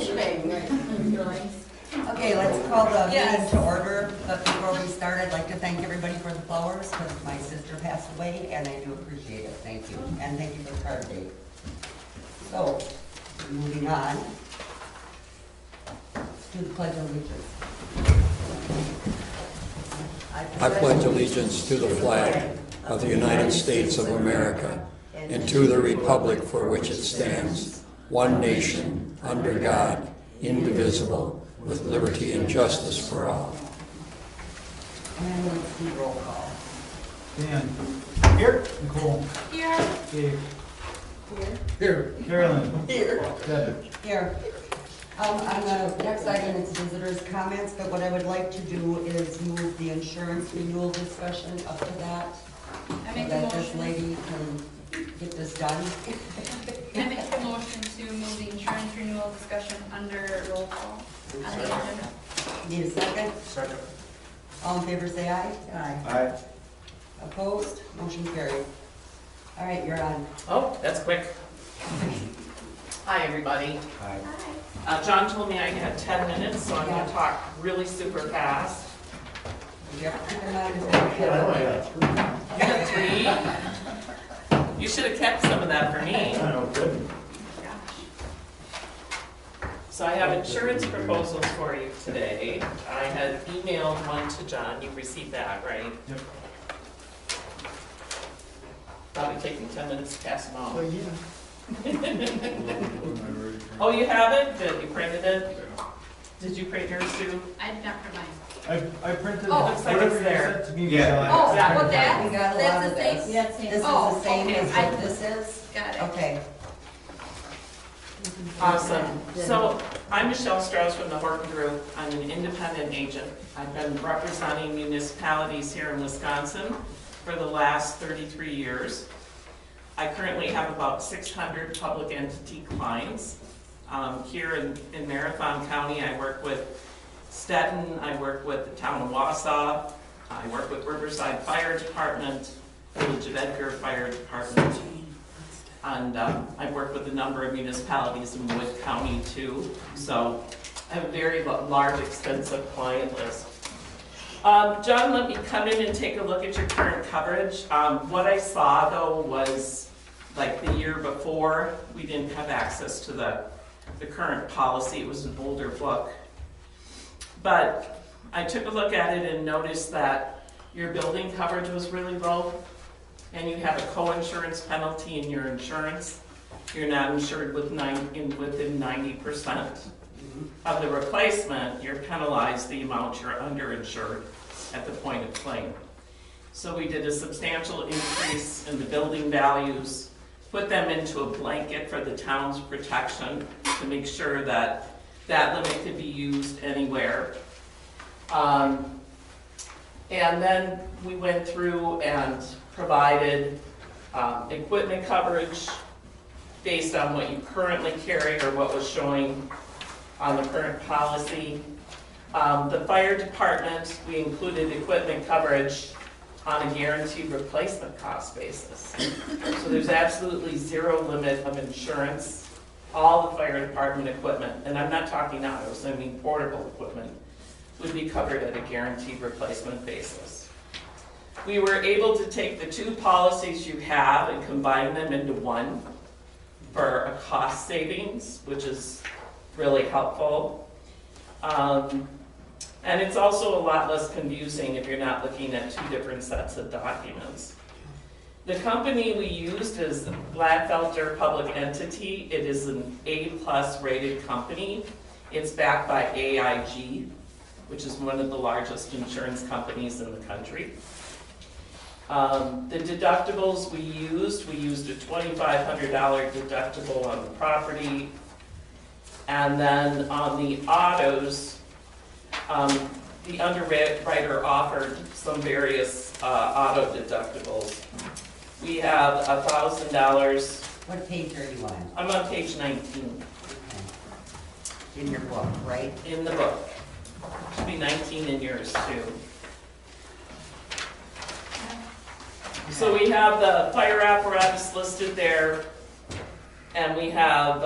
Okay, let's call the meeting to order, but before we start, I'd like to thank everybody for the flowers, because my sister passed away, and I do appreciate it, thank you, and thank you for the card date. So, moving on to the Pledge of Allegiance. I pledge allegiance to the flag of the United States of America and to the republic for which it stands, one nation, under God, indivisible, with liberty and justice for all. And let's do roll call. Dan. Here. Nicole. Here. Dave. Here. Carolyn. Here. Deb. Here. On the next item, it's visitors' comments, but what I would like to do is move the insurance renewal discussion up to that. I make So a that this motion. lady can get this done. I make a motion to move the insurance renewal discussion under roll call on the agenda. Need a second? Second. All in favor, say aye. Aye. Opposed? Motion carried. All right, you're on. Oh, that's quick. Hi, everybody. Aye. John told me I had 10 minutes, so I'm going to talk really super fast. You have to keep in mind it's You got 3? You should have kept some of that for me. I know, good. So I have insurance proposals for you today. I had emailed one to John. You received that, right? Yep. Probably take me 10 minutes to pass them out. Oh, yeah. Oh, you have it? Good. You printed it? Did you print yours too? I did not provide. I printed Oh. Looks like whatever it's you there. sent to me. Yeah. Michelle, I Oh, printed what it. that? We got a That's lot the of same? this. Yeah, same. This is Oh, the same okay. as I- what this is? Got it. Okay. Awesome. So I'm Michelle Strauss from the Horton Group. I'm an independent agent. I've been representing municipalities here in Wisconsin for the last 33 years. I currently have about 600 public entity clients. Here in Marathon County, I work with Stetton, I work with the town of Wausau, I work with Riverside Fire Department, Village of Edgar Fire Department, and I've worked with a number of municipalities in Wood County too. So I have a very large, extensive client list. John let me come in and take a look at your current coverage. What I saw though was like the year before, we didn't have access to the current policy. It was an older book. But I took a look at it and noticed that your building coverage was really low, and you have a co-insurance penalty in your insurance. You're not insured within 90% of the replacement. You're penalized the amount you're underinsured at the point of claim. So we did a substantial increase in the building values, put them into a blanket for the town's protection to make sure that that limit could be used anywhere. And then we went through and provided equipment coverage based on what you currently carry or what was showing on the current policy. The fire department, we included equipment coverage on a guaranteed replacement cost basis. So there's absolutely zero limit of insurance. All the fire department equipment, and I'm not talking autos, I mean portable equipment, would be covered at a guaranteed replacement basis. We were able to take the two policies you have and combine them into one for a cost savings, which is really helpful. And it's also a lot less confusing if you're not looking at two different sets of documents. The company we used is Gladfelter Public Entity. It is an A+ rated company. It's backed by AIG, which is one of the largest insurance companies in the country. The deductibles we used a $2,500 deductible on the property. And then on the autos, the underwriter offered some various auto deductibles. We have $1,000. What page are you on? I'm on page 19 In your book, right? in the book. Should be 19 in yours too. So we have the fire apparatus listed there. And we have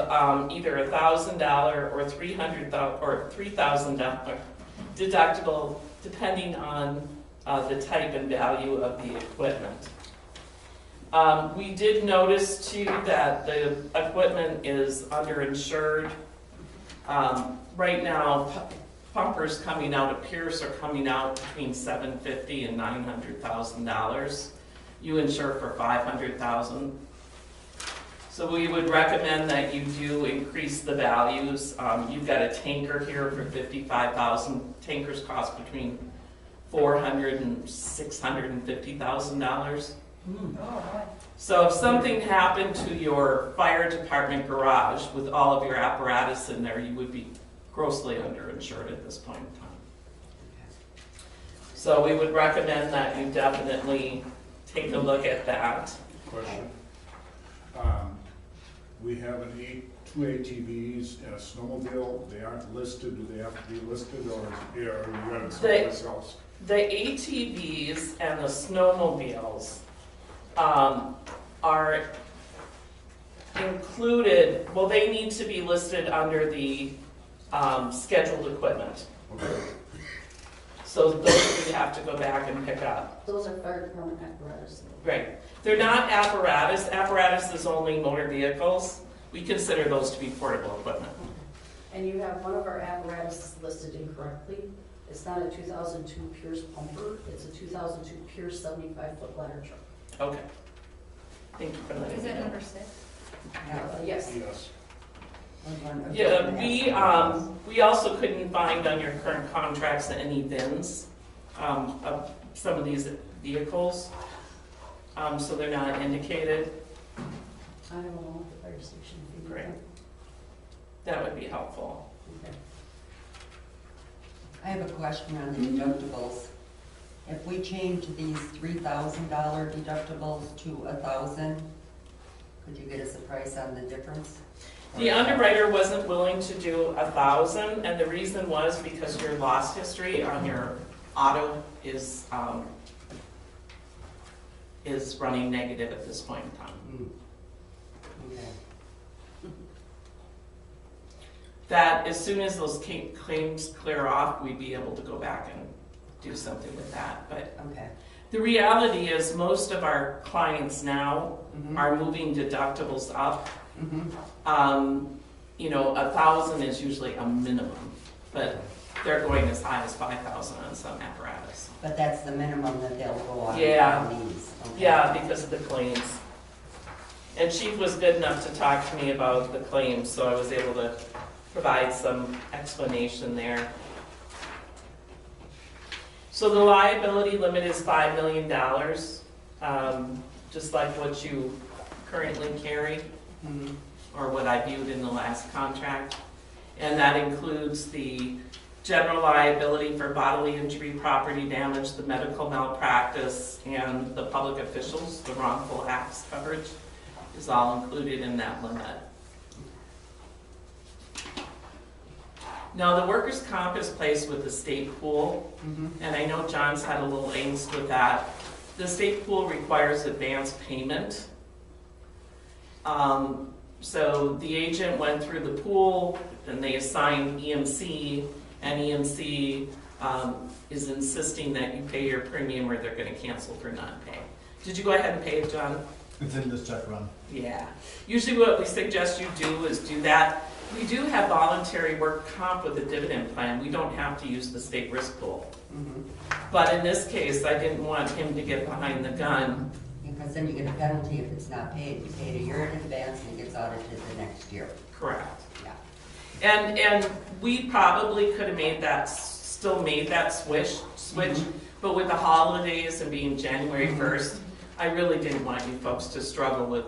either $1,000 or $3,000 deductible, depending on the type and value of the equipment. We did notice too that the equipment is underinsured. Right now, pumpers coming out of Pierce are coming out between $750,000 and $900,000. You insure for $500,000. So we would recommend that you do increase the values. You've got a tanker here for $55,000. Tankers cost between $400,000 and $650,000. So if something happened to your fire department garage with all of your apparatus in there, you would be grossly underinsured at this point in time. So we would recommend that you definitely take a look at that. Question. We have two ATVs and a snowmobile. They aren't listed. Do they have to be listed, or are you running someplace else? The ATVs and the snowmobiles are included, well, they need to be listed under the scheduled equipment. Okay. So those we have to go back and pick up. Those are fire department apparatus. Right. They're not apparatus. Apparatus is only motor vehicles. We consider those to be portable equipment. And you have one of our apparatuses listed incorrectly. It's not a 2002 Pierce pumper, it's a 2002 Pierce 75-foot ladder truck. Okay. Thank you for letting Is me that know. number 6? Yes. Yes. Yeah, we also couldn't find on your current contracts any VINs of some of these vehicles, so they're not indicated. I don't know what the fire station fee. Great. That would be helpful. Okay. I have a question on the deductibles. If we change these $3,000 deductibles to $1,000, could you get us a price on the difference? The underwriter wasn't willing to do 1,000, and the reason was because your loss history on your auto is running negative at this point in time. Okay. That as soon as those claims clear off, we'd be able to go back and do something with that. But Okay. the reality is most of our clients now Mhm. are moving deductibles up. Mhm. 1,000 is usually a minimum, but they're going as high as 5,000 on some apparatus. But that's the minimum that they'll go on Yeah. these? Okay. Yeah, because of the claims. And Chief was good enough to talk to me about the claims, so I was able to provide some explanation there. So the liability limit is $5 million, just like what you currently carry, Mhm. or what I viewed in the last contract. And that includes the general liability for bodily injury, property damage, the medical malpractice, and the public officials, the wrongful acts coverage is all included in that limit. Now, the workers' comp is placed with the state pool, Mhm. and I know John's had a little angst with that. The state pool requires advance payment. So the agent went through the pool, and they assigned EMC, and EMC is insisting that you pay your premium or they're gonna cancel for non-pay. Did you go ahead and pay it, John? It's in this check run. Yeah. Usually what we suggest you do is do that. We do have voluntary work comp with a dividend plan. We don't have to use the state risk pool. Mhm. But in this case, I didn't want him to get behind the gun. Because then you get a penalty if it's not paid. You paid a year in advance and it gets audited the next year. Correct. Yeah. And we probably could have made that, still made that switch, but with the holidays and being January 1st, I really didn't want you folks to struggle with,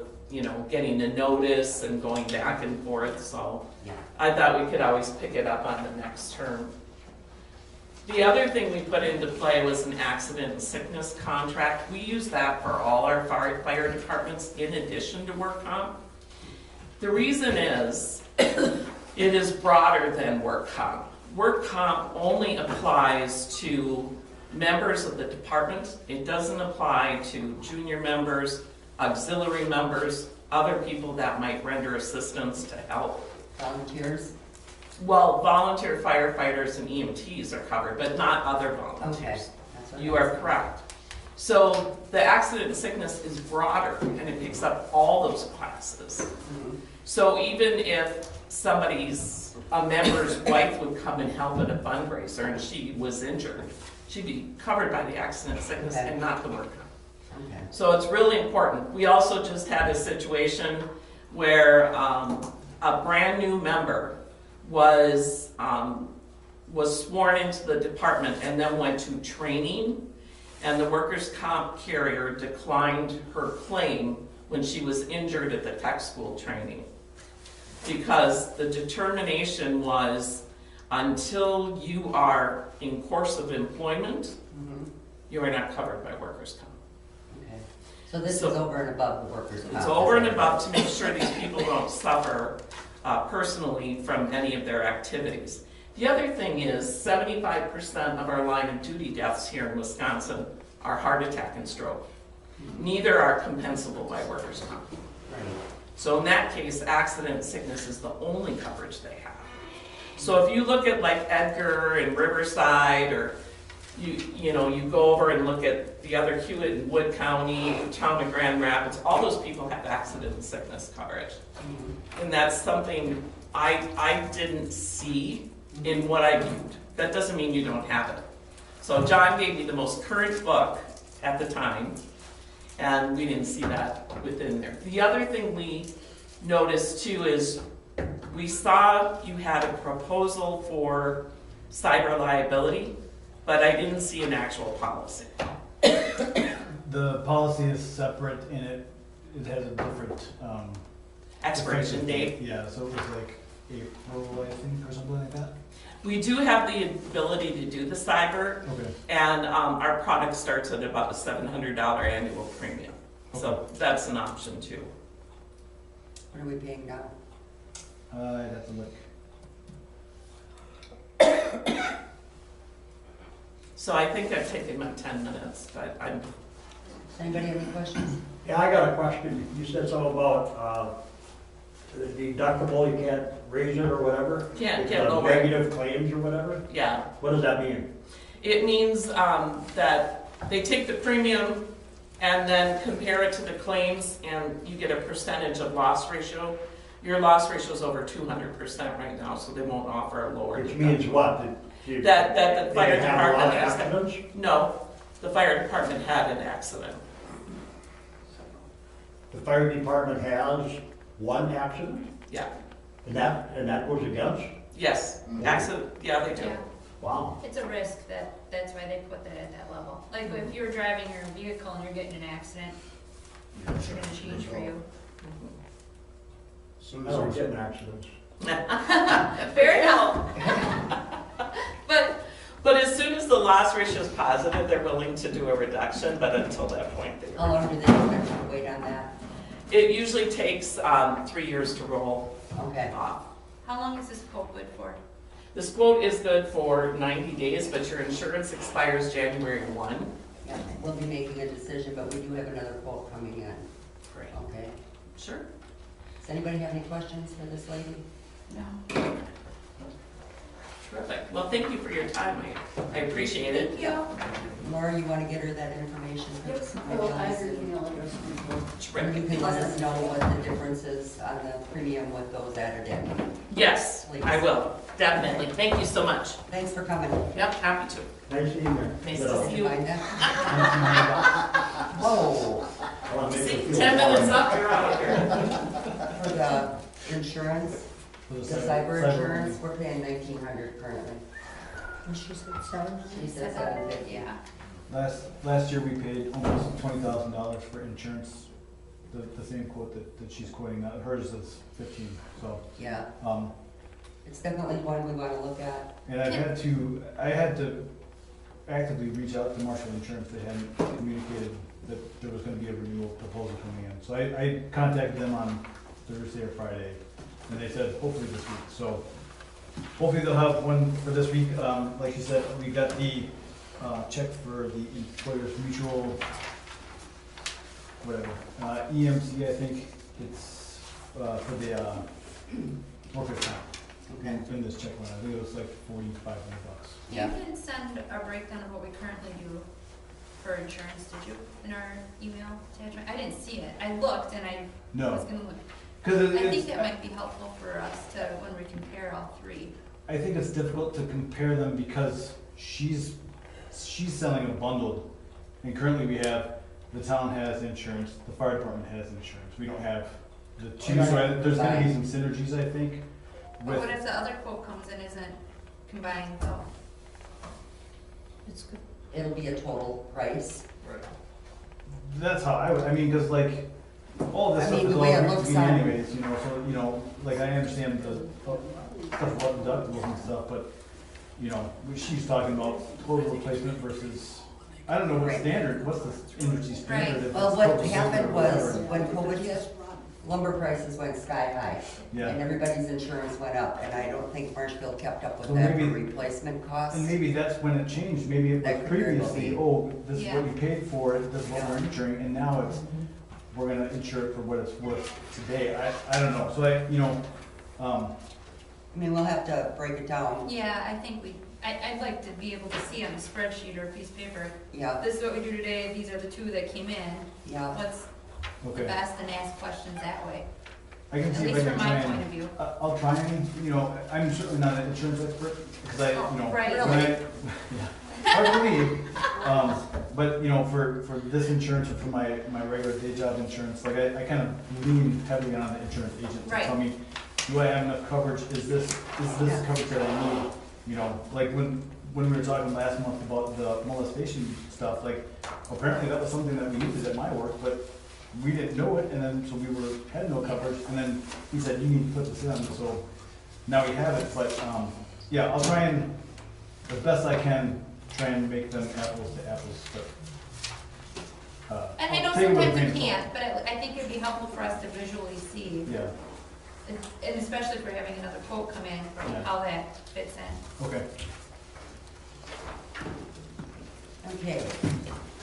getting a notice and going back and forth, so Yeah. I thought we could always pick it up on the next term. The other thing we put into play was an accident and sickness contract. We use that for all our fire departments in addition to work comp. The reason is, it is broader than work comp. Work comp only applies to members of the department. It doesn't apply to junior members, auxiliary members, other people that might render assistance to help. Volunteers? Well, volunteer firefighters and EMTs are covered, but not other Okay. volunteers. That's what You I are was- correct. So the accident and sickness is broader and it picks up all those classes. Mhm. So even if a member's wife would come and help at a fundraiser and she was injured, she'd be covered by the accident and sickness Okay. and not the work. Okay. So it's really important. We also just had a situation where a brand new member was sworn into the department and then went to training, and the workers' comp carrier declined her claim when she was injured at the tech school training. Because the determination was, until you are in course of employment, Mhm. you are not covered by workers' comp. Okay. So this is So- over and above the workers' comp? It's over and above to make sure these people don't suffer personally from any of their activities. The other thing is 75% of our line of duty deaths here in Wisconsin are heart attack and stroke. Neither are compensable by workers' comp. Right. So in that case, accident and sickness is the only coverage they have. So if you look at like Edgar and Riverside, or you go over and look at the other Hewitt and Wood County, town of Grand Rapids, all those people have accident and sickness coverage. Mhm. And that's something I didn't see in what I viewed. That doesn't mean you don't have it. So John gave me the most current book at the time, and we didn't see that within there. The other thing we noticed too is we saw you had a proposal for cyber liability, but I didn't see an actual policy. The policy is separate and it has a different, Expiration date. Yeah, so it was like April, I think, or something like that. We do have the ability to do the cyber, Okay. and our product starts at about a $700 annual premium. So that's an option too. What are we paying now? I'd have to look. So I think I've taken my 10 minutes, but I'm, Does anybody have any questions? Yeah, I got a question. You said something about the deductible, you can't raise it or whatever? Can't Because lower it. Negative claims or whatever? yeah. What does that mean? It means that they take the premium and then compare it to the claims, and you get a percentage of loss ratio. Your loss ratio is over 200% right now, so they won't offer a lower. Which means what? That the fire They have a lot department of has. accidents? No, the fire department had an accident. The fire department has one accident? Yeah. And that goes against? Yes, accident, yeah, they do. Yeah, Wow. it's a risk that's why they put that at that level. Like if you're driving your vehicle and you're getting in an accident, things are gonna change for you. Soon I as don't there's- get in accidents. Fair enough. But as soon as the loss ratio is positive, they're willing to do a reduction, but until that point, they How long do they expect you to wait on that? It usually takes 3 years to roll Okay. off. How long is this quote good for? This quote is good for 90 days, but your insurance expires January 1. Yeah, we'll be making a decision, but we do have another quote coming in, Great. okay? Sure. Does anybody have any questions for this lady? No. Terrific. Well, thank you for your time. I appreciate it. Thank you. Laura, you want to get her that information? please? Well, I have your email address. And Terrific. you can let us know what the difference is on the premium with those added in. Yes, Please. I will. Definitely. Thank you so much. Thanks for coming. Yep, happy to. Nice seeing you. Nice Get to out. see Did you. you find that? Whoa, I wanna make See, you feel 10 minutes warm. up, you're out of here. for the insurance, For the cyber insurance, we're paying $1,900 currently. She said seven? She said $750. Yeah. Last year we paid almost $20,000 for insurance, the same quote that she's quoting, hers is 15, so, Yeah, um, it's definitely one we want to look at. and I had to actively reach out to Marshall Insurance. They hadn't communicated that there was gonna be a renewal proposal coming in. So I contacted them on Thursday or Friday, and they said hopefully this week, so hopefully they'll have one for this week. Like you said, we got the, check for the employer's mutual, whatever, EMC, I think, It's, for the, workers' comp. Okay. In this check line, I think it was like $4,500. You Yeah. didn't send a breakdown of what we currently do for insurance, did you, in our email attachment? I didn't see it. I looked and I No, was gonna look. because I think that might be helpful for us to, when we compare all three. I think it's difficult to compare them because she's selling a bundled, and currently we have, the town has insurance, the fire department has insurance, we don't have the two, We don't so have there's gonna be combined. some synergies, I think, But what with, if the other quote comes in isn't combined though? It's good. It'll be a total price. that's how I mean, cause like, all this I stuff mean, is the all way it new to looks me on- anyways, you know, so, you know, like, I understand the stuff about deductibles and stuff, but, you know, she's talking about total replacement versus, I don't know what Right. standard, what's the industry standard? Right. if Well, it's what total happened or was, whatever. when COVID hit, lumber prices went sky high. Yeah. And everybody's insurance went up, and I don't think Marshfield kept up with So that for maybe- replacement costs. And maybe that's when it changed, maybe it That was could very well previously, be. oh, this is what Yeah. you paid for it, this is what Yeah. we're insuring, and now it's, we're gonna insure it for what it's worth today, I don't know, so I mean, we'll have to break it down, Yeah, I think I'd like to be able to see on a spreadsheet or a piece of paper, yeah, this is what we do today, these are the two that came in. yeah. What's the okay. best and ask questions that way, I can at see if least I from can my try point of and, view. I'll try and, you know, I'm certainly not an insurance expert, because I, you know. Right. when I- yeah, hard for me, but, you know, for this insurance or for my regular day job insurance, like, I kind of lean heavily on the insurance agent to Right. tell me, do I have enough coverage, is this Yeah. coverage that I need? You know, like, when we were talking last month about the molestation stuff, like, apparently that was something that we needed at my work, but we didn't know it, and then, so had no coverage, and then he said, you need to put this in, so now we have it, but, yeah, I'll try and, as best I can, try and make them apples to apples, but, And I know I'll take it with a sometimes grain you of salt. can't, but I think it'd be helpful for us to visually see, Yeah, and especially for having another quote come in, from Yeah. how that fits in. okay. Okay,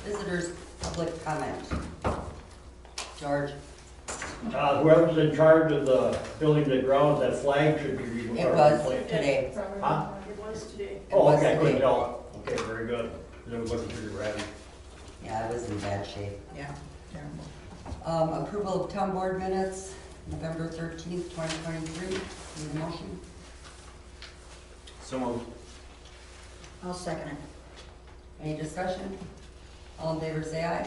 visitors' public comment. George, Whoever's in charge of the building the grounds, that flag should be removed. it was today. Huh? It was today. It Oh, was okay, today. good, no, okay, very good. Then it wasn't pretty ratty. Yeah, I was in bad shape. Yeah. Approval of town board minutes, November 13th, 2023. Need a motion? So moved. I'll second it. Any discussion? All in favor, say aye.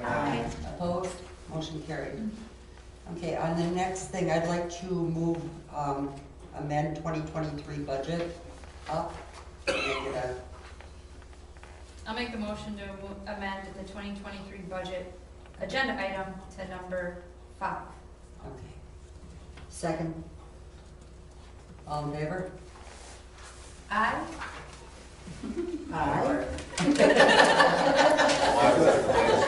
Aye. Opposed? Motion carried. Okay, on the next thing, I'd like to move, amend 2023 budget up. Make it a- I'll make the motion to amend the 2023 budget agenda item to number 5. Okay. Second. All in favor? Aye? Aye.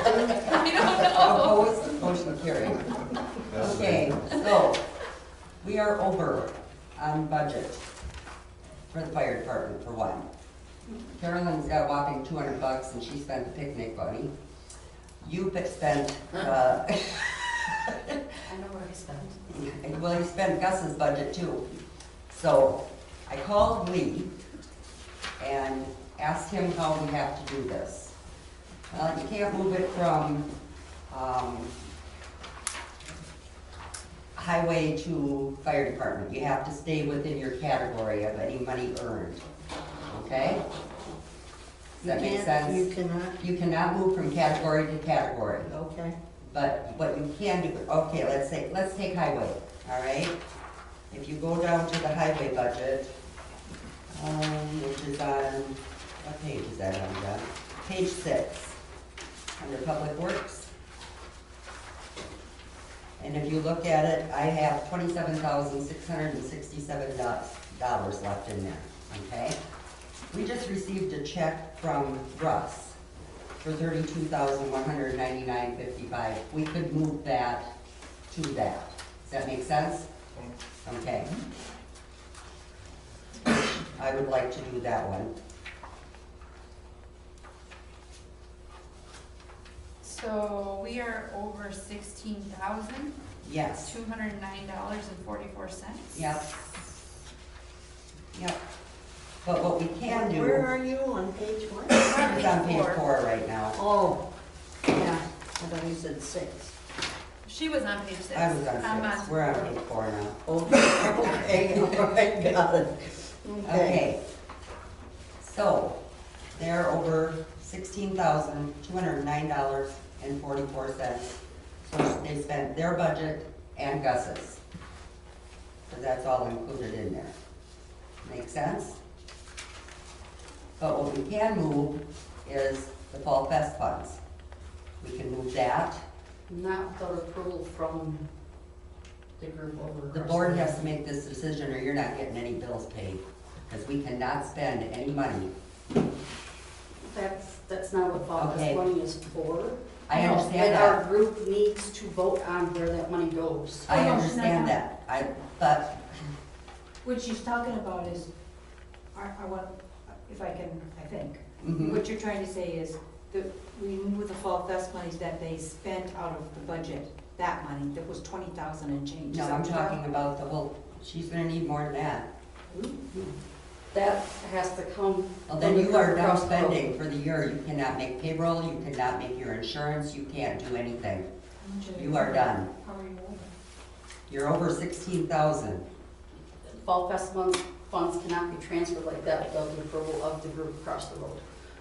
I don't know. Opposed? Motion carried. Okay, so, we are over on budget for the fire department for one. Carolyn's got a whopping $200 and she spent the picnic money. You spent, I know where I spent. well, you spent Gus's budget too. So, I called Lee and asked him how we have to do this. You can't move it from, highway to fire department. You have to stay within your category of any money earned, okay? Does that make You sense? cannot, You cannot move from category to category, okay. but what you can do, okay, let's take highway, all right? If you go down to the highway budget, which is on, what page is that on, John? Page 6, under Public Works. And if you look at it, I have $27,667 left in there, okay? We just received a check from Russ for $32,199.55. We could move that to that. Does that make sense? Okay. I would like to do that one. So we are over 16,000. Yes, $209.44. yep. Yep. But what we can do, Where are you, on page what? it's on page 4 right now. Oh, yeah, I thought you said 6. She was on page 6. I was I'm on 6, we're on page 4 now. Okay, all right, got it. Okay. So, they're over $16,209.44. So they spent their budget and Gus's. So that's all included in there. Make sense? But what we can move is the Fall Fest funds. We can move that. Not without approval from the group over. The board has to make this decision or you're not getting any bills paid. Because we cannot spend any money. That's not what Fall Okay. Fest money is for. I understand And that. our group needs to vote on where that money goes. I understand that. But What she's talking about is, I want, if I can, I think, mhm. what you're trying to say is that we move the Fall Fest monies that they spent out of the budget, that money, that was 20,000 and change. No, Is that I'm what you're talking about the, well, she's gonna need more than that. That has to come. Well, then from the you are group done across the road. spending for the year. You cannot make payroll, you cannot make your insurance, you can't do anything. You are done. How are you moving? You're over 16,000. Fall Fest funds cannot be transferred like that without the approval of the group across the road.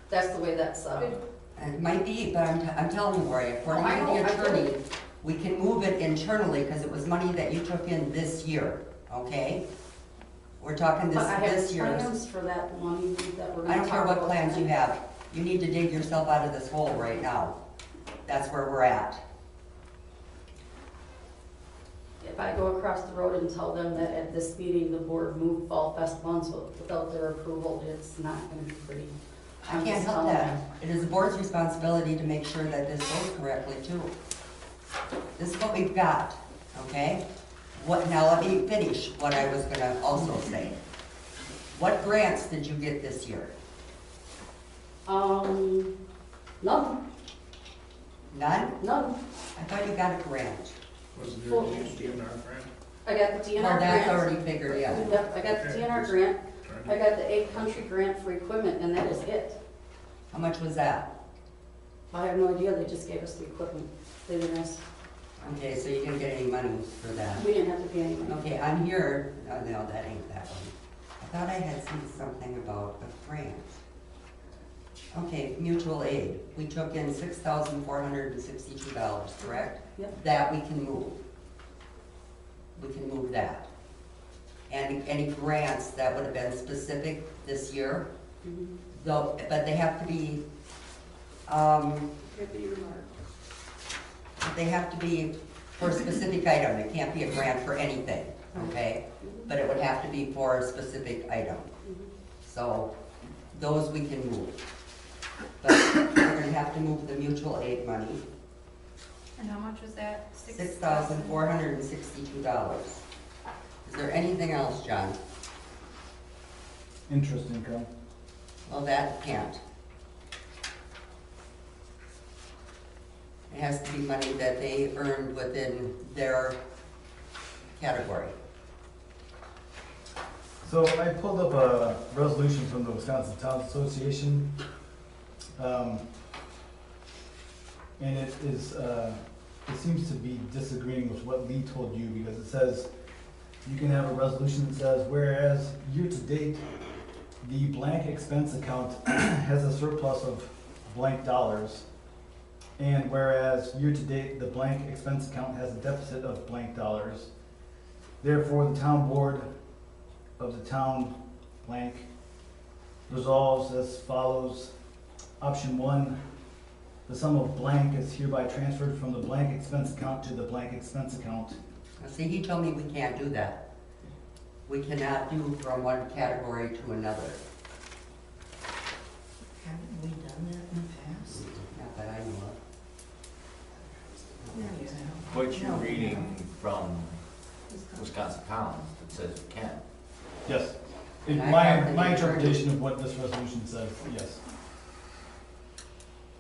That's the way that's, It might be, but I'm telling you, Lori, according Oh, I to know, the I get attorney, it. we can move it internally because it was money that you took in this year, okay? We're talking but I this have year's. plans for that money that we're I gonna don't care talk what about plans you tonight. have. You need to dig yourself out of this hole right now. That's where we're at. If I go across the road and tell them that at this meeting, the board moved Fall Fest funds without their approval, it's not gonna be pretty. I I'm can't just help telling that. you. It is the board's responsibility to make sure that this goes correctly too. This is what we've got, okay? Now let me finish what I was gonna also say. What grants did you get this year? None, None? none. I thought you got a grant. Was there Well, a DNR grant? I got the DNR Well, that's grant. already figured in. Yep, I got the Okay. DNR grant. I got the 8 Country grant for equipment, and that is it. How much was that? I have no idea, they just gave us the equipment. They didn't ask, Okay, so you didn't get any money for that. we didn't have to pay any money. Okay, on here, no, that ain't that one. I thought I had seen something about a grant. Okay, mutual aid. We took in $6,462, correct? Yep. That we can move. We can move that. And any grants that would have been specific this year, Mhm. though, but they have to be, they have to be for a specific item. It can't be a grant for anything, okay? But it would have to be for a specific item. So those we can move. But we're gonna have to move the mutual aid money, And how much was that? $6,462. Is there anything else, John? Interest income. Well, that can't. It has to be money that they earned within their category. So I pulled up a resolution from the Wisconsin Towns Association. And it is, it seems to be disagreeing with what Lee told you, because it says, you can have a resolution that says, whereas year-to-date, the blank expense account has a surplus of blank dollars, and whereas year-to-date, the blank expense account has a deficit of blank dollars. Therefore, the town board of the town blank resolves as follows. Option 1, the sum of blank is hereby transferred from the blank expense account to the blank expense account. Now, see, he told me we can't do that. We cannot do from one category to another. Haven't we done that in the past? Not that I know What you're reading from Wisconsin Towns that says you can. Yes. And I My have the my attorney. interpretation of what this resolution says, yes.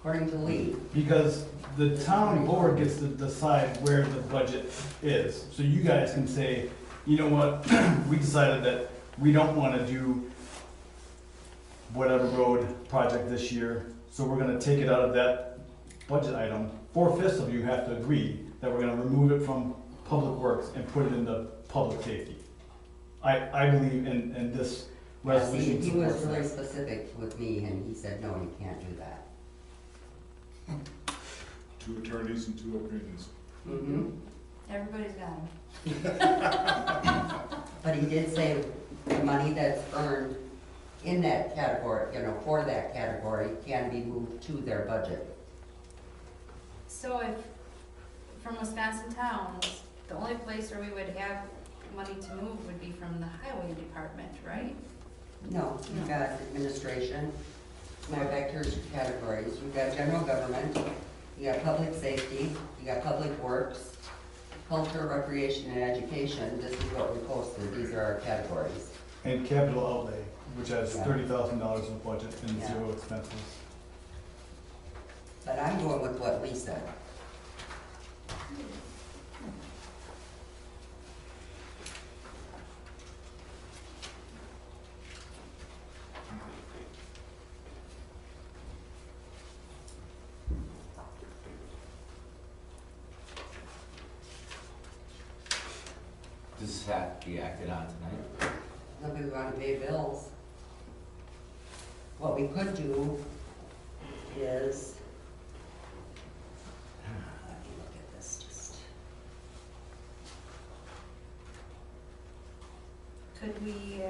according to Lee. Because the town board gets to decide where the budget is. So you guys can say, you know what, we decided that we don't wanna do whatever road project this year, so we're gonna take it out of that budget item. 4/5 of you have to agree that we're gonna remove it from public works and put it into public safety. I believe in this See, resolution he was supports really that. specific with me, and he said, no, you can't do that. 2 attorneys and 2 opinions. Mm-hmm. Everybody's got them. But he did say the money that's earned in that category, you know, for that category, can be moved to their budget. So if, from Wisconsin towns, the only place where we would have money to move would be from the highway department, right? No, you've got administration, now back to your categories, you've got general government, you got public safety, you got public works, culture, recreation, and education. This is what we posted, these are our categories. And capital outlay, which has Yeah. $30,000 in budget and Yeah. 0 expenses. But I'm going with what Lee said. Does this have to be acted on tonight? Nobody want to pay bills. What we could do is, let me look at this just. Could we,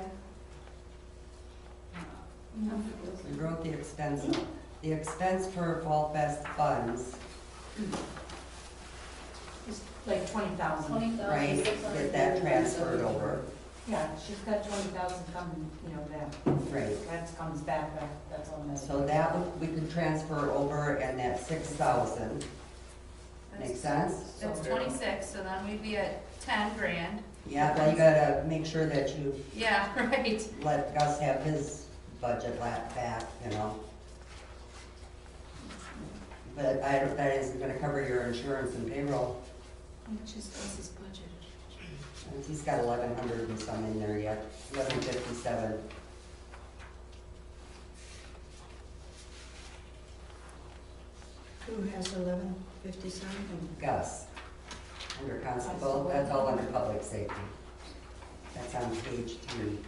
We wrote the expense for Fall Fest funds, It's like 20,000. right, get that transferred over, Yeah, she's got 20,000 coming, you know, right. that comes back, that's all that. So that we could transfer over and that 6,000, make sense? that's 26, so then we'd be at 10 grand. Yeah, well, you gotta make sure that you Yeah, right. let Gus have his budget back, you know. But that isn't gonna cover your insurance and payroll. Just as his budget. And he's got 1,100 and some in there yet, 1,157. Who has 1157? Gus, under constable, that's all under public safety. That's on page 3.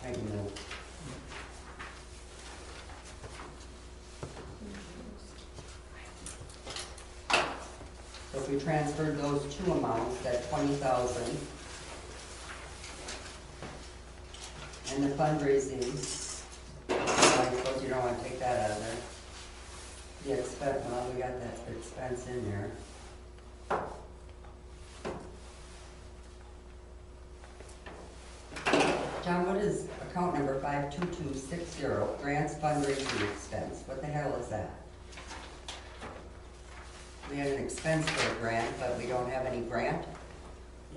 Right in the middle. So if we transferred those two amounts, that 20,000, and the fundraising, I suppose you don't want to take that out of there. The expense, well, we got that expense in there. John, what is account number 52260, grants fundraising expense? What the hell is that? We had an expense for a grant, but we don't have any grant?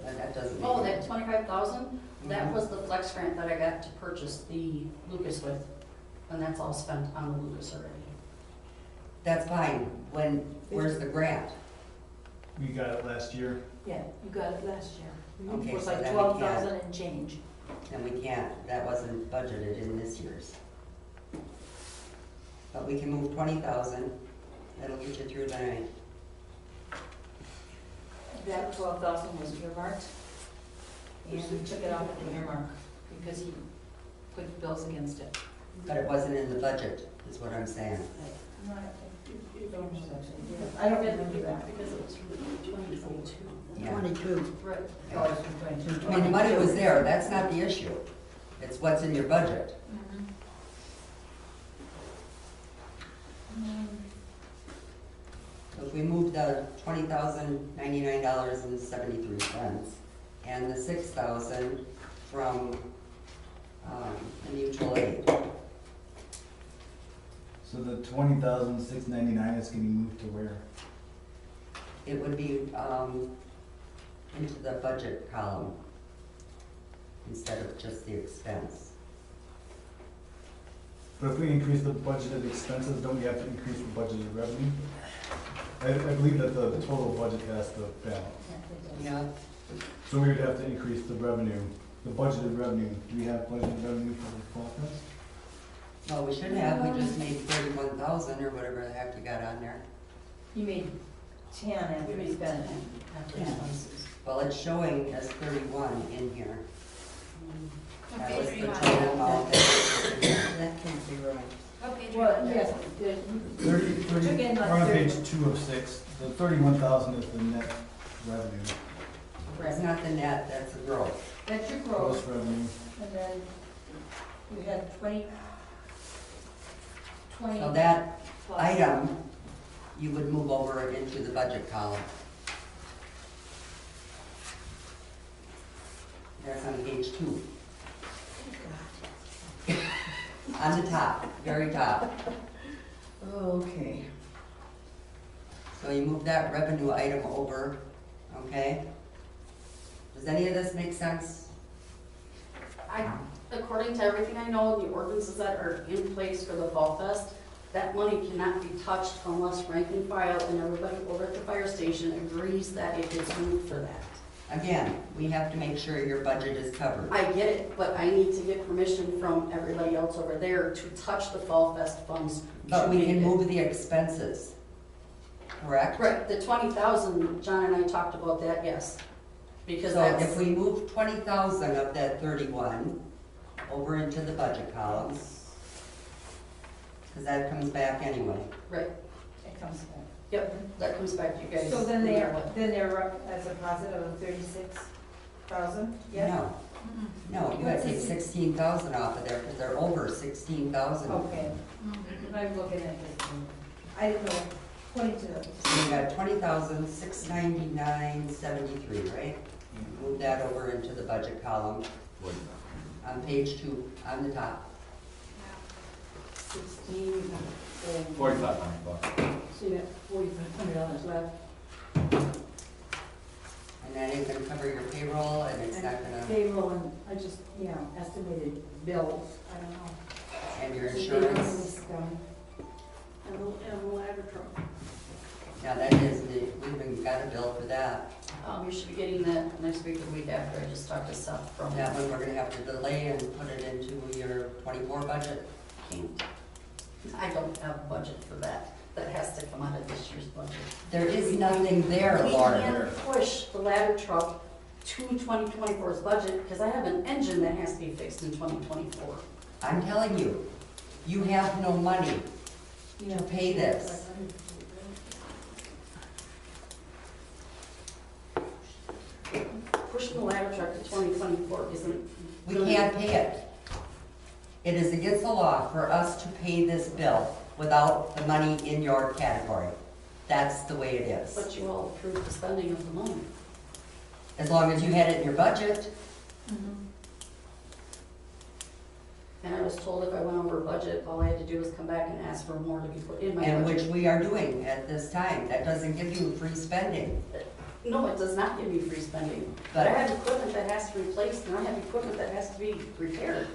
That doesn't make. Oh, that 25,000, that was the flex grant that I got to purchase the Lucas with, and that's all spent on the Lucas already. That's fine. Where's the grant? We got it last year. Yeah, you got it last year. Okay, It was so like then we can't. 12,000 and change. And we can't, that wasn't budgeted in this year's. But we can move 20,000, that'll get you through the night. That 12,000 was earmarked, and we took it off of the earmark, because he put bills against it. But it wasn't in the budget, is what I'm saying. I don't remember that because it was from 2022. Yeah. 22. Right. Oh, it's from 22. I mean, the money was there, that's not the issue. It's what's in your budget. So if we move the $20,099.73 and the 6,000 from the mutual aid, So the 20,699 is getting moved to where? it would be into the budget column instead of just the expense. But if we increase the budgeted expenses, don't we have to increase the budgeted revenue? I believe that the total budget has to balance. Yeah. So we would have to increase the revenue, the budgeted revenue. Do we have budgeted revenue for the Fall Fest? Well, we should have, we just made 31,000 or whatever the heck you got on there. You made 10 We after made you spent. after Yeah. expenses. Well, it's showing as 31 in here. What That page was are the you on? total amount that- That can't be right. What page are you Well, on? yes, 30, Took in like we're on 30. page 2 of 6. The 31,000 is the net revenue, It's not the net, that's the gross. that's your gross growth, revenue. and then you had 20. So that plus- item, you would move over into the budget column. That's on page 2. On the top, very top. Okay. So you move that revenue item over, okay? Does any of this make sense? According to everything I know, the ordinances that are in place for the Fall Fest, that money cannot be touched unless rank and file and everybody over at the fire station agrees that it is moved for that. Again, we have to make sure your budget is covered. I get it, but I need to get permission from everybody else over there to touch the Fall Fest funds. But to we make can it. move the expenses, correct? Right, the 20,000, John and I talked about that, yes. Because So that's, if we move 20,000 of that 31 over into the budget column, because that comes back anyway. right, It comes back. yep, that comes back to you guys. So then no matter they're up as a positive of 36,000? No, no, you gotta take 16,000 off of there, because they're over 16,000. Okay, I'm looking at this. I didn't know, 22. So you got 20,699.73, right? Move that over into the budget column on page 2, on the top. 16, $4,500. so you got $4,500 left. And that ain't gonna cover your payroll, and it's not gonna, Payroll and, I just, estimated bills, I don't know. and your So insurance. And the ladder truck. Now that is, we even got a bill for that. You should be getting that next week or the week after. I just talked to Seth from That one we're gonna have to delay and put it into your 24 budget. I don't have a budget for that. That has to come out of this year's budget. There is nothing there, We Laura. can't push the ladder truck to 2024's budget because I have an engine that has to be fixed in 2024. I'm telling you, you have no money to pay this. Pushing the ladder truck to 2024 isn't. We can't pay it. It is against the law for us to pay this bill without the money in your category. That's the way it is. But you all approved the spending of the money. As long as you had it in your budget, And I was told if I went over budget, all I had to do was come back and ask for more to be put in my and budget. which we are doing at this time. That doesn't give you free spending. No, it does not give me free spending. But I have equipment that has to be replaced, and I have equipment that has to be repaired.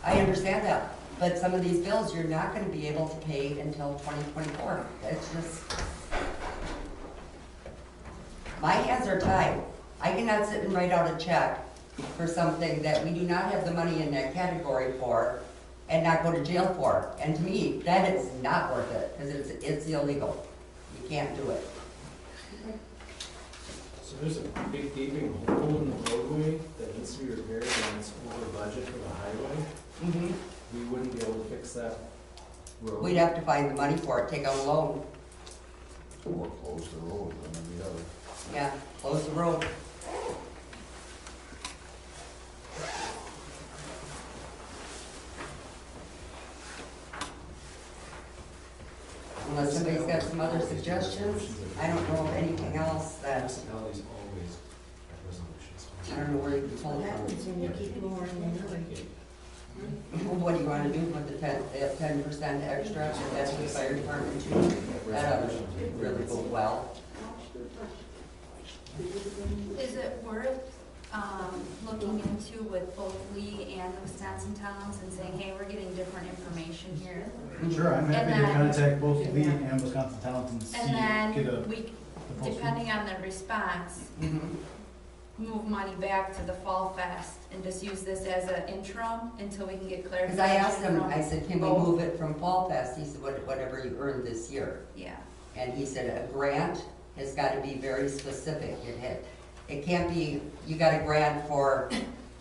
I understand that, but some of these bills you're not gonna be able to pay until 2024. It's just, my hands are tied. I cannot sit and write out a check for something that we do not have the money in that category for and not go to jail for. And to me, that is not worth it, because it's illegal. You can't do it. So there's a big gaping hole in the roadway that needs to be repaired and it's over budget for the highway. We wouldn't be able to fix that road. We'd have to find the money for it, take out a loan. Or close the road, one or the other. Yeah, close the road. Unless somebody's got some other suggestions, I don't know of anything else that, Municipalities always have resolutions. I don't know where you can pull What it from. happens when you keep more in the other? What do you wanna do with the 10% extra, if that's the fire department too? That ought to really go well. Is it worth, looking into to with both Lee and the Wisconsin towns and saying, hey, we're getting different information here? Sure, I'm happy And to then- contact both Lee and Wisconsin Towns and see, And get a then we, proposal. depending on the response, move money back to the Fall Fest and just use this as an interim until we can get Because clarification. I asked him, from I said, can we both." move it from Fall Fest? He said, whatever you earned this year. Yeah, And he said, a grant has got to be very specific. It can't be, you got a grant for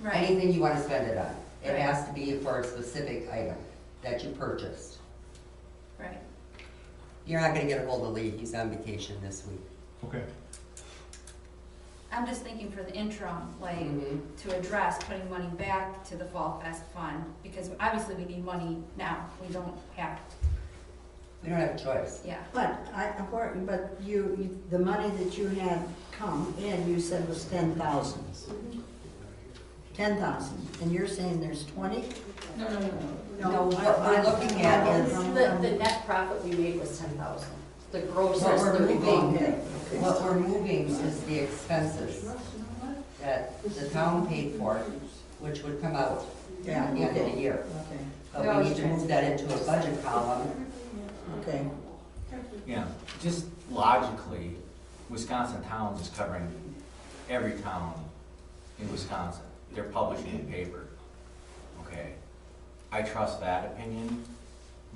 right, anything you want to spend it on. It Right. has to be for a specific item that you purchased. right. You're not gonna get a hold of Lee, he's on vacation this week. Okay. I'm just thinking for the interim, like, Mhm. to address putting money back to the Fall Fest fund, because obviously we need money now. We don't have, We don't have a choice. yeah. But but the money that you had come in, you said was 10,000. 10,000, and you're saying there's 20? No, no, no, no. No, what we're looking at is, The net profit we made was 10,000. The gross what is we're 31. moving, what we're moving is the expenses that the town paid for, which would come out Yeah, at the end of the okay. year. Okay, But we need to move that into a budget column. okay. Yeah, just logically, Wisconsin Towns is covering every town in Wisconsin. They're publishing the paper, okay? I trust that opinion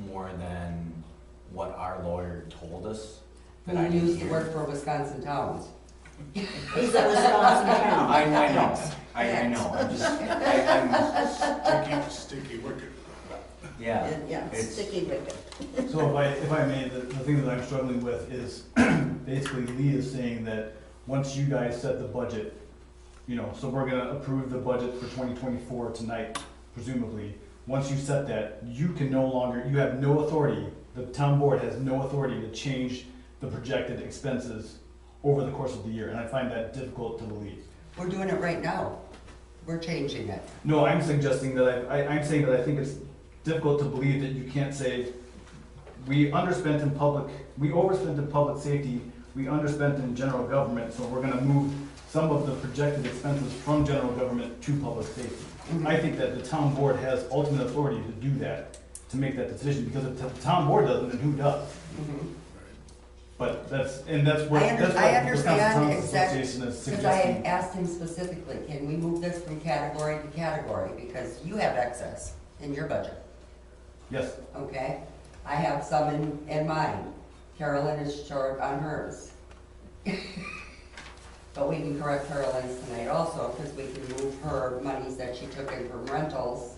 more than what our lawyer told us. Who that I didn't used to hear. work for Wisconsin Towns. He's a Wisconsin town. I know, I know, I'm, Sticky wicket. yeah. Yeah, It's- sticky wicket. So if I may, the thing that I'm struggling with is basically Lee is saying that once you guys set the budget, you know, so we're gonna approve the budget for 2024 tonight, presumably. Once you set that, you can no longer, you have no authority, the town board has no authority to change the projected expenses over the course of the year, and I find that difficult to believe. We're doing it right now. We're changing it. No, I'm suggesting that I'm saying that I think it's difficult to believe that you can't say, we overspent in public safety, we underspent in general government, so we're gonna move some of the projected expenses from general government to public safety. I think that the town board has ultimate authority to do that, to make that decision, because if the town board doesn't, then who does? Mhm. But that's what I Wisconsin understand Towns exactly, Association is because I suggesting. asked him specifically, can we move this from category to category? Because you have excess in your budget, Yes, okay? I have some in mine. Carolyn is short on hers. But we can correct Carolyn's tonight also, because we can move her monies that she took in from rentals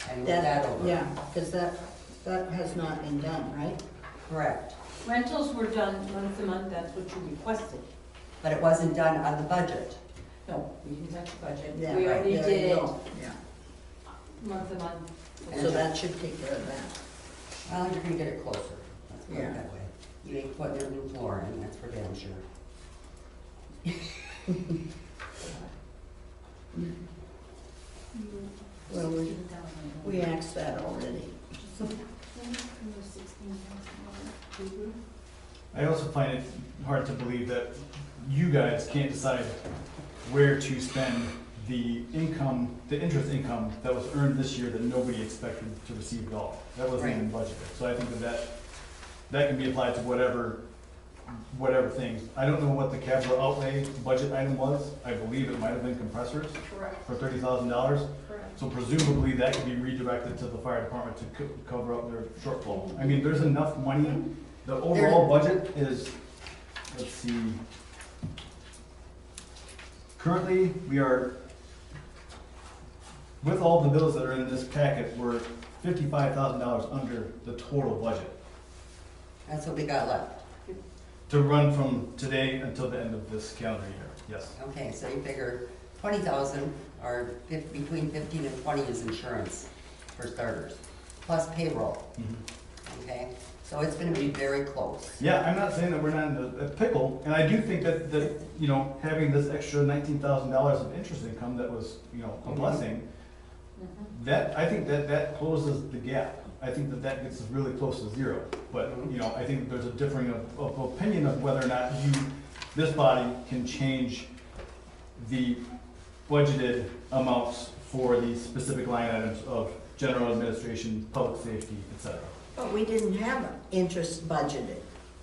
and move that over. Yeah, because that has not been done, right? Correct. Rentals were done month to month, that's what you requested. But it wasn't done on the budget. No, we didn't touch the budget. Yeah, We right, already there you did go. Yeah, month to month. so that should take care of that. Well, you're gonna get it closer. Let's put Yeah. it that way. You ain't putting a new floor in, that's for damn sure. Well, we asked that already. I also find it hard to believe that you guys can't decide where to spend the income, the interest income that was earned this year that nobody expected to receive at all. That wasn't even budgeted. So I think that can be applied to whatever things. I don't know what the capital outlay budget item was. I believe it might have been compressors Correct. for $30,000. Correct. So presumably that could be redirected to the fire department to cover up their shortfall. I mean, there's enough money. The overall budget is, let's see. Currently, we are, with all the bills that are in this packet, we're $55,000 under the total budget That's what we got left. to run from today until the end of this calendar year, yes. Okay, so you figure 20,000 or between 15 and 20 is insurance for starters, plus payroll, okay? So it's gonna be very close. Yeah, I'm not saying that we're not in a pickle, and I do think that, you know, having this extra $19,000 of interest income that was, you know, a blessing, that, I think that closes the gap. I think that gets us really close to zero. But, you know, I think there's a differing of opinion of whether or not this body can change the budgeted amounts for the specific line items of general administration, public safety, etc. But we didn't have interest budgeted.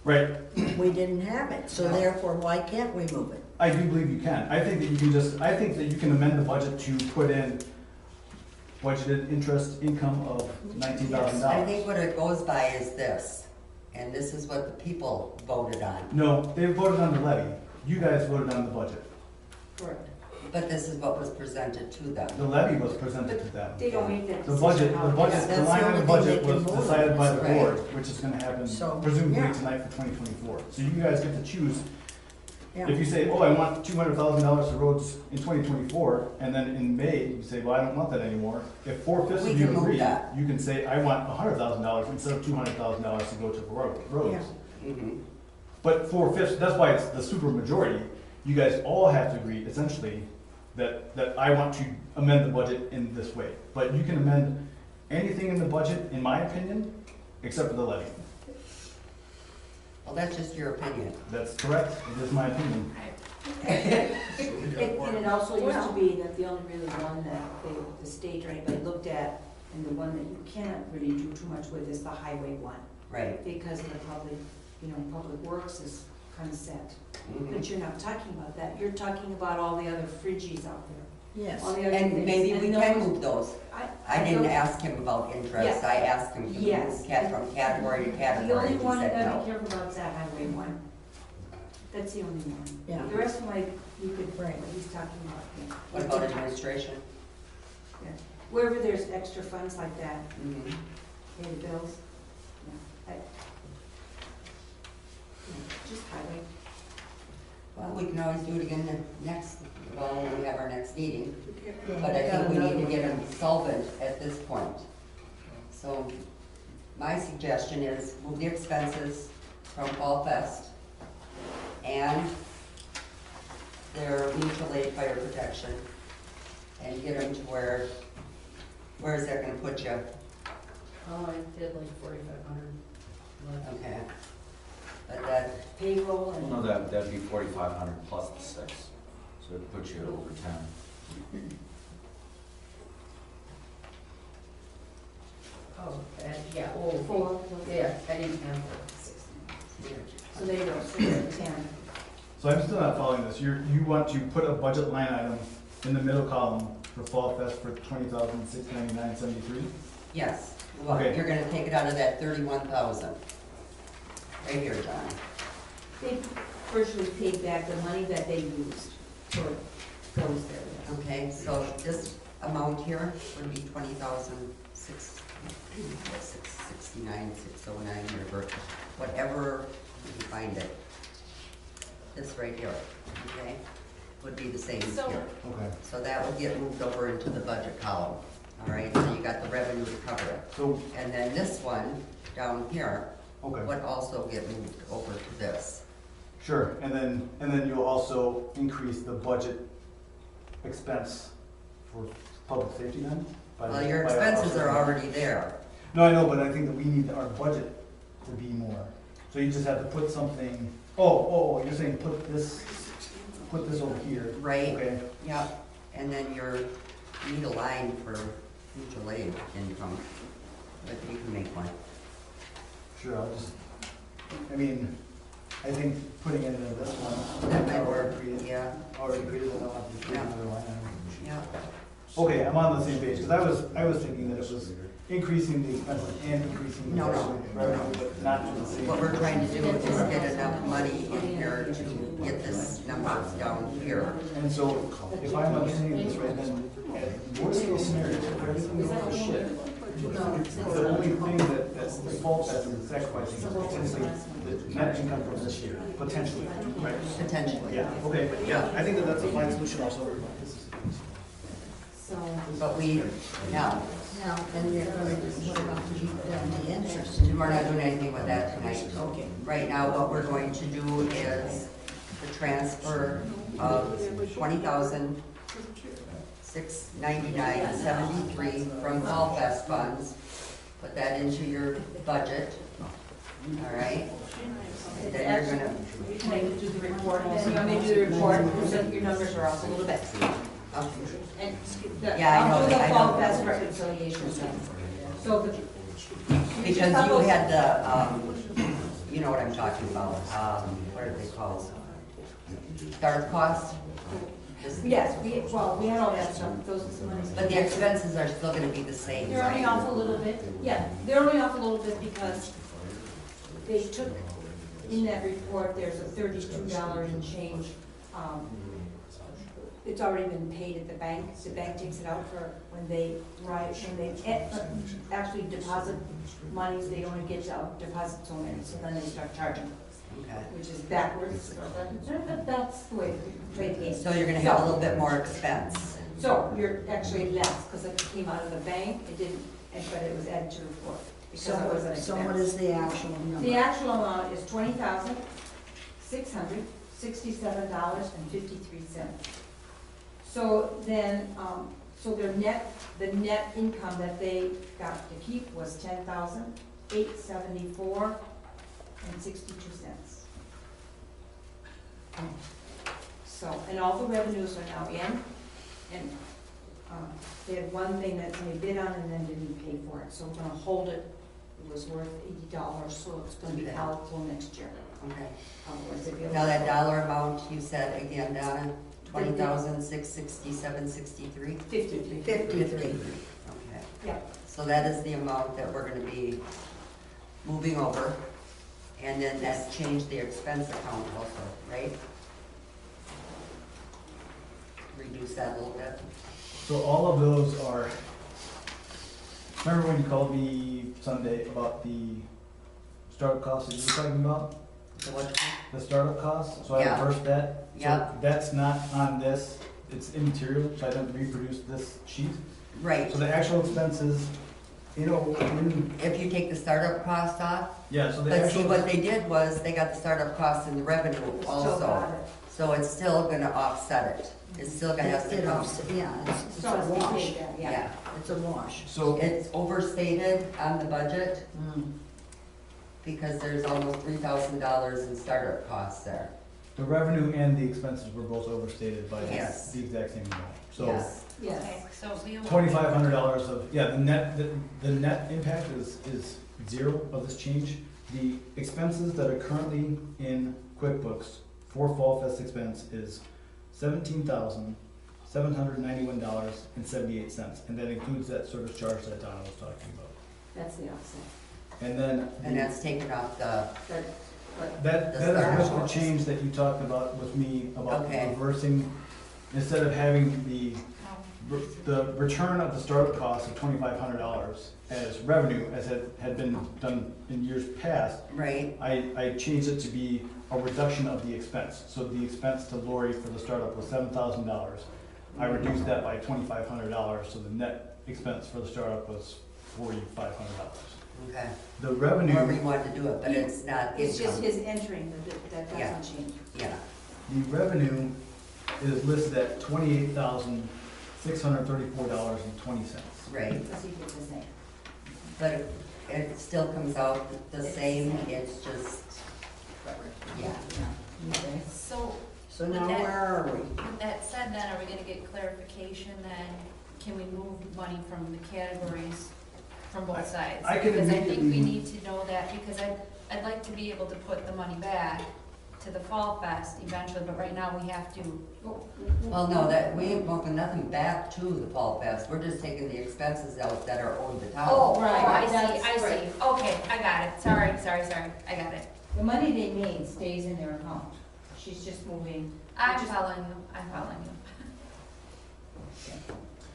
Right, We didn't have it, so therefore, why can't we move it? I do believe you can. I think that you can I think that you can amend the budget to put in budgeted interest income of $19,000. I think what it goes by is this, and this is what the people voted on. No, they voted on the levy. You guys voted on the budget. Correct. But this is what was presented to them. The levy was presented to them. They don't make that The decision. budget, the line item budget was decided by the Right. board, which is gonna happen So, presumably yeah. tonight for 2024. So you guys get to choose. Yeah. If you say, oh, I want $200,000 for roads in 2024, and then in May, you say, well, I don't want that anymore. If 4/5 We of you can move agree, that. you can say, I want $100,000 instead of $200,000 to go to roads. Yeah. Mhm. But 4/5, that's why it's the super majority. You guys all have to agree essentially that I want to amend the budget in this way. But you can amend anything in the budget, in my opinion, except for the levy. Well, that's just your opinion. That's correct. It is my opinion. And it also used to be that the only really one that the state or anybody looked at, and the one that you can't really do too much with is the highway one. Right. Because of the public, public works is kind of set. Mhm. But you're not talking about that. You're talking about all the other fridges out there. Yes. All the other And things. maybe we And can those- move those. I I didn't don't- ask him about interest. Yeah. I asked him to Yes. move from category to The category. only He one you said gotta no. be careful about is that highway one. That's the only one. Yeah. The rest of them, you could, Right. what he's talking about. yeah. What about administration? Yeah. Wherever there's extra funds like that, Mhm. pay the bills. Yeah. Just highway. Well, we can always do it again when we have our next meeting. Yeah, But I got think we another need to one. get them solvent at this point. So my suggestion is move the expenses from Fall Fest and their mutual aid fire protection and get them to where is that gonna put you? Oh, I did like 4,500. Okay. But that, Payroll and. No, that'd be 4,500 plus the 6, so it puts you at over 10. Oh, yeah, oh, 4, yeah, I didn't have 6. So there you go, 6 and 10. So I'm still not following this. You want to put a budget line item in the middle column for Fall Fest for $20,699.73? yes, well, Okay. you're gonna take it out of that 31,000. Right here, John. They virtually paid back the money that they used for those areas. Okay, so this amount here would be 20,669, 609, whatever you can find it. This right here, okay, would be the same So- here. Okay. So that would get moved over into the budget column, all right? So you got the revenue to cover it. So, And then this one down here okay. would also get moved over to this. Sure, and then you'll also increase the budget expense for public safety then? By- Well, your by expenses are offsetting- already there. No, I know, but I think that we need our budget to be more. So you just have to put something, oh, you're saying put this over here. Right. Okay, Yep, and then you need a line for mutual aid income, but you can make one. sure, I think putting it into this one. That might work, Yeah. yeah, Already created, I don't have to create Yeah. another line item. yeah. Okay, I'm on the same page, because I was thinking that it was increasing the expenses and increasing the No, no. revenue, but not to the same. What we're trying to do is just get enough money in here to get this number down here. And so, if I'm understanding this right, then, worst case scenario, if everything goes to shit, the only thing that's default as a sacrificing is potentially the net income from this year, potentially, right? Potentially. Yeah, okay, yeah, I think that that's a fine solution also. So, But Now, then you're gonna, what about the interest? we're not doing anything with that tonight. Okay. Right now, what we're going to do is the transfer of 20,699.73 from Fall Fest funds. Put that into your budget, all right? And then you're gonna, can I do the report? You want me to do the report? So your numbers are off a little bit. And Yeah, I know I'll do the that, I Fall know. Fest reconciliation then. So the. Because you had the, you know what I'm talking about, what are they called? Startup costs? Yes, we had all that stuff, those are some monies. But the expenses are still gonna be the same, They're only right? off a little bit, yeah, they're only off a little bit because they took, in that report, there's a $32 and change. It's already been paid at the bank takes it out for when they actually deposit monies, they only get deposits on it, so then they start charging, Okay. which is backwards. But that's the way it is. So you're gonna have a little bit more expense. So you're actually less, because it came out of the bank, it didn't, but it was added to the report. Because it was an So what expense. is the actual number? The actual amount is $20,667.53. So then, so the net income that they got to keep was $10,874.62. So, and all the revenues are now in, and they had one thing that somebody bid on and then didn't pay for it, so we're gonna hold it. It was worth $80, so it's gonna be held till next year. Okay. Otherwise, it'd be a Now that little- dollar amount you said again, Donna, 20,667.63? 53. 53. Okay. Yeah. So that is the amount that we're gonna be moving over. And then that's changed the expense account also, right? Reduce that a little bit. So all of those are, remember when you called me Sunday about the startup costs that you were talking about? So what, The startup costs, so I Yeah. reversed that. Yeah. So that's not on this, it's immaterial, so I didn't reproduce this sheet. right, So the actual expenses, if you take the startup cost off, yeah, so the but see actual. what they did was, they got the startup costs and the revenue Still also. got it. So it's still gonna offset it. It's still gonna have to It come. offs- Yeah, it's So a as we wash. paid that, yeah. It's a wash. So, It's overstated on the budget Mm. because there's almost $3,000 in startup costs there. the revenue and the expenses were both overstated by Yes. the exact same amount. So Yes. Yes. Okay, so we will. $2,500 of, yeah, the net impact is zero of this change. The expenses that are currently in QuickBooks for Fall Fest expense is $17,791.78, and that includes that service charge that Donna was talking about. That's the offset. And then And that's taken off the, that the is startup just the costs. change that you talked about with me about Okay. reversing, instead of having the Oh, return of the startup cost of $2,500 as revenue, as it had been done in years past, right? I changed it to be a reduction of the expense. So the expense to Lori for the startup was $7,000. I reduced that by $2,500, so the net expense for the startup was $4,500. Okay. The However revenue, you want to do it, but it's not It's just income. his entering that Yeah. doesn't change. Yeah, the revenue is listed at $28,634.20. right. Because he did the same. But it still comes out the same, it's just, yeah. Okay. So, So now where are we? with that said, then, are we gonna get clarification then? Can we move money from the categories from both sides? I can Because I think we immediately- need to know that, because I'd like to be able to put the money back to the Fall Fest eventually, but right now we have to. Well, no, that, we ain't moving nothing back to the Fall Fest, we're just taking the expenses out that are owed to town. Oh, right, I that's see, I right. see. Okay, I got it. Sorry, I got it. The money they made stays in their account. She's just moving, I'm following you, I'm following you.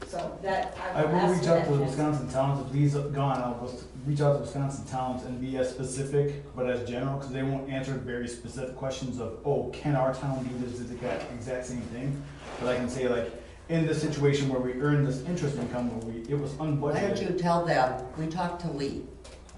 so that, I I will will ask reach for out that. to the Wisconsin towns, if Lee's gone, I'll reach out to Wisconsin towns and be as specific, but as general, because they won't answer very specific questions of, oh, can our town do this exact same thing? But I can say like, in the situation where we earned this interest income, where it was Why don't unbudgeted. you tell them, we talked to Lee,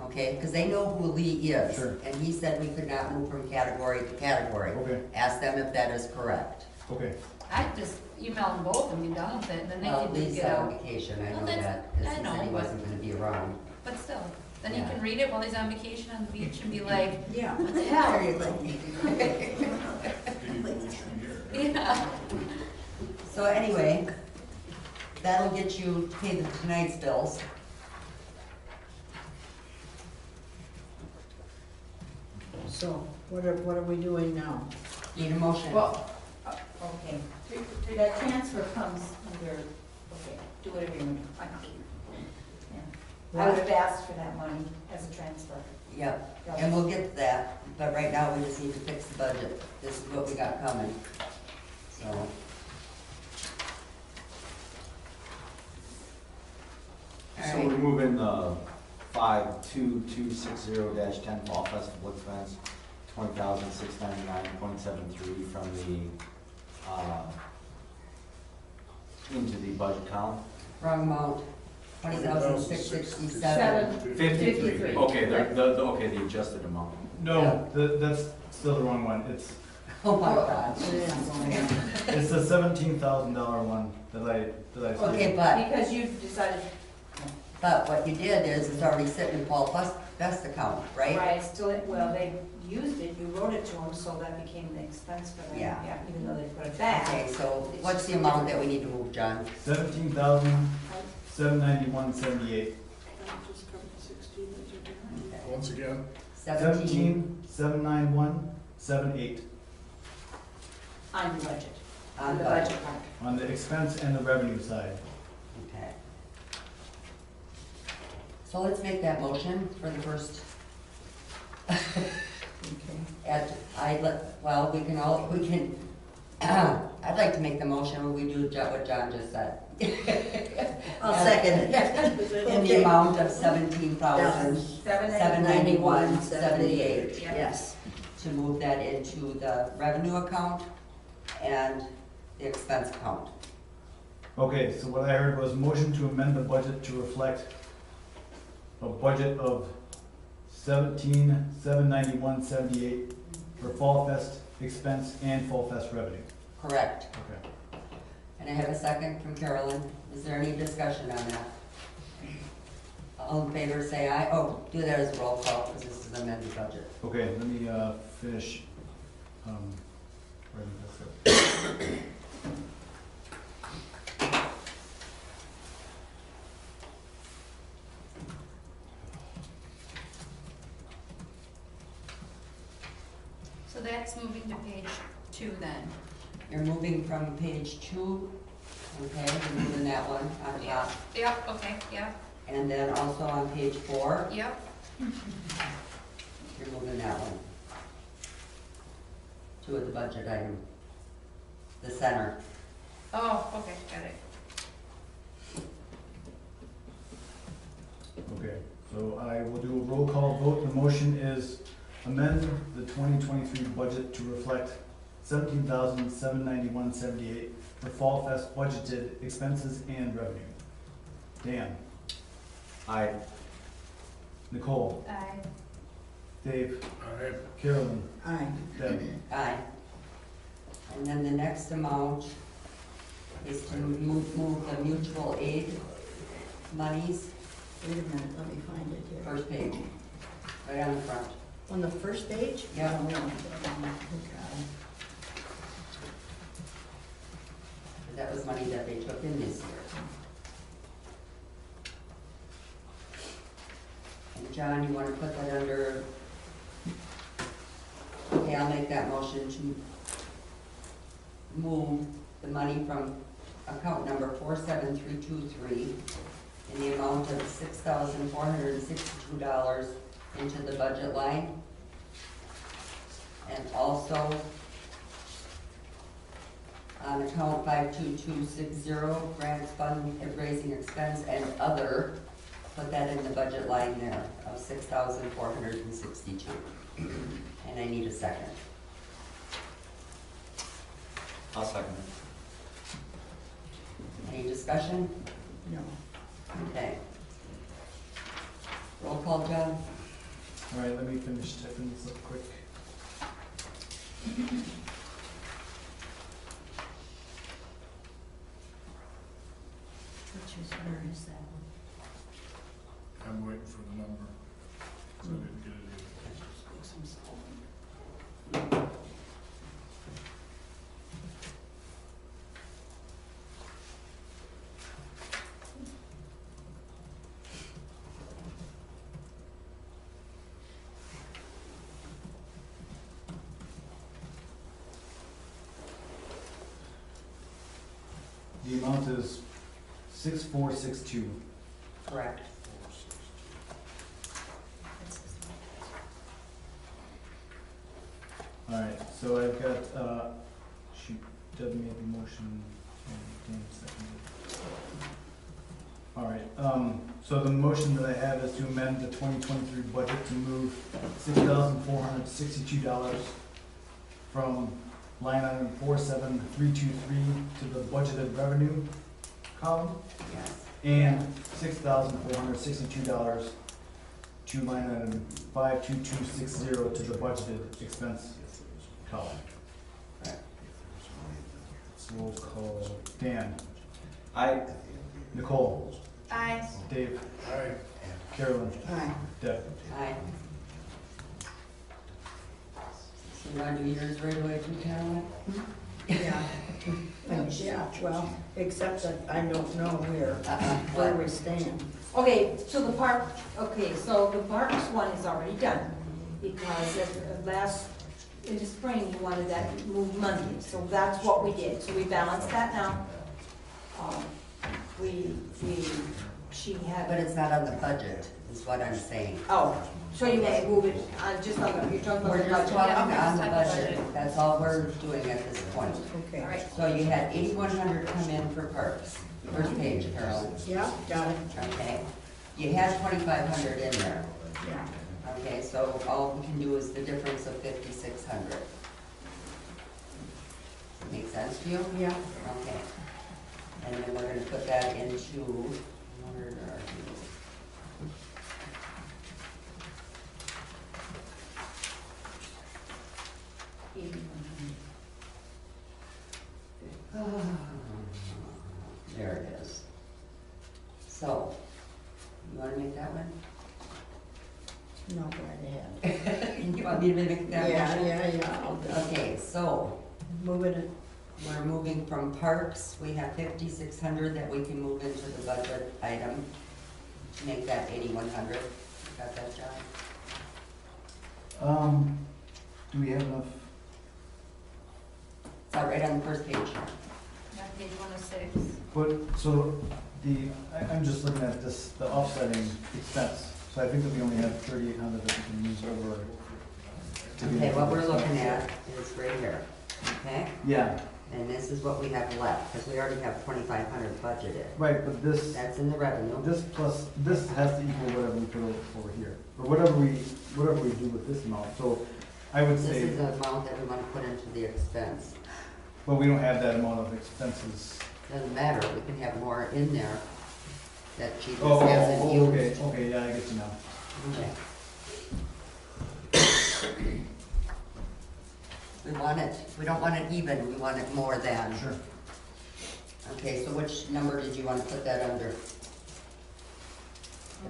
okay, because they know who Lee is. Sure. And he said we could not move from category to category. Okay, Ask them if that is correct. okay. I just email them both and be done with it, and then they Well, can just Lee's get on out. vacation, I Well, know that's- that, because I he know, said he but- wasn't gonna be around. But still, then he Yeah. can read it while he's on vacation on the beach and be like, Yeah. what the hell? Seriously. Yeah. So anyway, that'll get you to pay tonight's bills. So, what are we doing now? Need a motion? Well, okay, that transfer comes under, okay, do whatever you want, I don't care. Yeah. I would have asked for that money as a transfer. Yep, and we'll get to that, but right now we just need to fix the budget. This is what we got coming, so. So All we're right, moving the 52260-10 Fall Festival expense, 20,699.73 from the, into the budget column. wrong amount, 20,667. 53. Okay, okay, the adjusted amount. No, that's still the wrong one. It's Oh my God. the $17,000 one that I said. Okay, Because you decided, but what you did is, it's already sitting in Paul Best account, right? right, still, well, they used it, you wrote it to them, so that became the expense for them. Yeah. Even though they put it back. Okay, so what's the amount that we need to move, John? $17,791.78. Once again, 17,791.78 On the budget. On the budget. budget part. on the expense and the revenue side. Okay. So let's make that motion for the first. I'd like to make the motion where we do what John just said. I'll second it. In the amount of $17,791.78. Yes. To move that into the revenue account and the expense account. Okay, so what I heard was motion to amend the budget to reflect a budget of $17,791.78 for Fall Fest expense and Fall Fest revenue. Correct. Okay. And I have a second from Carolyn. Is there any discussion on that? All in favor, say aye. Oh, do that as a roll call, because this is an amended budget. Okay, let me finish. Where did this go? So that's moving to page 2 then. You're moving from page 2, okay, you're moving that one on top. Yep, okay, yep, And then also on page 4, yep. you're moving that one. 2 of the budget item. The center. Oh, okay, got it. Okay, so I will do a roll call vote. The motion is amend the 2023 budget to reflect $17,791.78 for Fall Fest budgeted expenses and revenue. Dan, Aye. Nicole, Aye. Dave, all right, Carolyn, Aye. Deb. Aye. And then the next amount is to move the mutual aid monies, Wait a minute, let me find it here. first page, right on the front. On the first page? Yeah. Oh, no. Okay. That was money that they took in this year. And John, you want to put that under, okay, I'll make that motion to move the money from account number 47323 in the amount of $6,462 into the budget line. And also on account 52260, grants fund raising expense and other, put that in the budget line there of 6,462. And I need a second. I'll second it. Any discussion? No. Okay. Roll call, John? All right, let me finish typing this up quick. Where is that one? I'm waiting for the number, 'cause I didn't get it either. The amount is 6462. Correct. All right, so I've got, Deb made the motion, and Dan seconded. All right, so the motion that I have is to amend the 2023 budget to move $6,462 from line item 47323 to the budgeted revenue column, Yes. and $6,462 to line item 52260 to the budgeted expense column. Correct. Roll call. Dan. I, Nicole. Aye. Dave. Aye. Carolyn. Aye. Deb. Aye. So you want to do yours right away too, Carolyn? Yeah. Yeah, well, except that I don't know where we stand. Okay, so the park, so the parks one is already done, because in the spring, you wanted that moved Monday, so that's what we did, so we balanced that now. She had. But it's not on the budget, is what I'm saying. Oh, so you want to move it just on the, you're talking about We're the just budget? talking Yeah, on the we're just budget, talking that's all we're doing at this point. Okay. All right, So you had 8,100 come in for parks, first page, Carolyn, Yeah, got it. okay? You had 2,500 in there, Yeah. okay, so all we can do is the difference of 5,600. Make sense to you? Yeah. Okay. And then we're gonna put that into, where are you? There it is. So, you wanna make that one? No, go ahead. You want me to make that motion? Yeah, I'll do it. Okay, so, Moving it. we're moving from parks, we have 5,600 that we can move into the budget item, make that 8,100. Got that, John? Do we have enough? It's all right on the first page. Yeah, page 106. But, so, I'm just looking at this, the offsetting expense, so I think that we only have 3,800 that we can use over. to be Okay, able what to we're expense. looking at is right here, okay? Yeah, And this is what we have left, because we already have 2,500 budgeted. right, but this, That's in the revenue. this plus, this has to equal whatever we put over here, or whatever we do with this amount, so I would This say, is the amount that we want to put into the expense. but we don't have that amount of expenses. Doesn't matter, we can have more in there that she just Oh, hasn't used. okay, yeah, I get you now. Okay. We don't want it even, we want it more than. Sure. Okay, so which number did you want to put that under?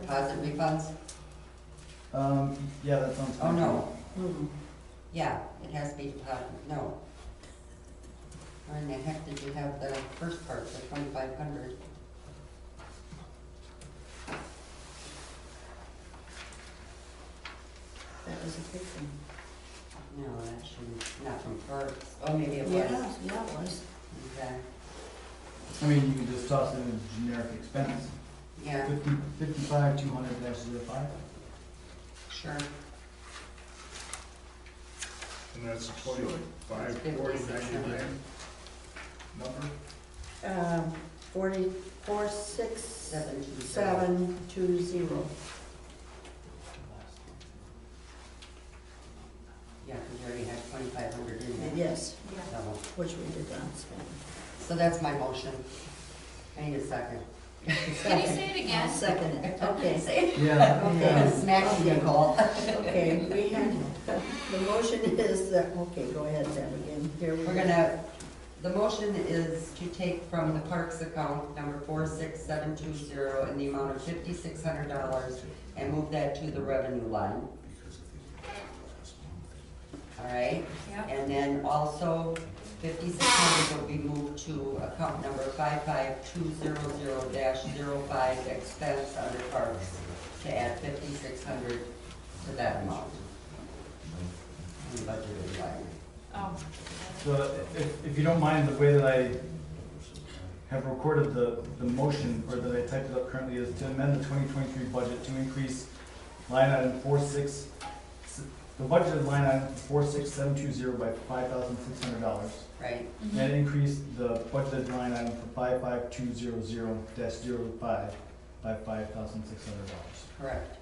Deposit refunds? Yeah, that sounds. Oh, good. no, Mhm. yeah, it has to be deposit, no. Where in the heck did you have the first part, the 2,500? That was a big thing. No, that shouldn't, not from parks, oh, maybe it was. Yeah, it was. Okay, I mean, you can just toss in a generic expense, yeah, 55, 200 dash 05. sure. And that's 25, 40, 99 number? 44, 6, 720. 720. Yeah, because you already had 2,500 in there. Yes, So, which we did not spend. so that's my motion. I need a second. Can you say it again? I'll second it. Okay. Say- Yeah. Okay, smack you, Nicole. Okay, we had, the motion is that, okay, go ahead, Deb, again. Here we We're go. gonna, the motion is to take from the parks account number 46720 in the amount of $5,600 and move that to the revenue line. All right? Yep. And then also 5,600 will be moved to account number 55200-05 expense under parks to add 5,600 to that amount. In the budgeted line. Oh. So if you don't mind the way that have recorded the motion, or that I typed it up currently, is to amend the 2023 budget to increase line item the budgeted line item 46720 by $5,600. Right, And increase the budgeted line item for 55200-05 by $5,600. correct,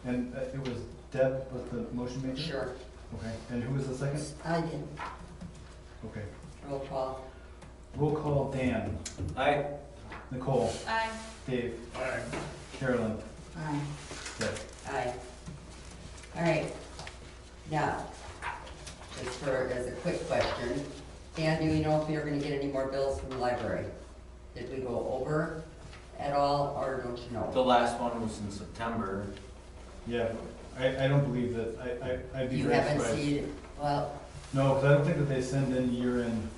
And it was Deb was the motion maker? sure. Okay, and who was the second? I did. Okay. Roll call. Roll call, Dan. Aye. Nicole. Aye. Dave. Aye. Carolyn. Aye. Deb. Aye. All right, now, just as a quick question, Dan, do you know if you're gonna get any more bills from the library? Did we go over at all, or don't you know? The last one was in September. Yeah, I don't believe that, I'd be You very haven't surprised. seen, well, No, because I don't think that they send in year-end.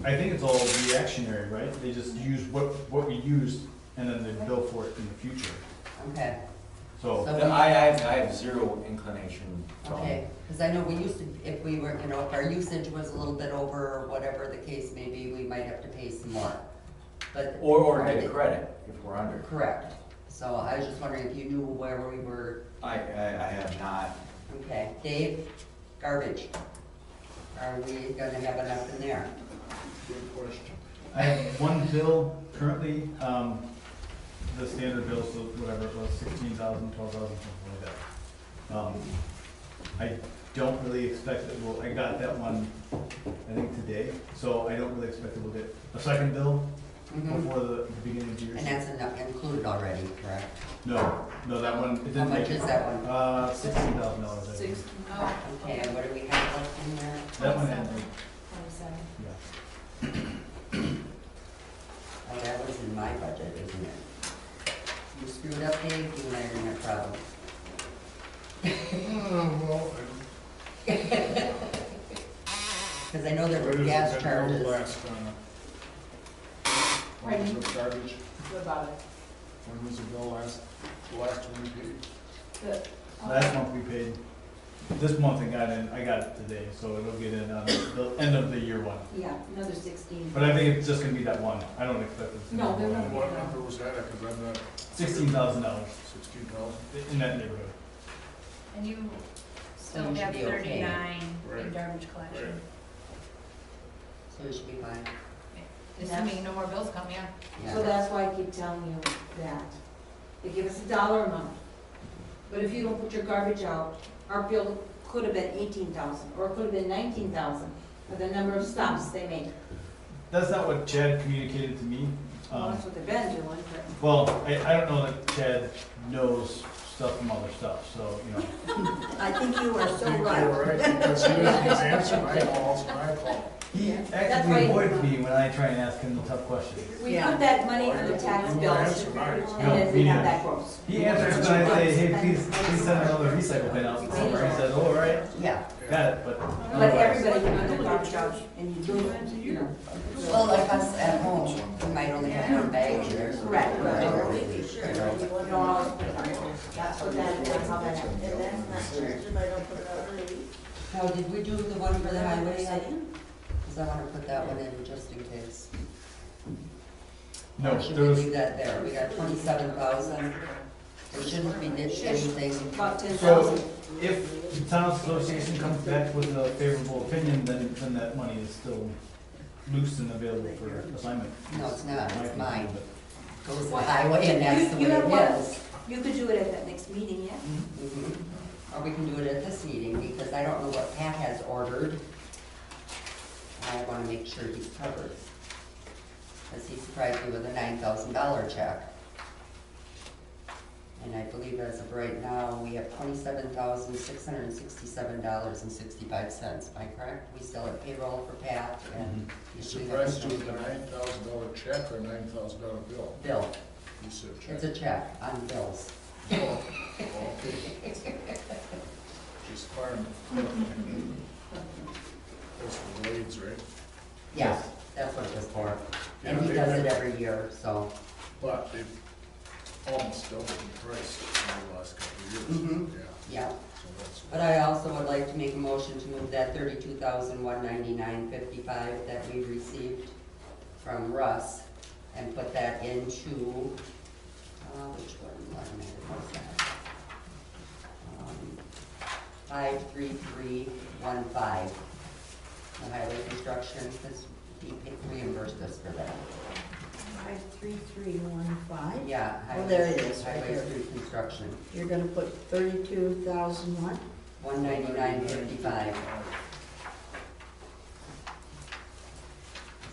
I think it's all reactionary, right? They just use what we used and then they bill for it in the future. okay, So, So- I have zero inclination. okay, because I know we used to, if we were, you know, if our usage was a little bit over, or whatever the case may be, we might have to pay some more. But. Or get a credit if we're under. Correct, so I was just wondering if you knew where we were. I have not. Okay, Dave, garbage. Are we gonna have enough in there? Good question. I have one bill currently, the standard bill, so whatever it was, 16,000, 12,000, something like that. I don't really expect that I got that one, I think today, so I don't really expect that we'll get a second bill Mhm. before the beginning of the year. And that's included already, correct? No, that one, it How didn't much make is it. that one? $16,000, I think. Oh, Okay, and what do we have left in there? That one, 27. yeah. Oh, that was in my budget, isn't it? You screwed up, Dave, you and I are in a problem. Well, Because I know there what were is gas it, charges. last, when was the garbage? What about it? When was the bill last, the last one we paid? Last month we paid, this month I got it today, so it'll get in on the end of the year one. Yeah, another 16. But I think it's just gonna be that one, I don't expect it to be No, there more won't than be. What number was that, because I'm not, $16,000 $16,000? in that neighborhood. And you So still you should have be okay. 39 in Right. garbage collection. So it should be fine. Assuming no more bills come, yeah. Yeah. So that's why I keep telling you that. They give us a dollar amount. But if you don't put your garbage out, our bill could have been 18,000, or it could have been 19,000, for the number of stops they make. That's not what Chad communicated to me. Well, that's what they've been doing, but. Well, I don't know that Chad knows stuff from other stuff, so, you know. I think you are so You're right. right, because he doesn't answer my calls when I call. He That's actively right. avoids me when I try and ask him the tough questions. We Yeah. put that money on the tax You bills, answer mine. and then we have that gross. He answers when I say, hey, please send another recycle bin out somewhere. He says, oh, all right, Yeah, got it, but. But everybody can put their garbage out, and you do it, you know. well, like us at home, we might only have one bag in there. Correct. You know. You don't always put it on. That's what that's how that happens. Now, did we do the one for the highway yet? Because I want to put that one in just in case. No, Or should there we was, leave that there? We got 27,000. There shouldn't be anything. About 10,000. so if the town association comes back with a favorable opinion, then that money is still loose and available for assignment. No, it's not, My it's opinion, mine. but- Goes to the highway and that's the You way have it one. is. You could do it at that next meeting, yeah? Mhm. Or we can do it at this meeting, because I don't know what Pat has ordered. I want to make sure he's covered. Because he surprised me with a $9,000 check. And I believe as of right now, we have $27,667.65. Am I correct? We still have payroll for Pat and. You surprised you with a $9,000 check or a $9,000 bill? Bill. You said It's check. a check on bills. Oh, okay. Just farm. That's for blades, right? Yeah, that's what it was for. And Yeah, he they does it have- every year, so. But they've almost doubled in price in the last couple of years. Mhm. Yeah, Yeah, so that's. but I also would like to make a motion to move that $32,199.55 that we received from Russ and put that into, which one, what's that? 53315. The highway construction, because he reimbursed us for that. 53315. Yeah. Oh, there it is, right Highway there. street construction, You're gonna put 32,000 what? 199.55.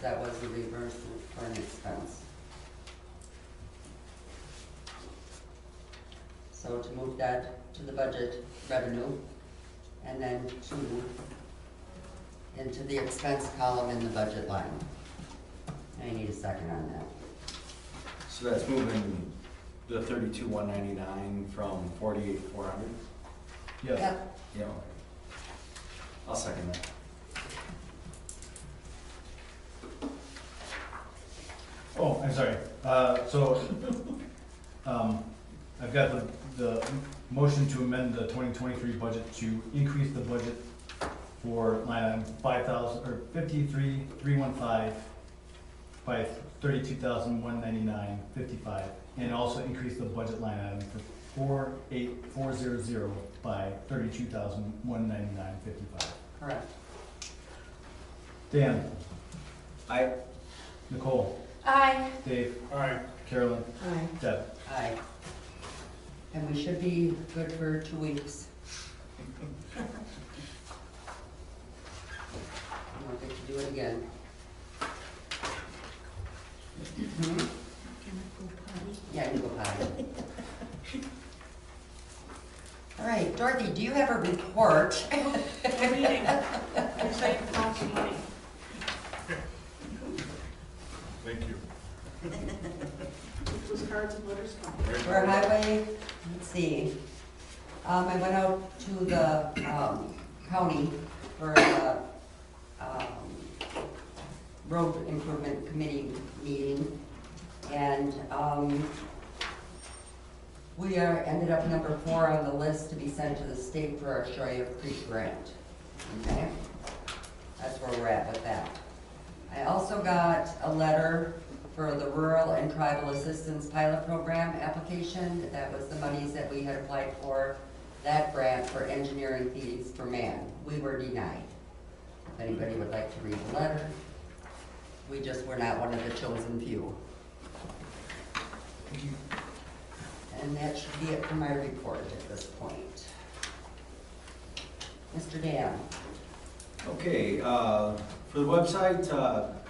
That was the reimbursement for an expense. So to move that to the budget revenue, and then into the expense column in the budget line. I need a second on that. So that's moving the 32,199 from 48,400? Yes. Yep. Yeah. I'll second that. Oh, I'm sorry. I've got the motion to amend the 2023 budget to increase the budget for line item 53,315 by 32,199.55, and also increase the budget line item for 48400 by 32,199.55. Correct. Dan, Aye. Nicole, Aye. Dave, All right, Carolyn, Aye. Deb. Aye. And we should be good for 2 weeks. I won't get to do it again. Hmm? Yeah, you go potty. All right, Dorothy, do you have a report? thank you. Those cards and letters come. For highway, let's see. I went out to the county for the road improvement committee meeting. And we ended up number 4 on the list to be sent to the state for our Shoya Creek grant. Okay? That's where we're at with that. I also got a letter for the Rural and Tribal Assistance Pilot Program application. That was the monies that we had applied for, that grant for engineering fees for man. We were denied. If anybody would like to read the letter, we just were not one of the chosen few. And that should be it for my report at this point. Mr. Dan. Okay, for the website,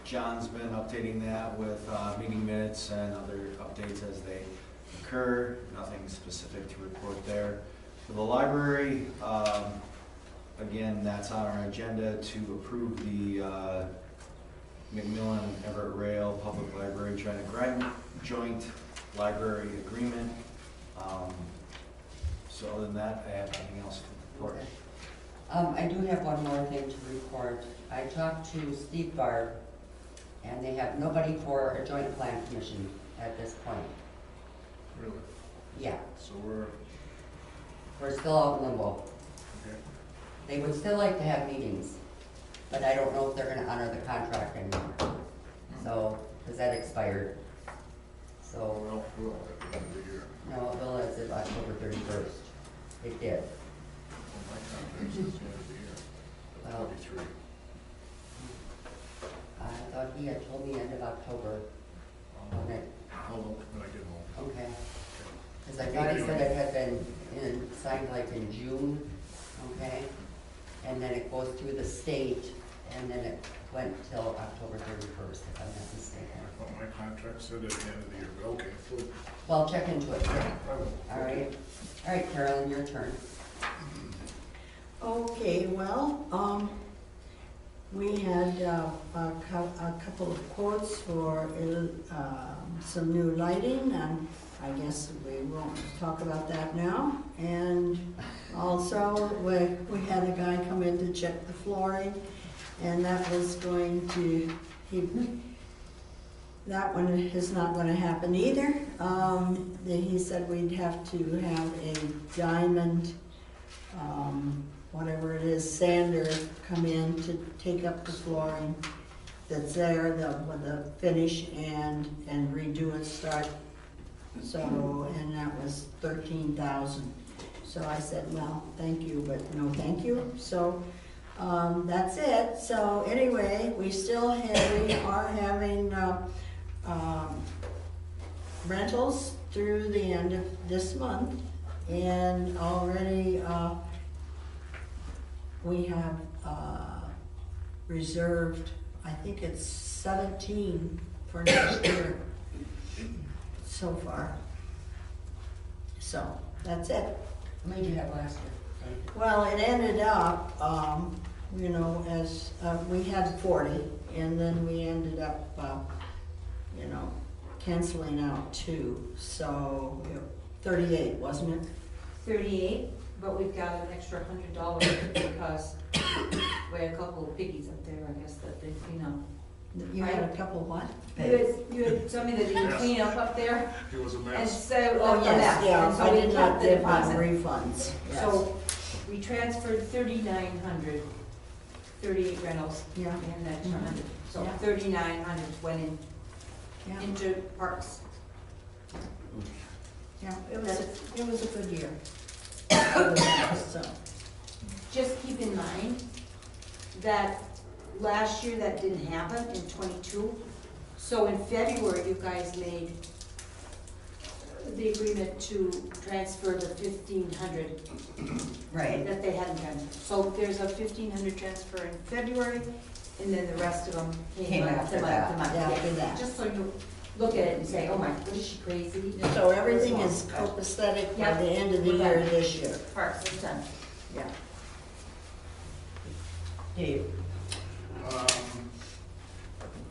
John's been updating that with meeting minutes and other updates as they occur. Nothing specific to report there. For the library, again, that's on our agenda to approve the McMillan Everett Rail Public Library joint library agreement. So other than that, I have nothing else to report. Okay. I do have one more thing to report. I talked to Steve Barb, and they have nobody for a joint plan commission at this point. Really? Yeah, So we're, we're still out in limbo. okay. They would still like to have meetings, but I don't know if they're gonna honor the contract anymore. So, because that expired. So, Well, we'll have to end the year. no, it will as of October 31st. It did. Well, my contract says the end of the year, Well, 23. I thought he had told me end of October. Okay. I'll look when I get home. Okay. Because I thought he said it had been signed like in June, okay? And then it goes through the state, and then it went till October 31st, if I'm not mistaken. I thought my contract said at the end of the year, but okay. Well, check into it, sir. I will. All right. All right, Carolyn, your turn. Okay, well, we had a couple of quotes for some new lighting, and I guess we won't talk about that now. And also, we had a guy come in to check the flooring, and that was going to, that one is not gonna happen either. He said we'd have to have a diamond, whatever it is, sander come in to take up the flooring. that's there, with the finish and redo it, start. So, and that was 13,000. So I said, well, thank you, but no thank you. So, that's it. So anyway, we are having, rentals through the end of this month. And already, we have, reserved, I think it's 17 for next year so far. So, that's it. How many did you have last year? Well, it ended up, you know, as, we had 40, and then we ended up, you know, canceling out 2, so 38, wasn't it? 38, but we've got an extra $100 because we had a couple of piggies up there, I guess, that they clean up. You had a couple what? You had somebody that didn't clean up there, It was a and mess. so. Oh, yes, yeah, and so I we did not kept the give them deposit. refunds, yes. So we transferred 3,900, 38 rentals, Yeah. and that extra 100. So Yeah. 3,900 went Yeah, into parks. yeah, it was a good year. So, Just keep in mind that last year that didn't happen in '22. So in February, you guys made the agreement to transfer the 1,500 Right. that they hadn't done. So there's a 1,500 transfer in February, and then the rest of them Came came month after to month that. to month. Yeah, Yeah. after that. Just so you look at it and say, oh my, what is she crazy? So everything is copacetic by the end of the year this year. Parks is done. Yeah. Dave?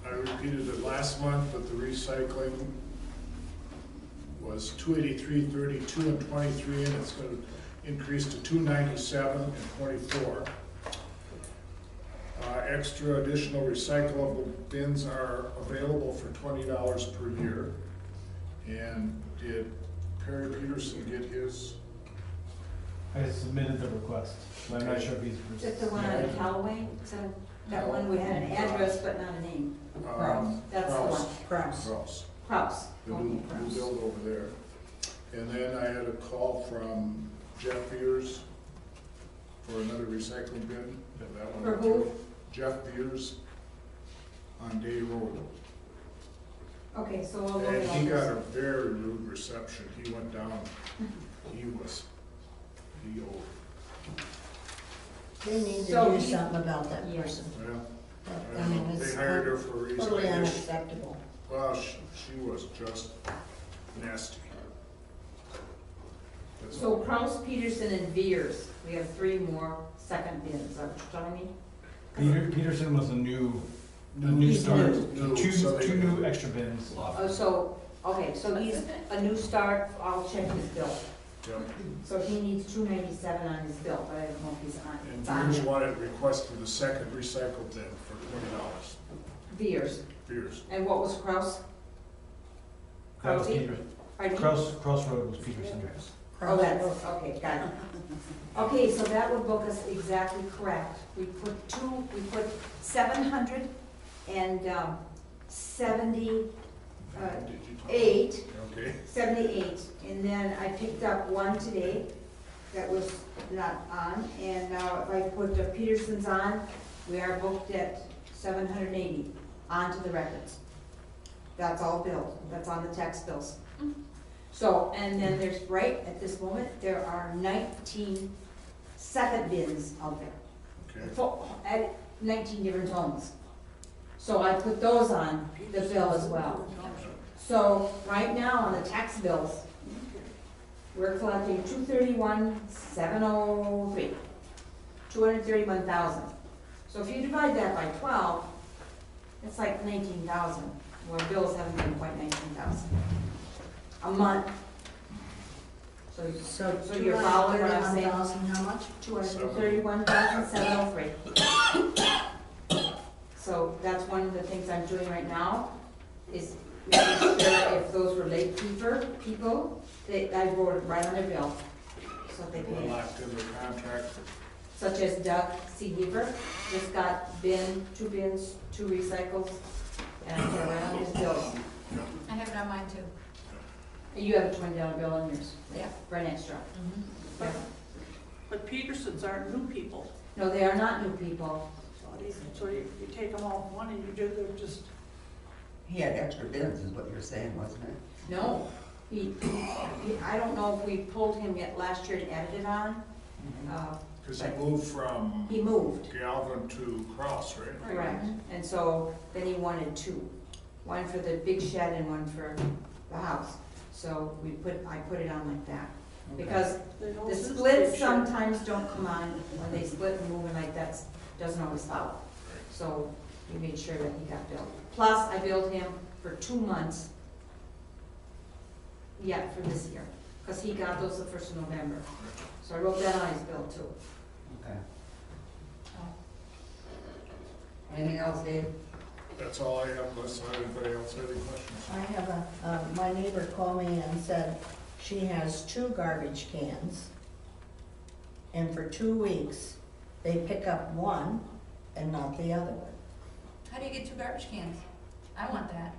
I repeated it last month, but the recycling was 283.32 and 23, and it's gonna increase to 297 and 24. Extra additional recyclable bins are available for $20 per year. And did Perry Peterson get his? I submitted the request, but I'm not sure if he's. Is that the one out of Callaway? That one we had an address but not a name? That's the one. Kraus. Kraus. Kraus. The new build over there. And then I had a call from Jeff Beers for another recycling bin. That one For who? Jeff Beers on Day Road. Okay, so I'll look And at all he got a this. very rude reception. He went down, he owed. They need So to do he- something about that Yeah. person. Well, I mean, they it's hired her for a reason. totally I guess. unacceptable. Well, she was just nasty. That's So all. Kraus, Peterson, and Veers, we have 3 more second bins, is that what you're telling me? Peterson was a new He's start. new. Two So they- new extra bins. Oh, so, okay, so he's a new start, I'll check his bill. Yep. So he needs 297 on his bill, but I don't know if he's on. And it's on Beers there. wanted requested the second recycle bin for $20. Veers, Beers. and what was Kraus? That was Krause? Peterson. Pardon me? Crossroad was Peterson. Oh, that's, okay, got it. Okay, so that would book us exactly correct. We put 778, Did you talk? 78, Okay. and then I picked up 1 today that was not on, and now if I put the Petersons on, we are booked at 780 onto the records. That's all billed, that's on the tax bills. So, and then there's, right at this moment, there are 19 second bins out there. Okay. At 19 different homes. So I put those on the bill as well. So right now on the tax bills, we're collecting 231,703, 231,000. So if you divide that by 12, it's like 19,000. Well, bills haven't been quite 19,000 a month. So you're following what I'm saying? 231,000, how much? 231,703. So that's one of the things I'm doing right now, is making sure if those were late people, I wrote it right on their bill, so they pay We're it. locked in the contract such as Doug Seaver, just got two bins, 2 recycles, and I put around his bills. I have it on mine too. You have a $20 bill on yours, Yeah. for an extra. Yeah. But Petersons aren't new people, No, they are not new people. so you take them all in one and you do, they're just, He had extra bins, is what you're saying, wasn't it? No, I don't know if we pulled him yet last year and added it on. Because he moved from He moved. Galvin to Cross, right? Correct, and so then he wanted 2, one for the big shed and one for the house. So I put it on like that, because they don't the use splits big sometimes don't come on, when they split and move and like that, doesn't always follow. So we made sure that he got billed. Plus, I billed him for 2 months, for this year, because he got those the 1st of November. So I wrote that on his bill too. Okay. Anything else, Dave? That's all I have, unless anybody else has any questions. I have my neighbor called me and said she has 2 garbage cans, and for 2 weeks, they pick up one and not the other one. How do you get 2 garbage cans? I want that.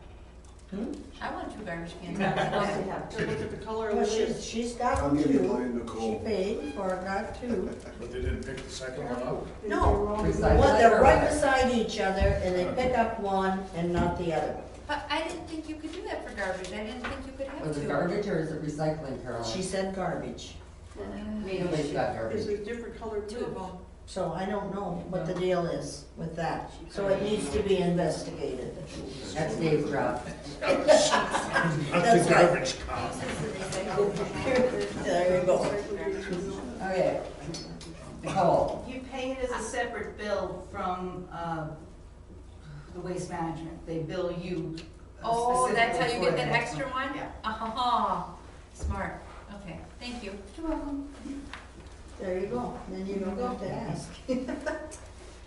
Hmm? I want 2 garbage cans. You're not supposed to have So look at the color of Well, the lid. she's got I'll 2. give you mine, She Nicole. paid got 2. But they didn't pick the second one up? No, Recycle. well, they're right beside each other, and they pick up one and not the other one. But I didn't think you could do that for garbage. I didn't think you could have Was it 2. garbage or is it recycling, Caroline? She said garbage, Nobody's got Is garbage. there different colored 2 of lids? them. so I don't know what the deal is with that. So it needs to be investigated. That's Dave's job. Not That's the right. garbage cop. There you go. Okay. Nicole, You pay it as a separate bill from the waste management. They bill you. Oh, that's how you specifically get that for extra one? Yeah. Oh, smart. Okay, thank you. You're welcome. There you go, then you don't have to ask.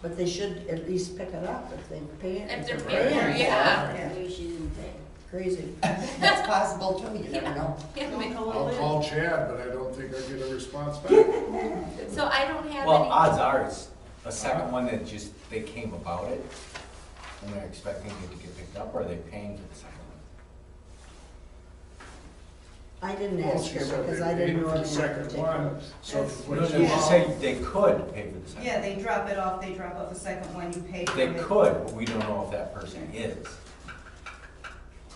But they should at least pick it up if they pay it. If they're paying paying for it, yeah. Maybe she didn't pay. Crazy. that's possible too, you never know. Yeah, What but- color I'll lid? call Chad, but I don't think I'll get a response back. So I don't have Well, any. odds are it's a second one that just, they came about it and they're expecting it to get picked up, or are they paying for the second one? I didn't Well, ask she her said because they I didn't paid know for the any second one, particulars. so if you No, put no, two just on- say they could pay for the second. Yeah, they drop it off, they drop off the second one, you pay for They it. could, but we don't know if that person is.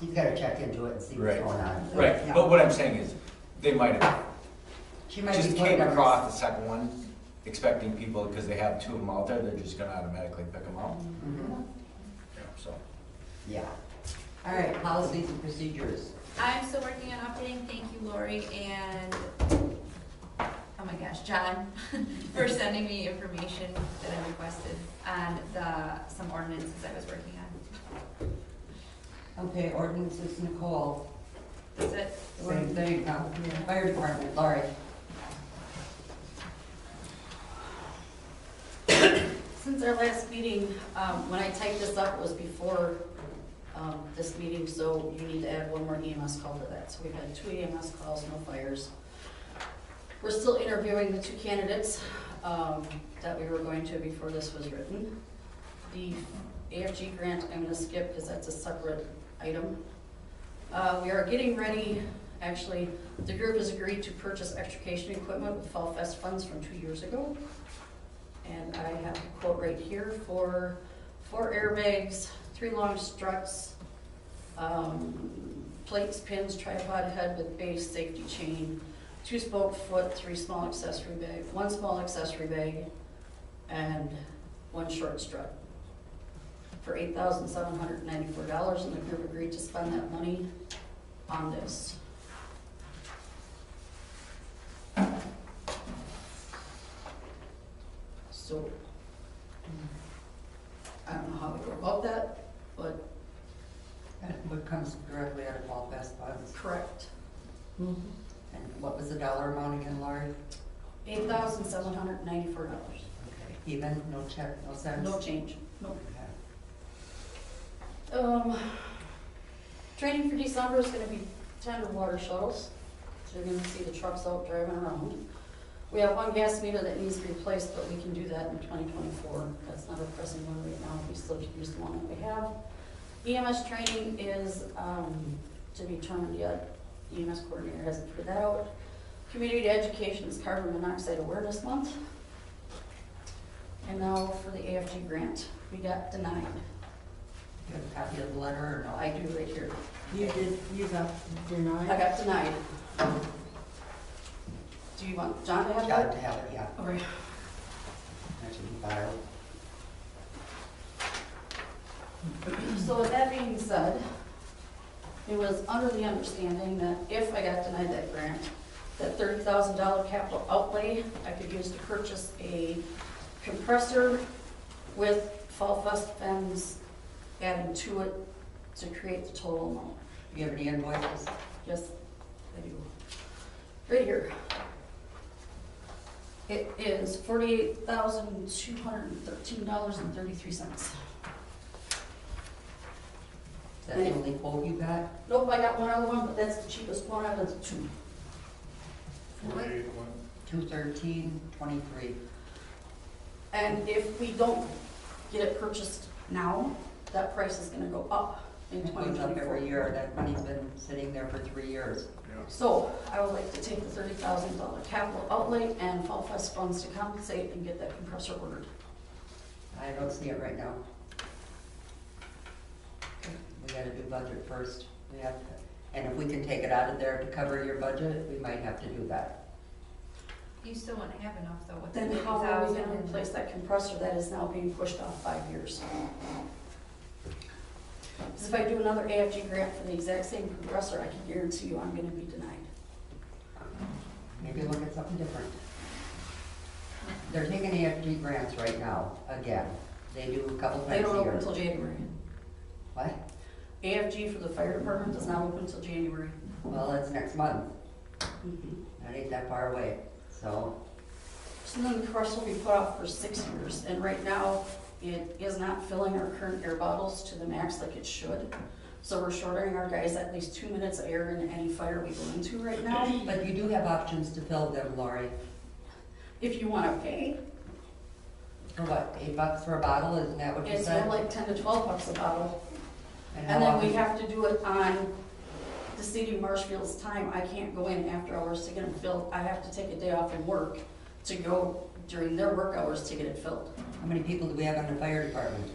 You've gotta check into it and see what's Right. going on. Right, Yeah. but what I'm saying is, they might have She might just be putting came them- across the second one, expecting people, because they have 2 of them out there, they're just gonna automatically pick them up. Mhm. Yeah, so. Yeah. All right, policies and procedures. I'm still working on updating. Thank you, Lori and, oh my gosh, John, for sending me information that I requested on some ordinances I was working on. Okay, ordinances, Nicole. That's it. Same thing, huh? Fire department, Laurie. Since our last meeting, when I typed this up, it was before this meeting, so you need to add one more EMS call to that. So we've had 2 EMS calls, no fires. We're still interviewing the 2 candidates that we were going to before this was written. The AFG grant I'm gonna skip because that's a separate item. We are getting ready, actually, the group has agreed to purchase extrication equipment with Fall Fest funds from 2 years ago. And I have a quote right here for 4 airbags, 3 long struts, plates, pins, tripod head with base, safety chain, 2 spoke foot, 3 small accessory bag, 1 small accessory bag, and 1 short strut for $8,794, and the group agreed to spend that money on this. So, I don't know how we go about that, but That what comes directly out of Fall Fest funds. correct. And what was the dollar amount again, Laurie? $8,794. Okay. Even, no check, no cents? No change. No. Okay. Training for December is gonna be tender water shuttles. So you're gonna see the trucks out driving around. We have one gas meter that needs to be replaced, but we can do that in 2024. That's not a pressing one right now. We still use the one that we have. EMS training is to be determined yet. EMS coordinator hasn't figured that out. Community education is Carbon Monoxide Awareness Month. And now for the AFG grant, we got denied. You have a copy of the letter or no? I do right here. You got denied? I got denied. Do you want John to have Got that? to have it, yeah. Okay. That should be filed. So with that being said, it was under the understanding that if I got denied that grant, that $30,000 capital outlay I could use to purchase a compressor with Fall Fest funds adding to it to create the total amount. Do you have any invoices? Yes, I do. Right here. It is $48,213.33. Is that the only quote you got? Nope, I got one other one, but that's the cheapest one out of the two. 48, 213.23. And if we don't get it purchased now, that price is gonna go up in It goes up 2024. every year. That money's been sitting there for 3 years. So I would like to take the $30,000 capital outlay and Fall Fest funds to compensate and get that compressor ordered. I don't see it right now. We gotta do budget first. We have to, and if we can take it out of there to cover your budget, we might have to do that. You still wouldn't have enough though with the Then how are we 50,000. gonna replace that compressor that is now being pushed off 5 years? Because if I do another AFG grant for the exact same compressor, I can guarantee you I'm gonna be denied. Maybe look at something different. They're taking AFG grants right now, again. They do a couple They times don't a open year. until January. What? AFG for the fire department does not open until January. Well, it's next month. That ain't that far away, so. So then the compressor will be put off for 6 years, and right now, it is not filling our current air bottles to the max like it should. So we're shorting our guys at least 2 minutes of air in any fire we go into right now. But you do have options to fill them, Lori. If you wanna pay, For what, $8 for a bottle, isn't that what you it's said? more like 10 to 12 bucks a bottle. how And then we often- have to do it on the city of Marshfield's time. I can't go in after hours to get them filled. I have to take a day off from work to go during their work hours to get it filled. How many people do we have in the fire department?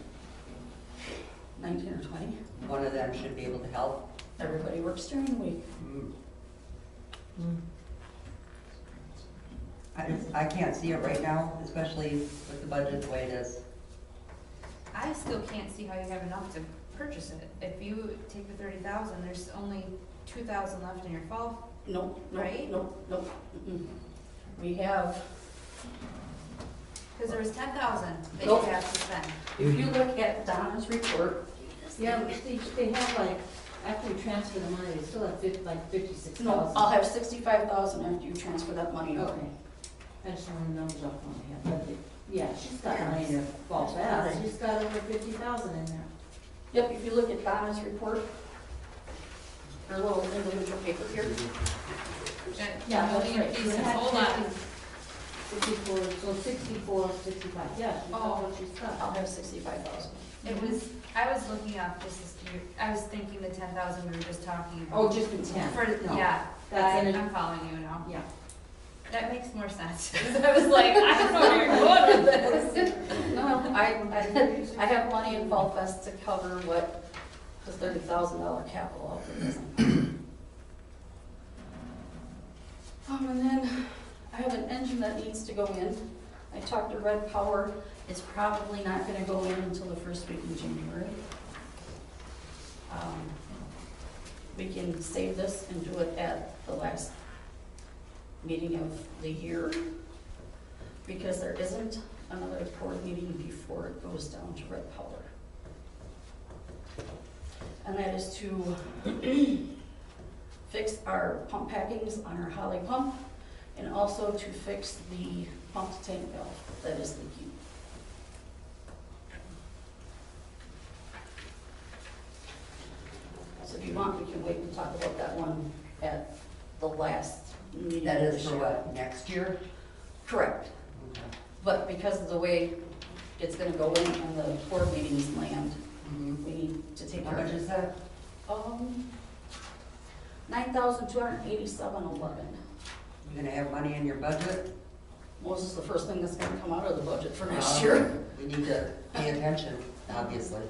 19 or 20. One of them should be able to help. Everybody works during the week. I can't see it right now, especially with the budget the way it is. I still can't see how you have enough to purchase it. If you take the 30,000, there's only 2,000 left in your fall. Nope, nope, Right? nope, nope. Mm-mm. We have, Because there was 10,000 that Nope. you have to spend. if you look at Donna's report, Yeah, but they have like, after we transfer the money, they still have like 56,000. no, I'll have 65,000 after you transfer that money over. Okay. I just want the numbers off my head, but yeah, she's got money in her fall fast, she's got over 50,000 in there. Yep, if you look at Donna's report, her little individual paper here, Yeah, that's Million right. pieces. We had Hold on. 54, so 64, 65, yeah, she's got what she's I'll got. have 65,000. It was, I was looking up just as you, I was thinking the 10,000 we were just talking about. Oh, just the 10. For, No. yeah, That's in it. I'm following you now. Yeah. That makes more sense. I was like, I don't know where you're going with this. No, I have money in Fall Fest to cover what the $30,000 capital outlay is. And then I have an engine that needs to go in. I talked to Red Power. It's probably not gonna go in until the first week in January. We can save this and do it at the last meeting of the year, because there isn't another board meeting before it goes down to Red Power. And that is to fix our pump packings on our Holly pump, and also to fix the pump to tank valve that is leaking. So if you want, we can wait and talk about that one at the last meeting. That of is this for year. what, next year? Correct. But because of the way it's gonna go in and the board meetings land, we need to take How care of much it. is that? 9,287.11. You gonna have money in your budget? Well, this is the first thing that's gonna come out of the budget for next year. We need to pay attention, obviously.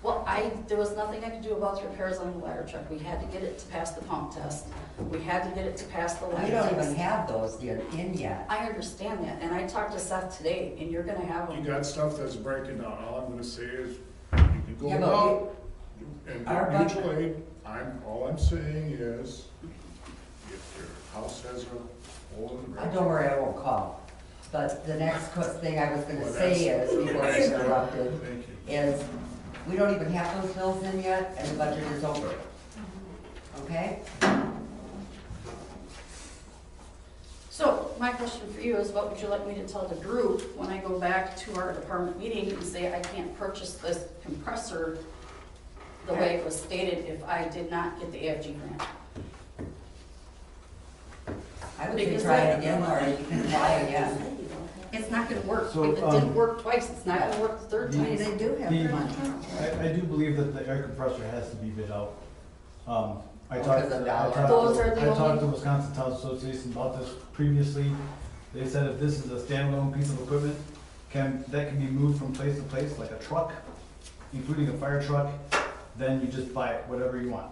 Well, there was nothing I could do about the repairs on the ladder truck. We had to get it to pass the pump test. We had to get it to pass the ladder We test. don't even have those in yet. I understand that, and I talked to Seth today, and you're gonna have You them. got stuff that's breaking down. All I'm gonna say is, you can go Yeah, but out and our get mutual aid. All I'm saying is, if your house has a hole in the ground. Don't worry, I won't call. But the next thing I was gonna Well, say is, before I interrupted, Thank you. is we don't even have those bills in yet, and the budget is over. Okay? So, my question for you is, what would you like me to tell the group when I go back to our department meeting and say I can't purchase this compressor the way it was stated if I did not get the AFG grant? I would say Because try I- it again, or you can try again. It's not gonna work. So, If it didn't work twice, it's not gonna work the third the- time. They do have The- money. I do believe that the air compressor has to be bid out. I Because talked, of I dollar. talked, Those are the I talked only- to Wisconsin Town Association about this previously. They said if this is a standalone piece of equipment, that can be moved from place to place, like a truck, including a fire truck, then you just buy it, whatever you want.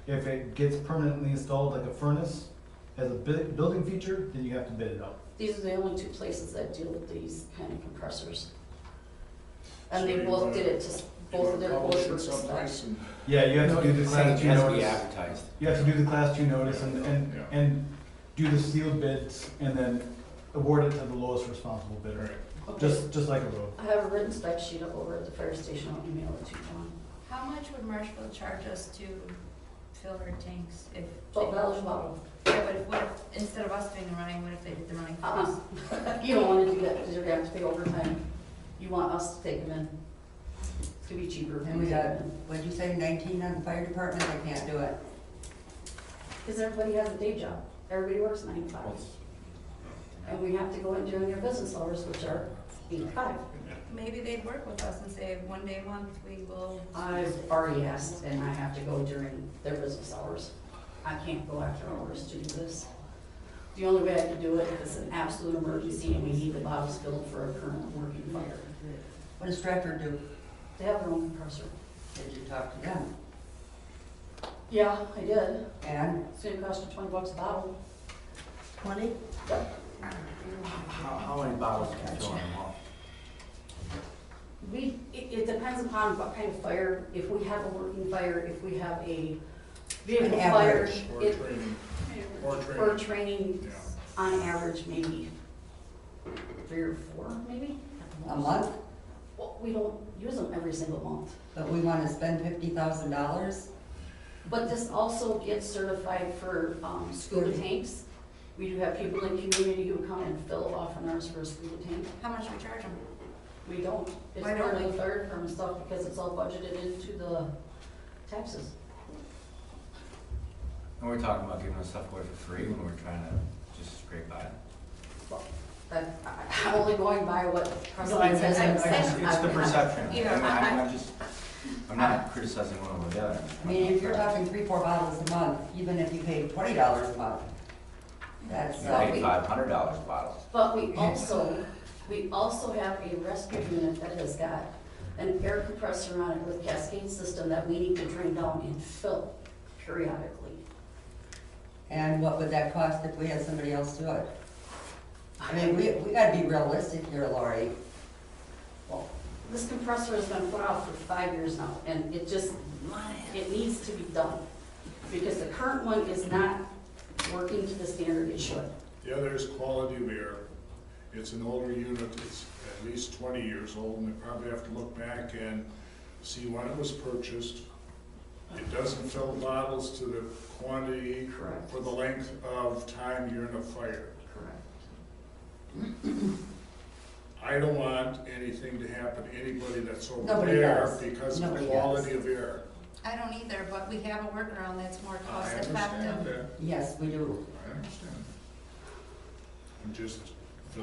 If it gets permanently installed like a furnace as a building feature, then you have to bid it out. These are the only two places that deal with these kind of compressors. And So they you both wanna- did it to, both of their Publish boards it were to someplace spec. and Yeah, you have to do the Saying class it two has to be notice. advertised. You have to do the class two notice Yeah. and do the sealed bids and then award it to the lowest responsible bidder, Right. Okay. just like a road. I have a written spec sheet up over at the fire station. I'll email it to you, John. How much would Marshville charge us to fill our tanks if? $12 a bottle. Yeah, but what if, instead of us doing the running, what if they did the running for us? You don't wanna do that because you're gonna have to pay overtime. You want us to take them in. It's gonna be cheaper. And we got, what'd you say, 19 on the fire department? I can't do it. Because everybody has a day job. Everybody works 9 to 5. And we have to go in during their business hours, which are 8 to 5. Maybe they'd work with us and say, one day a month, we will. I've already asked, and I have to go during their business hours. I can't go after hours to do this. The only way I can do it if it's an absolute emergency and we need the bottles filled for a current working fire. What does Stratford do? They have their own compressor. Did you talk to them? Yeah, I did. And It's gonna cost you $20 a bottle. 20? Yep. How many bottles can you fill in a month? It depends upon what kind of fire, if we have a working fire, if we have a vehicle An fire. average. Or it- training. Or training, Yeah. on average, maybe 3 or 4, maybe. a month, Well, we don't use them every single month. but we want to spend $50,000? But this also gets certified for scuba tanks. We do have people in the community who come and fill off on ours for a scuba tank. How much do we charge them? We don't. It's Why part don't of we? the fire department stuff because it's all budgeted into the taxes. And we're talking about giving us stuff away for free when we're trying to just scrape by. I'm only going by what precedent says. It's the perception. You know, I'm not criticizing one over the other. I mean, if you're talking 3-4 bottles a month, even if you pay $20 a month, that's, You pay $500 a bottle. But we also have a rescue unit that has got an air compressor on it with cascade system that we need to drain down and fill periodically. and what would that cost if we had somebody else do it? I mean, we gotta be realistic here, Lori. Well, this compressor has been put out for 5 years now, and it needs to be done. Because the current one is not working to the standard it should. The other is quality of air. It's an older unit, it's at least 20 years old, and we probably have to look back and see when it was purchased. It doesn't fill bottles to the quantity Correct. for the length of time you're in a fire. Correct. I don't want anything to happen to anybody that's over Nobody there does. because of Nobody the does. quality of air. I don't either, but we have a workaround that's more cost I understand effective. that, Yes, we do. I understand. I'm just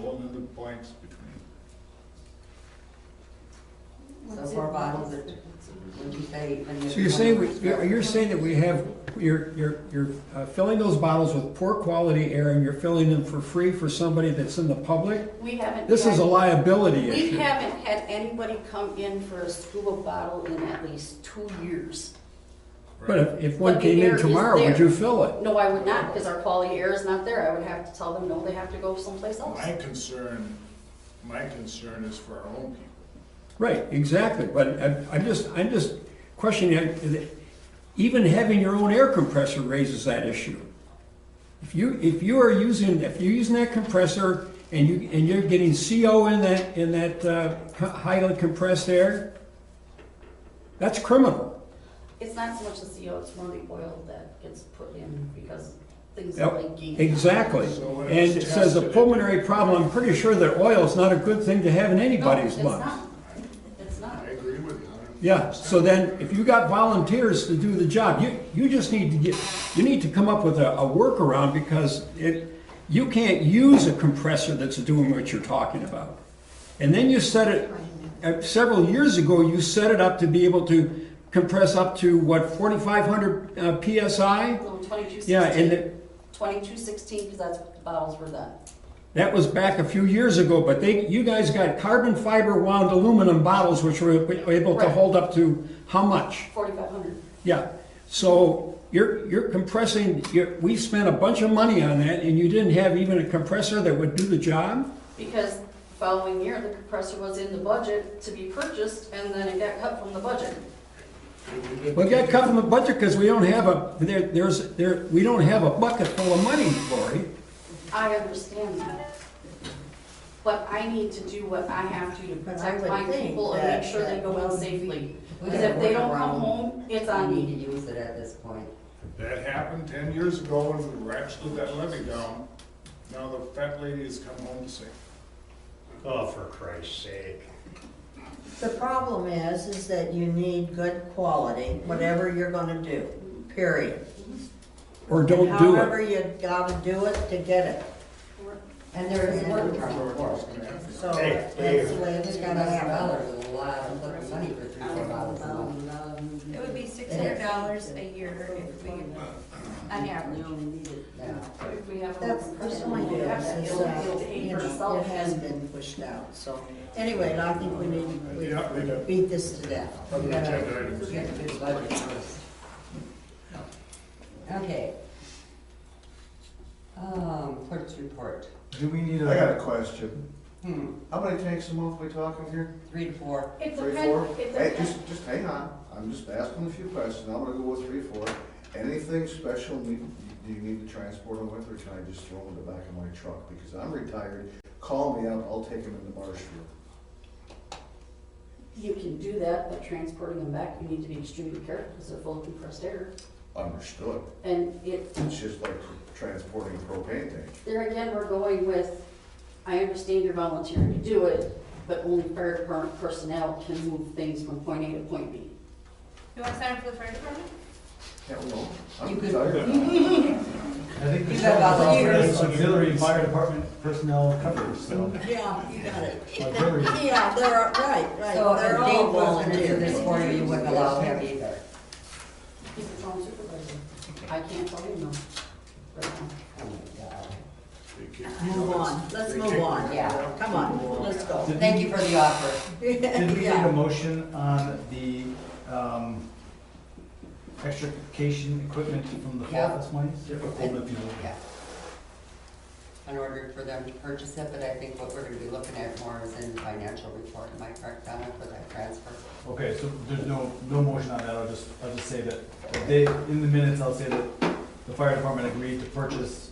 fill in the blanks between. So 4 bottles, would you say? when you- So you're saying that we have, you're filling those bottles with poor quality air and you're filling them for free for somebody that's in the public? We haven't. This is a liability We issue. haven't had anybody come in for a scuba bottle in at least 2 years. But if one But the came air in is tomorrow, would there. you fill it? No, I would not, because our quality air is not there. I would have to tell them, no, they have to go someplace else. My concern is for our own people. Right, exactly, but I'm just questioning, even having your own air compressor raises that issue. If you're using that compressor and you're getting CO in that highly compressed air, that's criminal. It's not so much the CO, it's more the oil that gets put in because things Yep, are leaking. exactly. So when And it's it says a tested, pulmonary problem, I'm pretty sure that oil is not a good thing to have in anybody's No, lungs. it's not. It's not. I agree with you. Yeah, so then if you got volunteers to do the job, you just need to come up with a workaround because you can't use a compressor that's doing what you're talking about. And then you set it, several years ago, you set it up to be able to compress up to what, 4,500 PSI? No, 2216. Yeah, and 2216, because that's what the bottles were done. that was back a few years ago, but you guys got carbon fiber wound aluminum bottles which were able to Right. hold up to how much? 4,500. Yeah, so you're compressing, we spent a bunch of money on that and you didn't have even a compressor that would do the job? Because the following year, the compressor was in the budget to be purchased, and then it got cut from the budget. We got cut from the budget because we don't have we don't have a bucket full of money, Lori. I understand that. But I need to do what I have to But I protect would my think people and make that- sure they that go in will safely. We Because gotta if they work don't come around- home, it's We on need me. to use it at this point. That happened 10 years ago when we ratcheted that levy down. Now the fat lady has come home to say, Oh, for Christ's sake. The problem is that you need good quality, whatever you're gonna do, period. Or don't do However it. you gotta do it to get it. And there is work George from is gonna have to. So Hey, that's the way it's gotta happen. $1,000 is a lot of fucking money for 3 4 bottles a month. It would be $600 a year if we, on average. Yeah. If we have a That's, compressor, that's my we'll deal, have that. is, It'll pay you for know, itself. it has been pushed out, so. Anyway, I think we need, Yeah, we do. beat this to death. We gotta Agenda items. get to the budget first. Okay. Clerk's report. Do we need I got a question. Hmm, How many tanks a month we talking here? 3 to 4. It 3, depends, 4? it Hey, depends. just hang on. I'm just asking a few questions. I'm gonna go with 3, 4. Anything special do you need to transport them with, or can I just throw them in the back of my truck? Because I'm retired. Call me up, I'll take them into Marshfield. You can do that, but transporting them back, you need to be extremely careful because they're full of compressed air. Understood. And It's just like transporting a propane tank. there again, we're going with, I understand you're volunteering to do it, but only fire department personnel can move things from point A to point B. You want to sign up for the fire department? Hell no. You I'm could- retired. I think You the got volunteers. auxiliary and fire department personnel coverage, so. Yeah, you got it. Auxiliary. Yeah, they're, right. So if They're Dave all wasn't into volunteers. this for you, you wouldn't allow him either. He's the town supervisor. I can't tell him no. Right now. Oh my God. They kick- Move on, let's they move kick- on. Yeah. Come on, let's go. Thank you for the offer. Did we make Yeah. a motion on the extrication equipment from the Yeah. fall this morning? Hold up, you know. Yeah. In order for them to purchase it, but I think what we're gonna be looking at more is in the financial report, am I correct, Donna, for that transfer? Okay, so there's no motion on that, I'll just say that they, in the minutes, I'll say that the fire department agreed to purchase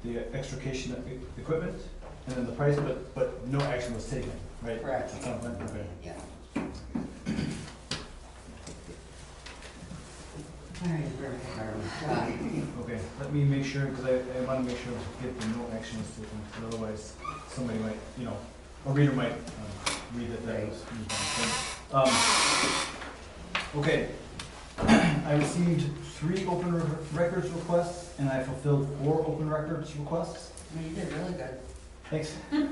the extrication equipment, and then the price, but no action was taken, right? Correct. At some point, okay. Yeah. All right, John. Okay, let me make sure, because I want to make sure to get the no action was taken, 'cause otherwise somebody might, a reader might read that was. Okay, I received 3 open records requests, and I fulfilled 4 open records requests. You did really good. Thanks. You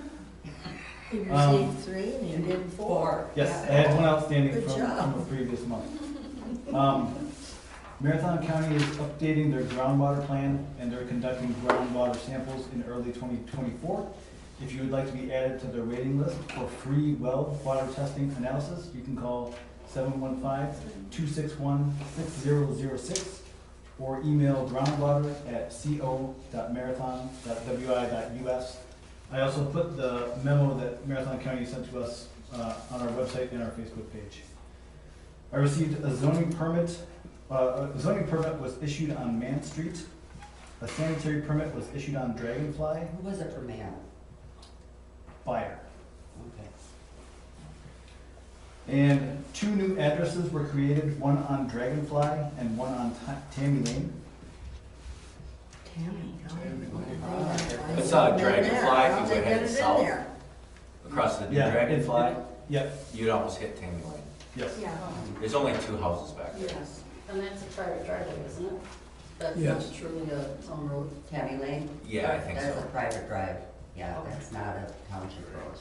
Um, received 3 and you did 4. Yes, I had one outstanding Good from job. the previous month. Marathon County is updating their groundwater plan, and they're conducting groundwater samples in early 2024. If you would like to be added to their waiting list for free well water testing analysis, you can call 715-261-6006 or email groundwater@co.marathon.wi.us. I also put the memo that Marathon County sent to us on our website and our Facebook page. I received a zoning permit. A zoning permit was issued on Man Street. A sanitary permit was issued on Dragonfly. Who was it for man? Fire. Okay. And 2 new addresses were created, one on Dragonfly and one on Tammy Lane. Tammy, It's not a Dragonfly, if you How'd they would get head it in south there? across the new Yeah, Dragonfly, Yep, you'd almost hit Tammy Lane. yes. Yeah. There's only 2 houses back there. Yes, and that's a private driveway, isn't it? That's Yes. not truly its own road. Tammy Lane? Yeah, I think That's a so. private drive. Yeah, that's not a township road.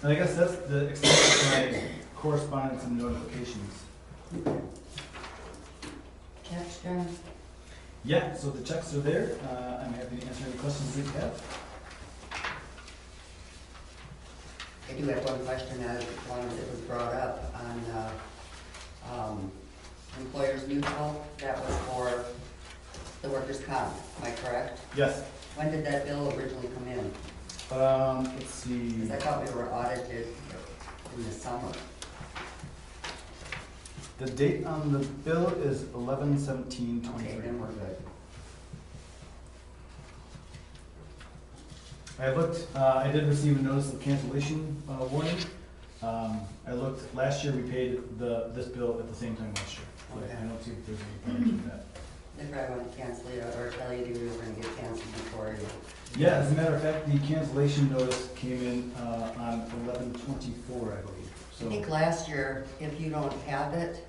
And I guess that's the extent of my correspondence and notifications. Checks, John? Yeah, so the checks are there. I'm happy to answer any questions that you have. I do have one question, as long as it was brought up on employers mutual. That was for the workers' comp, am I correct? Yes. When did that bill originally come in? Let's see. Because I thought we were audited in the summer. The date on the bill is 11/17/23. Okay, then we're good. I looked, I did receive a notice of cancellation warning. I looked, last year we paid this bill at the same time last year. So I don't see if there's any problem with that. They probably want to cancel it or tell you they were going to get canceled before you. Yeah, as a matter of fact, the cancellation notice came in on 11/24, I believe. I So think last year, if you don't have it,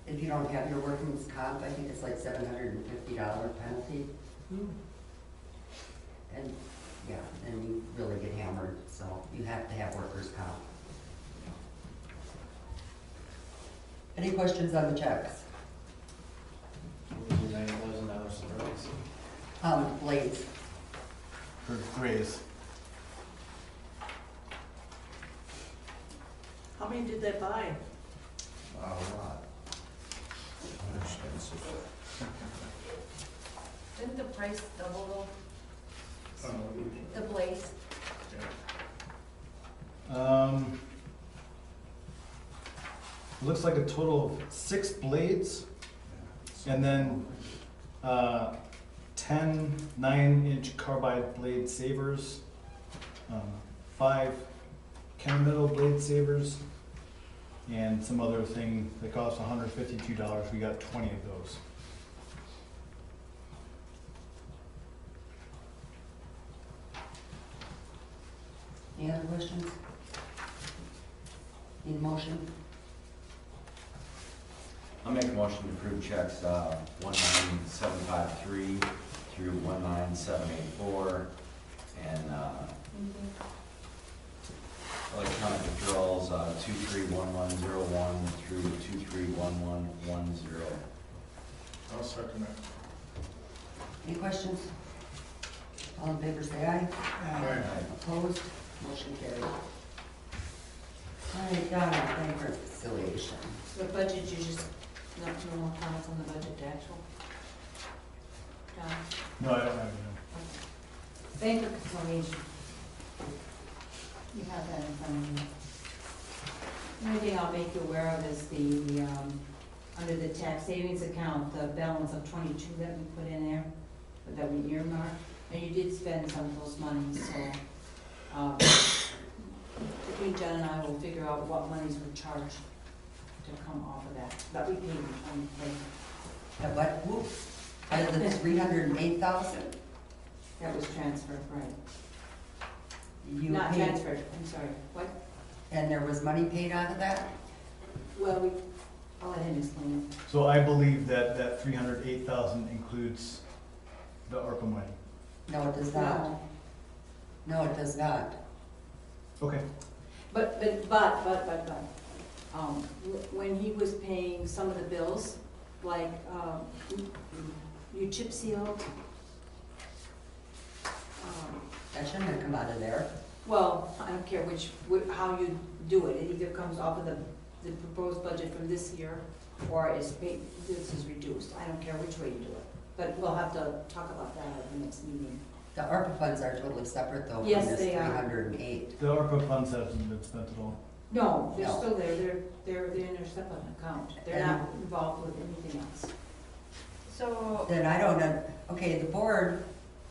if you don't have your workers' comp, I think it's like $750 penalty. And, yeah, then you really get hammered, so you have to have workers' comp. Any questions on the checks? $9,000 surprise. Blades. for Grays. How many did they buy? A lot. Expensive. Didn't the price double Uh, the blades? Looks like a total of 6 blades, and then 10 9-inch carbide blade savers, 5 Kennametal blade savers, and some other thing that cost $152. We got 20 of those. Any other questions? Need a motion? I'll make a motion to approve checks 19753 through 19784, and electronic withdrawals 231101 through 231110. I'll second that. Any questions? All in favor, say aye. Aye. Opposed? Motion carried. All right, Donna, bank reconciliation. The budget, you just, no more comments on the budget, the actual? John? No, I don't have any. Bank reconciliation. You have that in front of you. The only thing I'll make you aware of is the, under the tax savings account, the balance of 22 that we put in there, that we earmarked, and you did spend some of those monies, so, between Jen and I will figure out what monies were charged to come off of that we paid in 2020. At what, whoop, out of the 308,000? That was transferred, right? You Not paid- transferred, I'm sorry, what? And there was money paid out of that? Well, I'll let him explain it. So I believe that 308,000 includes the ARPA money. No, it does not. No, it does not. Okay. But, when he was paying some of the bills, like, you chip sealed, That shouldn't have come out of there. well, I don't care how you do it, it either comes off of the proposed budget from this year, or is paid, this is reduced, I don't care which way you do it. But we'll have to talk about that at the next meeting. The ARPA funds are totally separate though from Yes, this they are. 308. The ARPA funds haven't been spent at all. No, they're No. still there, they're in their separate account, they're not involved with anything else. So, Then I don't know, okay, the board,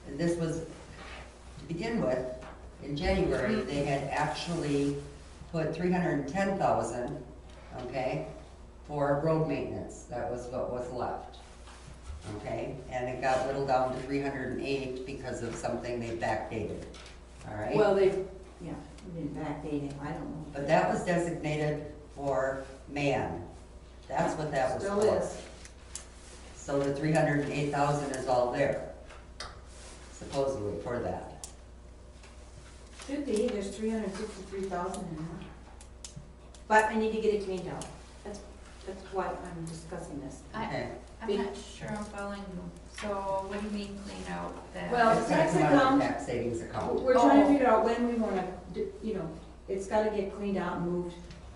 this was, to begin with, in January, they had actually put 310,000, okay, for road maintenance. That was what was left. Okay, and it got whittled down to 308 because of something they backdated, all right? Well, yeah, been backdating, I don't know. But that was designated for man. That's what that was for. Still is. So the 308,000 is all there, supposedly for that. Should be, there's 363,000 in there. But I need to get it cleaned out, that's why I'm discussing this. Okay. I'm not sure I'm following you. So what do you mean clean out that? Well, It's gonna tax come out of account, the tax savings account. we're trying to Oh. figure out when we wanna, it's gotta get cleaned out and moved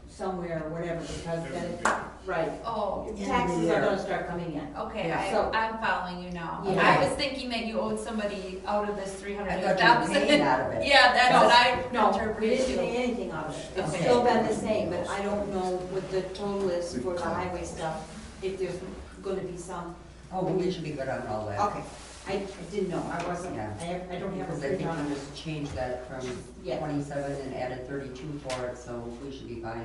somewhere or whatever, because then it, right. Oh, Taxes are gonna start coming in. okay, Yeah. So- I'm following you now. Yeah. I was thinking that you owed somebody out of this I thought you were 300,000. paying out of it. Yeah, that's No, what I No, we interpreted didn't pay too. anything out of it. It's Okay. still been the same, but I don't know what the total is for the highway stuff, if there's gonna be some. Oh, well, we should be good on all that. Okay, I didn't know, I wasn't, Yeah. I don't have Because a I think breakdown. we just changed that from Yeah. 27 and added 32 for it, so we should be fine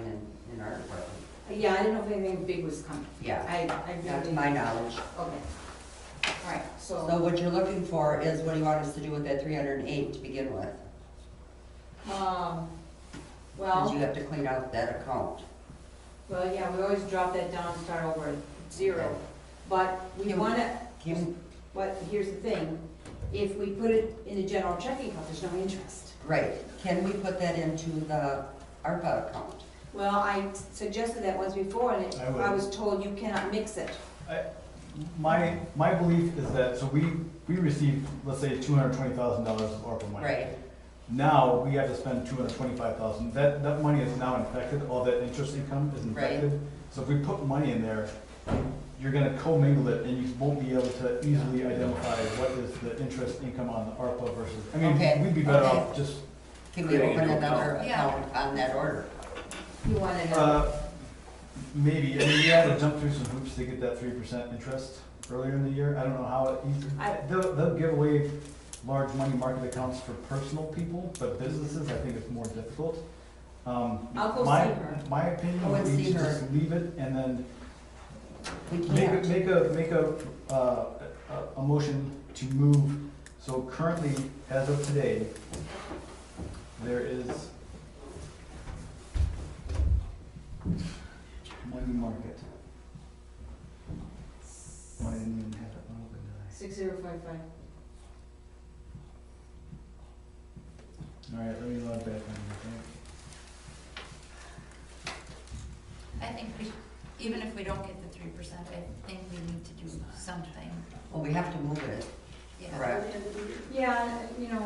in our department. Yeah, I didn't know if anything big was coming. Yeah, I not to really. my knowledge. Okay. All right, So so, what you're looking for is what do you want us to do with that 308 to begin with? Because well, you have to clean out that account. yeah, we always drop that down and start over at zero. But we Can we- wanna, Kim, but here's the thing, if we put it in the general checking account, there's no interest. right, can we put that into the ARPA account? Well, I suggested that once before, and I would. I was told you cannot mix it. My belief is that, so we received, let's say, $220,000 of ARPA money. Right, Now, we have to spend $225,000. That money is now infected, all that interest income is infected. So if we put money in there, you're gonna commingle it, and you won't be able to easily identify what is the interest income on the ARPA versus, I Okay, mean, we'd be better okay. off just, can we Creating open a new another Yeah. account on that order? You want to know. maybe, I mean, we had to jump through some hoops to get that 3% interest earlier in the year. I don't know how they'll give away large money market accounts for personal people, but businesses, I think it's more difficult. I'll go My see her. opinion Go would and be see to her. just leave it and then We make can't. a motion to move. So currently, as of today, there is money market. I didn't even have it open, did I? 6055. All right, let me log back on here, I think even if we don't get the 3%, I think we need to do something. Well, we have to move it, Yeah. correct? Yeah,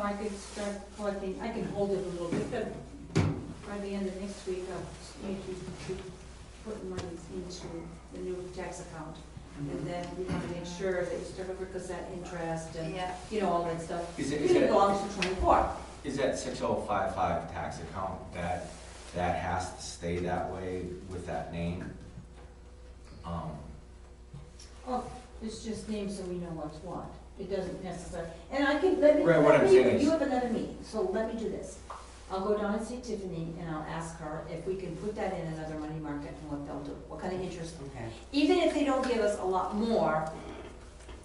I could start collecting, I can hold it a little bit, but by the end of next week, I'll make you put money into the new tax account. And then we want to make sure that you start over, because that interest and, Yeah. all that stuff. Is it, It belongs to 24. is that 6055 tax account that has to stay that way with that name? Oh, it's just names so we know what's what. It doesn't necessarily, and I can, let me, Right, what I'm saying is- you have another meeting, so let me do this. I'll go down and see Tiffany and I'll ask her if we can put that in another money market and what they'll do, what kind of interest. Okay. Even if they don't give us a lot more,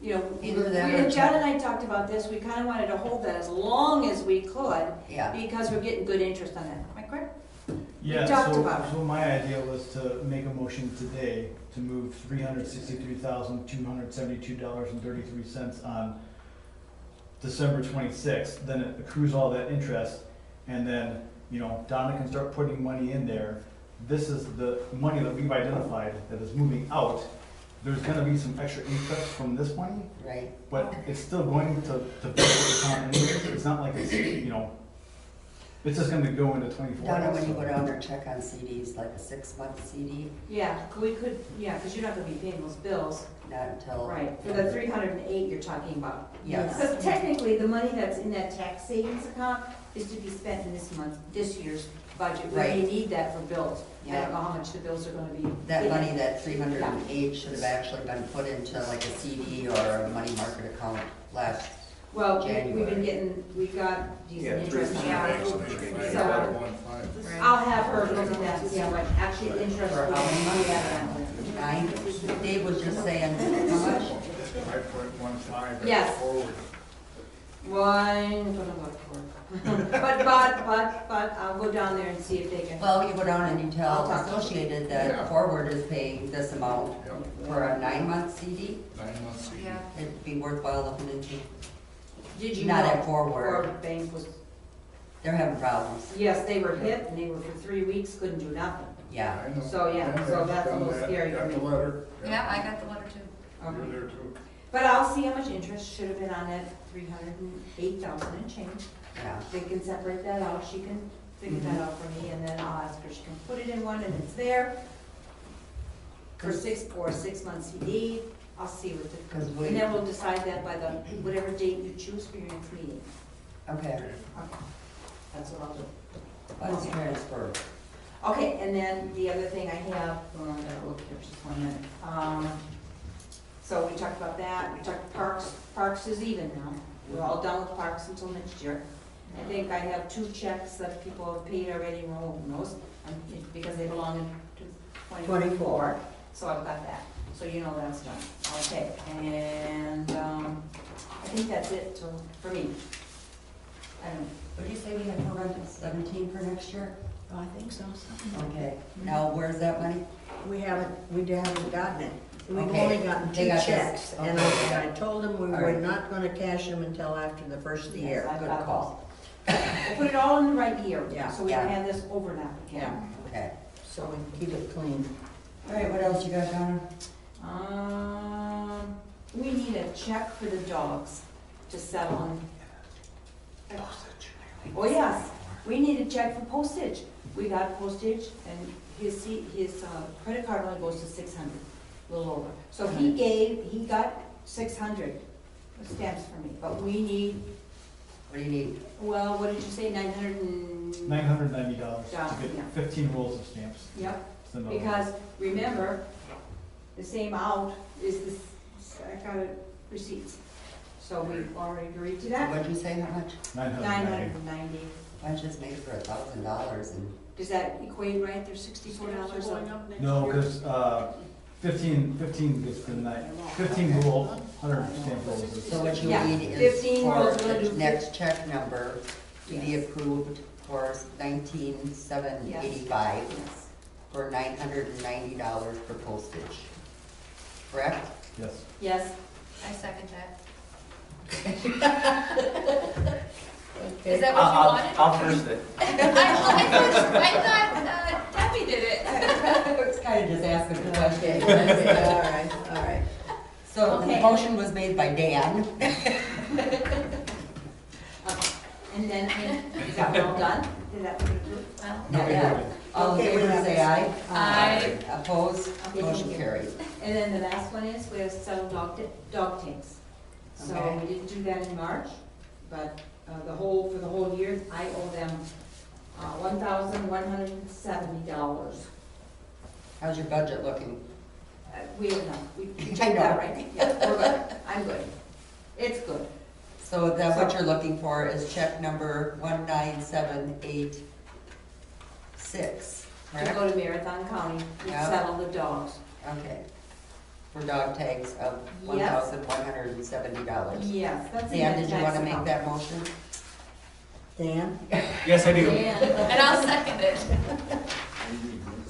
Either that or John and I talked about this, we kind of wanted to hold that as long as we could, Yeah, because we're getting good interest on that. Am I correct? Yeah, talked about it. so my idea was to make a motion today to move $363,272.33 on December 26th, then it accrues all that interest, and then, you know, Donna can start putting money in there. This is the money that we've identified that is moving out. There's gonna be some extra interest from this money, Right. but it's still going to build the account anyways. It's not like it's, you know, it's just gonna go into 24. Donna, when you go down there, check on CDs, like a 6-month CD, Yeah, we could, yeah, because you're not gonna be paying those bills. not until. Right, for the 308 you're talking about. Yes. Because technically, the money that's in that tax savings account is to be spent in this year's budget. We Right. need that for bills. I Yeah. don't know how much the bills are gonna be. That money, that 308 should have actually been put into like a CD or a money market account last. Well, we've January. been getting, we got decent interest on Yeah, that. so they should find So- out 1.5. I'll have her look at that, see how much actually interest For we how many months? have. 9? Dave was just saying, how much? 5.15 Yes. forward. One, but I'll go down there and see if they can. Well, you go down and you I'll tell talk to them. Associated Yeah. that Forward is paying this amount Yep, for a 9-month CD. 9 months. Yeah. It'd be worthwhile looking into. Did you Not know at Forward. Forward Bank was, They're having problems. yes, they were hit and they were for 3 weeks, couldn't do nothing. Yeah. I know. So, yeah, so that's a Done little that. scary for Got the me. letter. Yeah, I got the letter too. You're Okay. there too. But I'll see how much interest should have been on that 308,000 and change. Yeah. They can separate that out, she can figure Mm-hmm. that out for me, and then I'll ask her, she can put it in one and it's there. For a 6-month CD, I'll see what the, 'Cause we- and then we'll decide that by the, whatever date you choose for your next meeting. Okay. Okay. That's what I'll do. Let's transfer. Okay, and then the other thing I have, oh, I gotta look here, just 1 minute. So we talked about that, we talked parks, parks is even now. We're all done with parks until next year. I think I have 2 checks that people have paid already, Roll knows, because they belong to 24. So I've got that, so you know that's done. Okay, and, I think that's it for me. I don't know. What did you say we had for rental, 17 for next year? I think so. Okay. Now, where's that money? We haven't gotten it. We've Okay. only gotten They 2 got this. checks, and Okay. I told them we All were right. not gonna cash them until after the first of the Yes, year. I've Good got call. those. We'll put it all in the right year, Yeah. so we Yeah. don't have this overlap again. Okay. So we can keep it clean. All right, what else you got, Donna? We need a check for the dogs to settle on. Oh, yes, we need a check for postage. We got postage and his credit card only goes to 600, a little over. So he got 600 stamps for me, but we need, What do you need? well, what did you say, 900 and? $990 Yeah. to get 15 rolls of stamps. Yep. Send over. Because remember, the same out is this, I got it, receipts. So we've already agreed to that. What'd you say, how much? 990. 990. Why don't you just make it for $1,000 and, Does that equate right? There's $64 Going up. up next No, year. because 15 gets the night, 15 roll, 100 stamp rolls. so what you Yeah, need is 15 rolls, for we're gonna the do next check number to be Yes. approved for 19,785 Yes. for $990 for postage. Correct? Yes. Yes. I second that. Okay. Is that what you wanted? I'll first it. I thought Debbie did it. It's kind of just asking the Okay, question. all right. So the Okay. motion was made by Dan. And then, is that all done? Is that what you do? Well, Not yet. All in Okay, we favor, have say this. aye. Aye. Opposed? Okay, Motion thank you. carried. And then the last one is we have settled dog tanks. So Okay. we didn't do that in March, but for the whole year, I owe them $1,170. How's your budget looking? We have enough, we I checked that know. right. Yeah, we're good, I'm good. It's good. So then what you're looking for is check number 19786, To correct? go to Marathon County and Yeah. settle the dogs. Okay. For dog tags of Yes. $1,170. Yes, that's in Dan, that did you tax want to make account. that motion? Dan? Yes, I do. and I'll second it.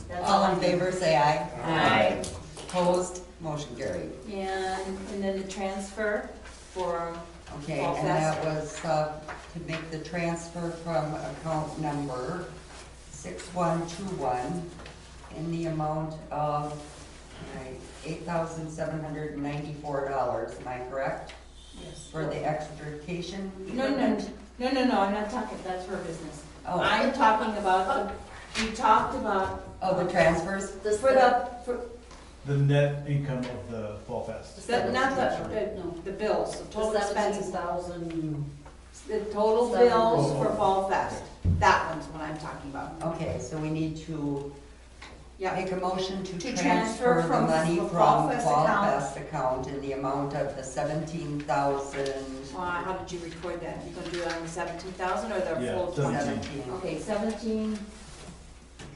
That's All I in do. favor, say aye. Aye. Opposed? Motion carried. And then the transfer for Okay, Fall and that Fest. was, to make the transfer from account number 6121 in the amount of, $8,794, am I correct? Yes. For the extrication No, equipment? no, I'm not talking, that's her business. Oh. I'm talking about, we talked about. Oh, the transfers? For The net income of the Fall Fest. not No. the bills, the total expenses, 17,000. the total Seven. bills for Fall Fest. That one's what I'm talking about. Okay, so we need to Yeah, make a motion to To transfer transfer the from money the from Fall Fest Fall account. Fest account in the amount of the 17,000. how did you record that? You gonna do it on the 17,000 or the Yeah, full 17. Okay, 17,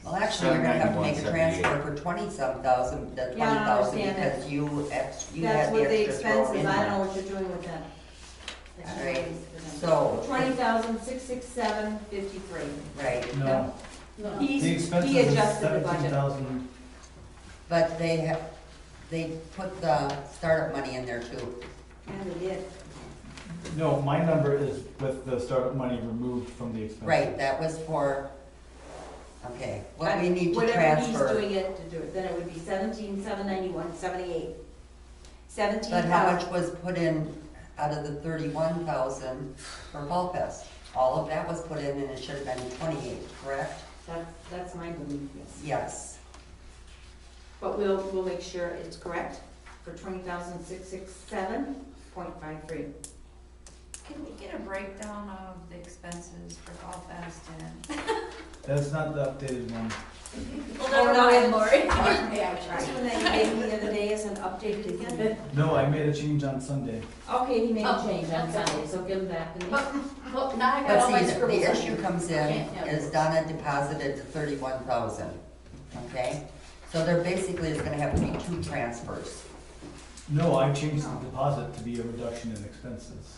Well, actually, you're gonna have to make a 791.78. transfer for 20-some thousand, the Yeah, I 20,000, understand that. because you that's had what the the extra thrown expenses, in I don't know there. what you're doing with that. All right, so, 20,667.53. right, No, No. the He expenses is adjusted the budget. 17,000. but they put the startup money in there too. And we did. No, my number is with the startup money removed from the expenses. Right, that was for, okay, what we need to Whatever he's transfer. doing it to do it, then it would be 17,791.78. But how much was put in out of the 31,000 for Fall Fest? All of that was put in and it should have been 28, correct? That's my belief, yes. Yes. But we'll make sure it's correct for 20,667.53. Can we get a breakdown of the expenses for Fall Fest and? That's not the updated one. Well, Oh, never no, mind, it's- Lori. This one that you gave me the other day isn't updated again. No, I made a change on Sunday. Okay, he made a Oh, change on okay. Sunday, so give him back to me. Well, now I got But all my see, scribbles. the on issue here. comes in, Can't have is those. Donna deposited the 31,000, okay? So there basically is gonna have to be two transfers. No, I changed the deposit to be a reduction in expenses.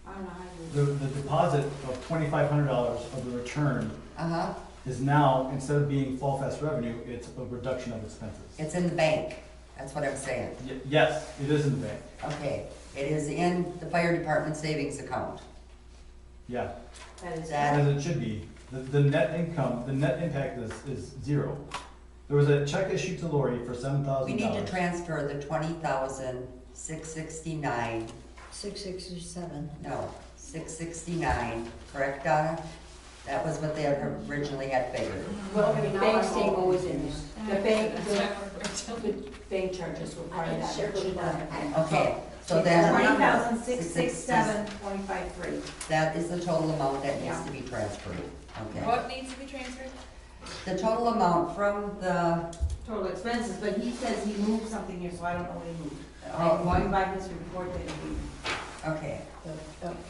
I don't know how you. The deposit of $2,500 of the return Uh-huh, is now, instead of being Fall Fest revenue, it's a reduction of expenses. it's in the bank, that's what I'm saying. Yes, it is in the bank, Okay, it is in the fire department savings account. yeah, That is. That- as it should be. The net income, the net impact is zero. There was a check issued to Lori for $7,000. We need to transfer the 20,669, 667. no, 669, correct, Donna? That was what they had originally had figured. Well, Okay, the now bank I'm statement all- always in there. The bank, That's the not what we're doing. bank charges were part of I that. share with you. Okay, so then. 20,667.53. That is the total amount that needs to be transferred, okay? What needs to be transferred? The total amount from the, Total expenses, but he says he moved something here, so I don't know what he moved. Oh. I'm going by his report that he, okay,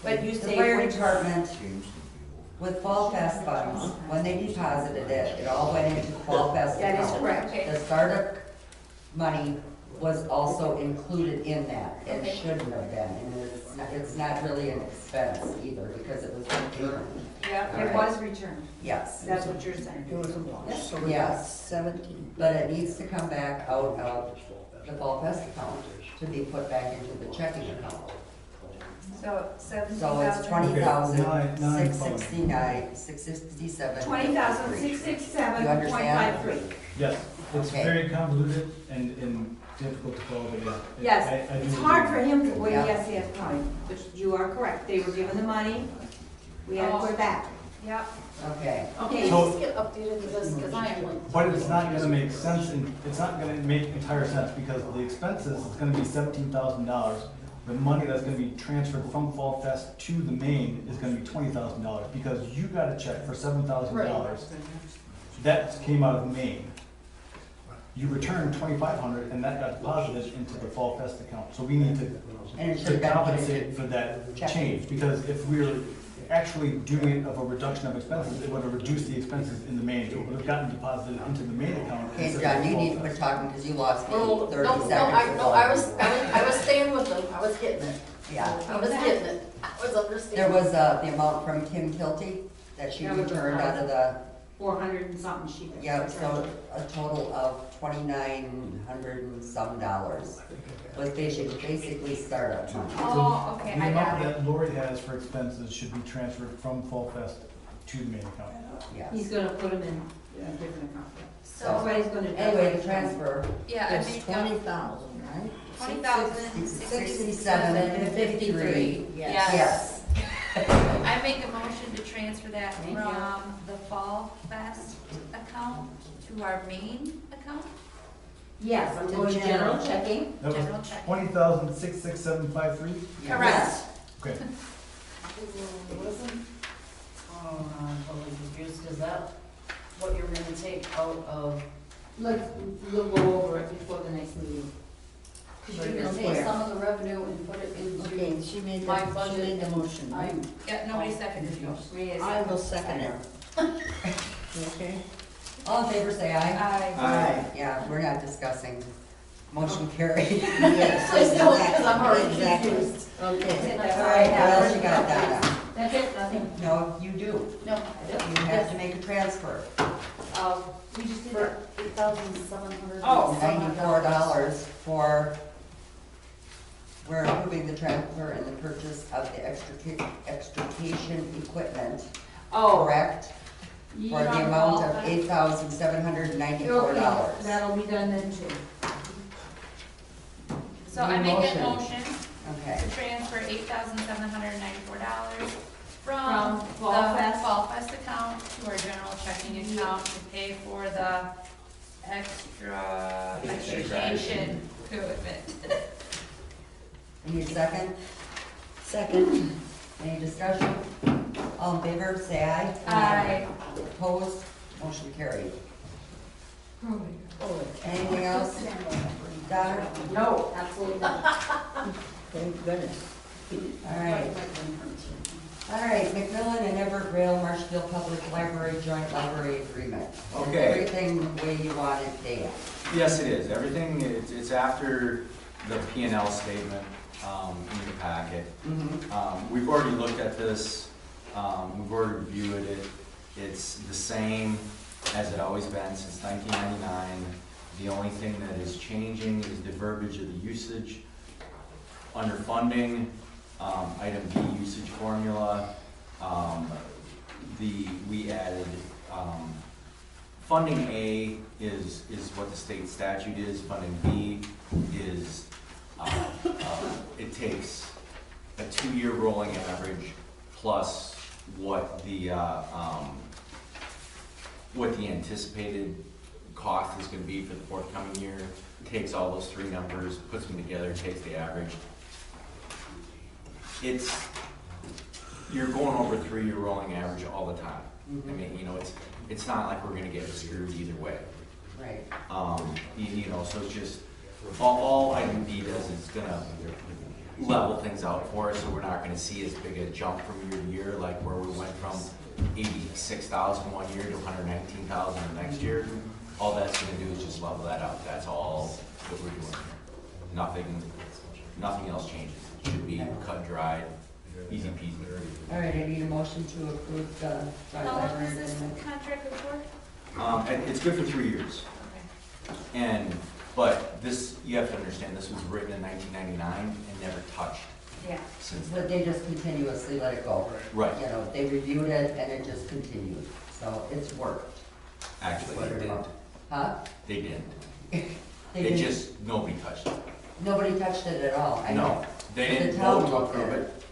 but you the say. fire when- department with Fall Fest funds, when they deposited it, it all went into the Fall Fest That is account. correct. The startup money was also included in that, it Okay. shouldn't have been, and it's not really an expense either, because it was returned. Yeah, All it right. was returned. Yes, That's what you're saying. It was a loss, so we got Yes. 17. but it needs to come back out of the Fall Fest account to be put back into the checking account. So So it's 17,000. 20,000, Okay, now I'm 669, 667. 20,667.53. Yes, it's Okay. very convoluted and difficult to follow, but yeah. Yes, I do it's hard for agree. him to, well, Yeah. yes, he has time, but you are correct. They were given the money, we had to put it back. Yep. Okay, Okay, Can So- you just get updated with this, because I am like. But it's not gonna make sense, and it's not gonna make entire sense, because the expenses is gonna be $17,000. The money that's gonna be transferred from Fall Fest to the main is gonna be $20,000, because you got a check for $7,000. That came out of Maine. You returned $2,500, and that got deposited into the Fall Fest account, so we need and it to should have been put compensate into, for that Check. change, because if we're actually doing it of a reduction of expenses, it would have reduced the expenses in the main, it would have gotten deposited into the main account. okay, instead John, of you Fall need to Fest. quit talking because you lost me No, 30 no, seconds no, ago. I was staying with them, I was getting it, Yeah, I was getting it, I was understanding. there was the amount from Kim Kilty that she That was returned out of the 400 and something she was. Yeah, so a total of $2,900 and some dollars was basically startup money. Oh, okay, The I amount got it. that Lori has for expenses should be transferred from Fall Fest to the main account. Yes. He's gonna put them in a different account. So, That's what he's gonna do. Anyway, the transfer, yeah, I It's make, 20,000, right? 67.53. yes. Yes. I make a motion to transfer that Thank you. from the Fall Fest account to our main account, Yes, I'm To going general general. checking. That general was check. 20,667.53? Correct. Okay. Oh, I'm totally confused, is that what you're gonna take out of, We'll go over it before the next meeting. because you're gonna take some of the revenue and put it Okay, into she made my the, she budget made the and motion, right? Yeah, nobody seconded you. I will second it. Okay? All in favor, say aye. Aye. Yeah, we're not discussing. Motion carried. Yes. Please don't, because I'm already Exactly. confused. Okay. All right, what else you got, Donna? That's it, nothing. No, you do. No, You have to make a transfer. We just did for that. 8,700. Oh. $94 for, we're approving the transfer and the purchase of the extrication equipment, Oh. correct? You For the don't amount call of that? $8,794. Okay, that'll be done then too. So I make a Motion. motion Okay. to transfer $8,794 From from Fall the Fest? Fall Fest account to our general checking account to pay for the extrication equipment. Need a second? Second. Any discussion? All in favor, say aye. Aye. Opposed? Motion carried. Anything else? Donna? No, absolutely not. Thank goodness. All right. All right, McMillan and Everett Rail Marshfield Public Library Joint Library Agreement. Okay. Everything the way you want it, Dan. Yes, it is. Everything, it's after the P and L statement in your packet. We've already looked at this, we've already reviewed it. It's the same as it always been since 1999. The only thing that is changing is the verbiage of the usage. Under funding, item B, usage formula, we added, funding A is what the state statute is, funding B is, it takes a 2-year rolling average plus what the anticipated cost is gonna be for the forthcoming year, takes all those three numbers, puts them together, takes the average. You're going over 3-year rolling average all the time. I mean, you know, it's not like we're gonna get screwed either way. Right. You know, so it's just, all item B does is gonna level things out for us, so we're not gonna see as big a jump from year to year, like where we went from 86,000 one year to 119,000 the next year. All that's gonna do is just level that out. That's all that we're doing here. Nothing else changes. It should be cut, dried, easy peasy. All right, I need a motion to approve the joint How long library is this agreement. contract good for? And it's good for 3 years. Okay. But this, you have to understand, this was written in 1999 and never touched Yeah. since then. But they just continuously let it go. Right. You know, they reviewed it and it just continued, so it's worked. Actually, they didn't. Huh? They didn't. They It didn't- just, nobody touched it. Nobody touched it at all. I know. No, they The didn't town vote to looked at approve it. it.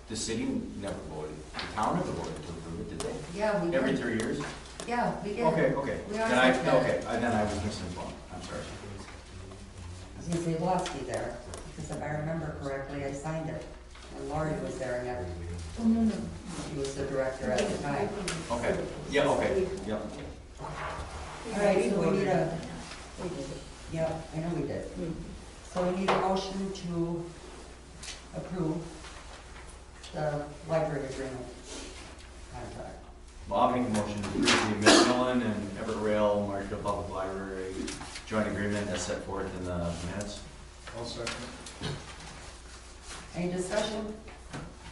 The city never voted. The town never voted to approve it, did they? Yeah, we Every did. 3 years? Yeah, we did. Okay. We Then are looking at it. then I was misinformed. I'm sorry. I was gonna say Lofty there, because if I remember correctly, I signed it. And Lori was there and that, Oh, no. she was the director at the time. Okay, yeah, okay, yep. All right, so we need a, We did it. yeah, I know we did. So we need a motion to approve the library agreement contract. Well, I'll make a motion to approve the Macmillan and Everett Rail Marshfield Public Library joint agreement as set forth in the minutes. I'll second. Any discussion?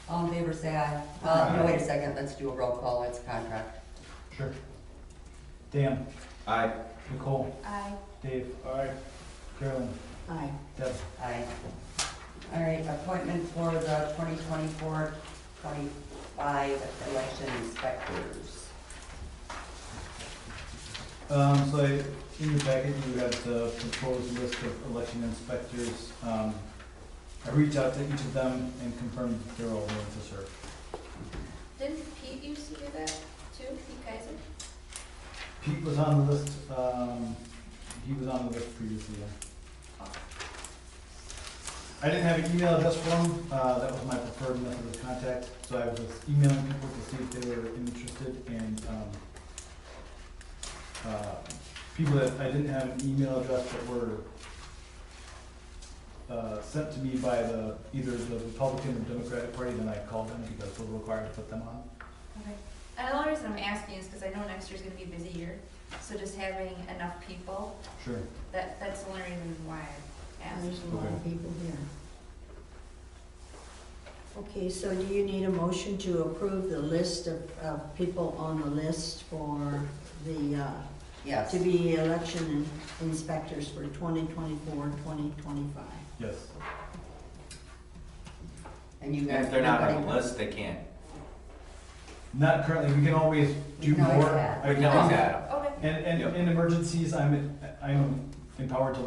All in favor, say aye. No, wait a second, let's do a roll call, it's a contract. Sure. Dan, Aye. Nicole, Aye. Dave. Aye. Carolyn, Aye. Deb. Aye. All right, appointment for the 2024-25 election inspectors. So in your packet, you got the proposed list of election inspectors. I reached out to each of them and confirmed that they're all willing to serve. Didn't Pete used to do that too, Pete Kaiser? Pete was on the list, he was on the list previously, yeah. I didn't have an email address for him, that was my preferred method of contact, so I was just emailing people to see if they were interested, and, people that I didn't have an email address that were, sent to me by either the Republican or Democratic Party, then I called them because it was required to put them on. Okay. And the only reason I'm asking is because I know next year's gonna be a busy year, so just having enough people, Sure. that's the only reason why I asked. There's a lot of people here. Okay, so do you need a motion to approve the list of people on the list for the, Yes. to be election inspectors for 2024-2025? Yes. And you And guys. if they're not on the list, they can't. Not currently, we can always do You can always more. add. We can always add them. Okay. And Yep. in emergencies, I'm empowered to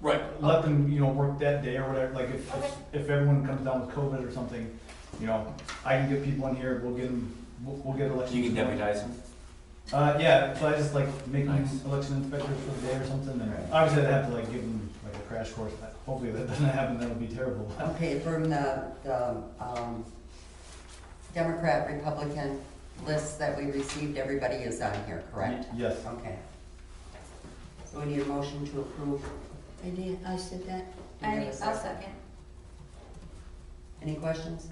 Right. let them, work that day or whatever, like Okay. if everyone comes down with COVID or something, I can get people in here, we'll get them, we'll get elections. You can deputize them. Yeah, so I just make them Nice. election inspectors for the day or something, and obviously I'd have to give them a crash course, hopefully that doesn't happen, that would be terrible. Okay, from the Democrat, Republican lists that we received, everybody is on here, correct? Yes. Okay. So we need a motion to approve. I said that? I'll second. Any questions?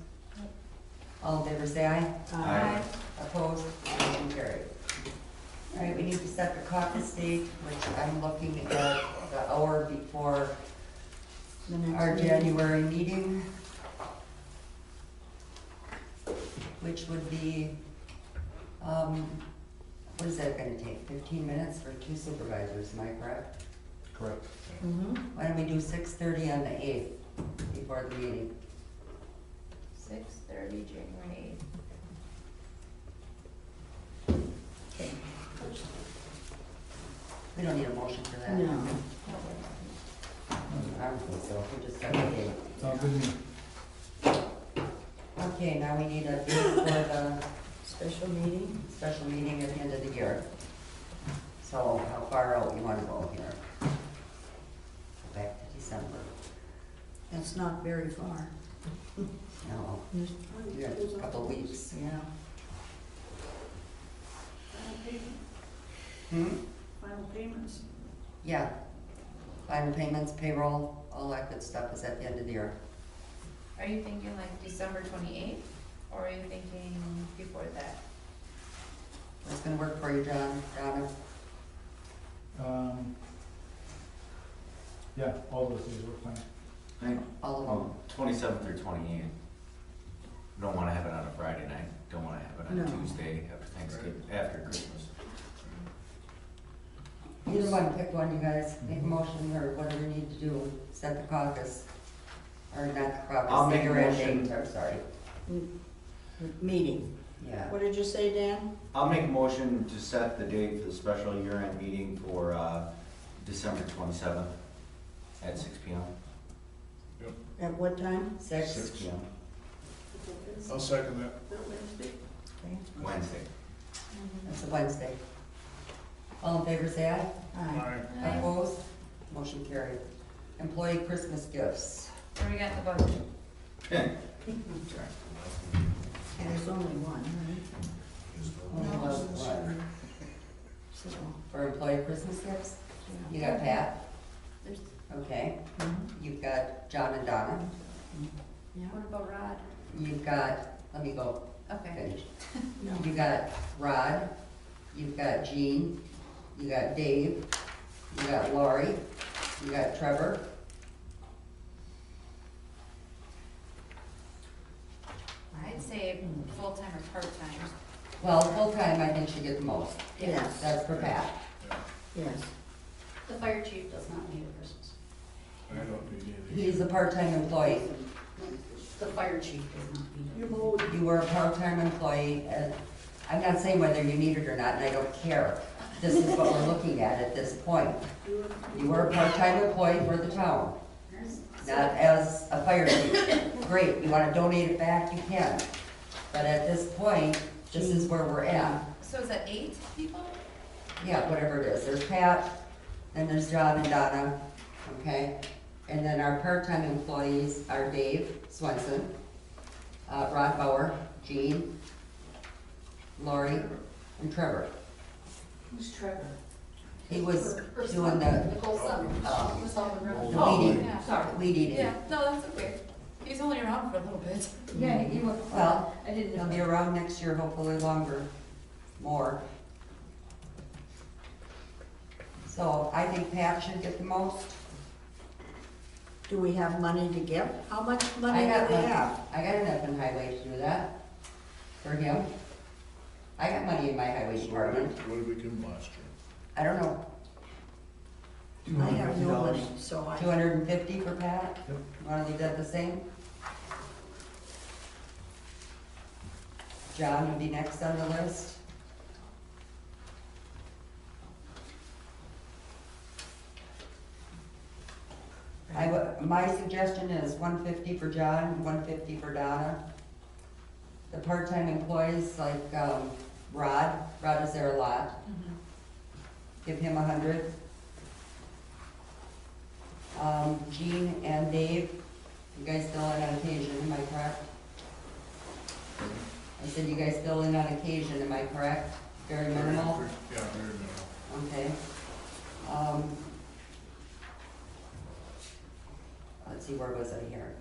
All in favor, say aye. Aye. Opposed? Motion carried. All right, we need to set the caucus date, which I'm looking at the hour before The next our meeting? January meeting, which would be, what is that gonna take, 15 minutes for 2 supervisors, am I correct? Correct. Mm-hmm. Why don't we do 6:30 on the 8th, before the meeting? 6:30, January 8th. Okay. We don't need a motion for that. No. I don't think so, we just set the date. Sounds good to me. Okay, now we need a date for the Special meeting? special meeting at the end of the year. So how far out you wanna go here? Go back to December. That's not very far. No, we got a couple weeks. Yeah. Final payment, Hmm? final payments. Yeah. Final payments, payroll, all that good stuff is at the end of the year. Are you thinking like December 28th, or are you thinking before that? What's gonna work for you, John, Donna? Yeah, all those days work fine. All of them? 27th or 28th. Don't want to have it on a Friday night. Don't want to have it on No. a Tuesday after Thanksgiving, after Christmas. Either one, pick one, you guys, make a motion or whatever you need to do, set the caucus. Or not the caucus, I'll make a figure out motion. date, I'm sorry. Meeting. Yeah. What did you say, Dan? I'll make a motion to set the date for the special year-end meeting for December 27th at 6 p.m. At what time? 6 p.m. I'll second that. That Wednesday? Okay. Wednesday. That's a Wednesday. All in favor, say aye. Aye. Opposed? Motion carried. Employee Christmas gifts. What do we got in the budget? Sorry. There's only one, right? Only one. So, For employee Christmas gifts? yeah. You got Pat? There's, Okay. Mhm. You've got John and Donna. Yeah. what about Rod? You've got, let me go Okay. finish. No. You got Rod, you've got Jean, you got Dave, you got Lori, you got Trevor. I'd say full-time or part-time. Well, full-time, I think should get the most. Yes. That's for Pat. Yes. The fire chief does not need a Christmas. I don't need anything. He's a part-time employee. The fire chief does not need it. You were a part-time employee, and I'm not saying whether you need it or not, and I don't care. This is what we're looking at this point. You were a part-time employee for the town, not as a fire chief. Great, you wanna donate it back, you can. But at this point, this is where we're at. So is that 8 people? Yeah, whatever it is. There's Pat, and there's John and Donna, okay? And then our part-time employees are Dave Swenson, Rod Bauer, Jean, Lori, and Trevor. Who's Trevor? He was Her doing son, the Nicole's son, was helping her. weeding, yeah. Sorry. weed eating. Yeah, no, that's okay. He's only around for a little bit. Yeah, you were, Well, I didn't He'll know. be around next year, hopefully longer, more. So I think Pat should get the most. Do we have money to give? How much I money do got we enough, have? I got enough in highway to do that for him. I got money in my highway department. What did we give him last year? I don't know, I have no money, so I. 250 for Pat? Yep. Wanna leave that the same? John would be next on the list. My suggestion is 150 for John, 150 for Donna. The part-time employees like Rod is there a lot. Give him 100. Jean and Dave, you guys fill in on occasion, am I correct? I said you guys fill in on occasion, am I correct? Very minimal? Yeah, very minimal. Okay. Let's see, where was I here?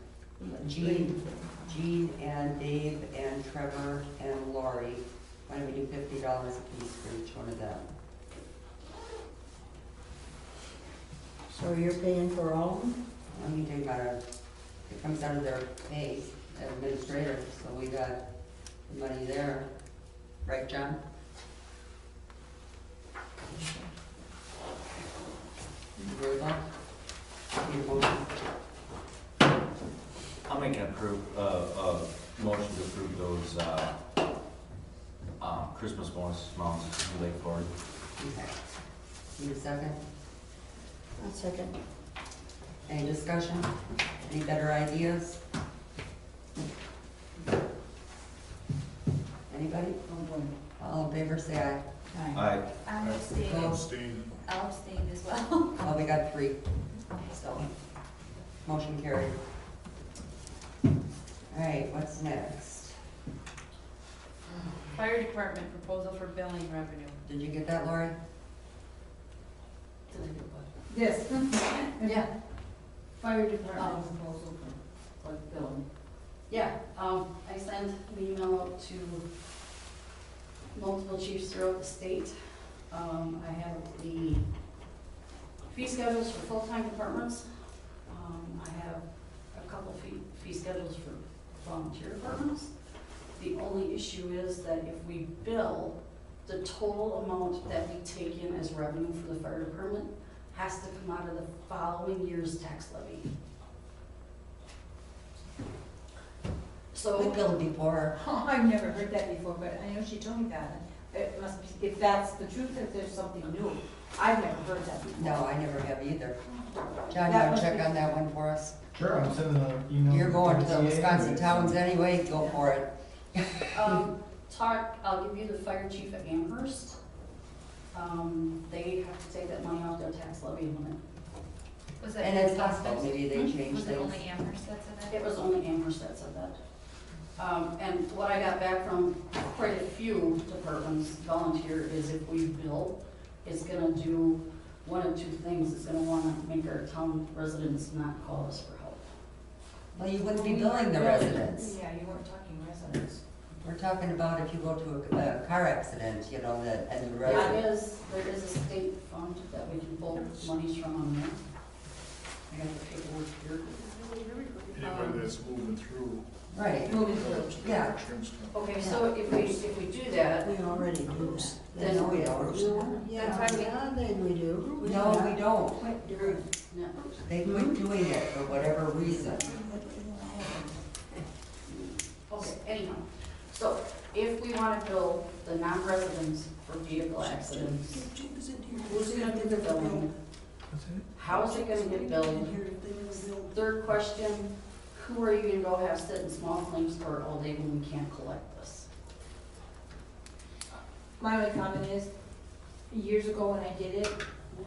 Jean and Dave and Trevor and Lori. Why don't we do $50 a piece for each one of them? So you're paying for all of them? I mean, they gotta, it comes out of their pay, administrator, so we got the money there. Right, John? You agree with that? Need a motion? I'll make an motion to approve those, Christmas bonus amounts to Lake Forest. Okay. Need a second? A second. Any discussion? Any better ideas? Anybody? All in favor, say aye. Aye. I'm abstaining. Abstain. I'll abstain as well. Oh, we got 3, so, motion carried. All right, what's next? Fire department proposal for billing revenue. Did you get that, Lori? This. Yeah. Fire department proposal for billing. Yeah, I sent an email out to multiple chiefs throughout the state. I have the fee schedules for full-time departments. I have a couple fee schedules for volunteer departments. The only issue is that if we bill, the total amount that we take in as revenue for the fire department has to come out of the following year's tax levy. So. We billed before. Oh, I've never heard that before, but I know she told me that. It must be, if that's the truth, if there's something new. I've never heard that before. No, I never have either. John, you That wanna must check be- on that one for us? Sure, I'm sending an email. You're going to the TA. Wisconsin towns anyway, go for it. I'll give you the fire chief at Amherst. They have to take that money off their tax levy limit. Was it? And it's possible, maybe they changed Was it things. only Amherst that said that? It was only Amherst that said that. And what I got back from quite a few departments, volunteer, is if we bill, it's gonna do one of 2 things. It's gonna wanna make our town residents not call us for help. Well, you wouldn't be billing the residents. Yeah, you weren't talking residents. We're talking about if you go to a car accident, you know, that, and the There resident. is a state fund that we can pull monies from on there. I got the paperwork here. Anybody that's moving through Right. moving forward. Yeah. Okay, so if we do that, We already do. Then No, we don't. Yeah, yeah, then we do. No, we don't. no. They quit doing it for whatever reason. Okay, anyhow, so if we wanna bill the non-residents for vehicle accidents, who's gonna do the billing? How is it gonna get billed? Third question, who are you gonna go have sit in small claims court all day when we can't collect this? My only comment is, years ago when I did it,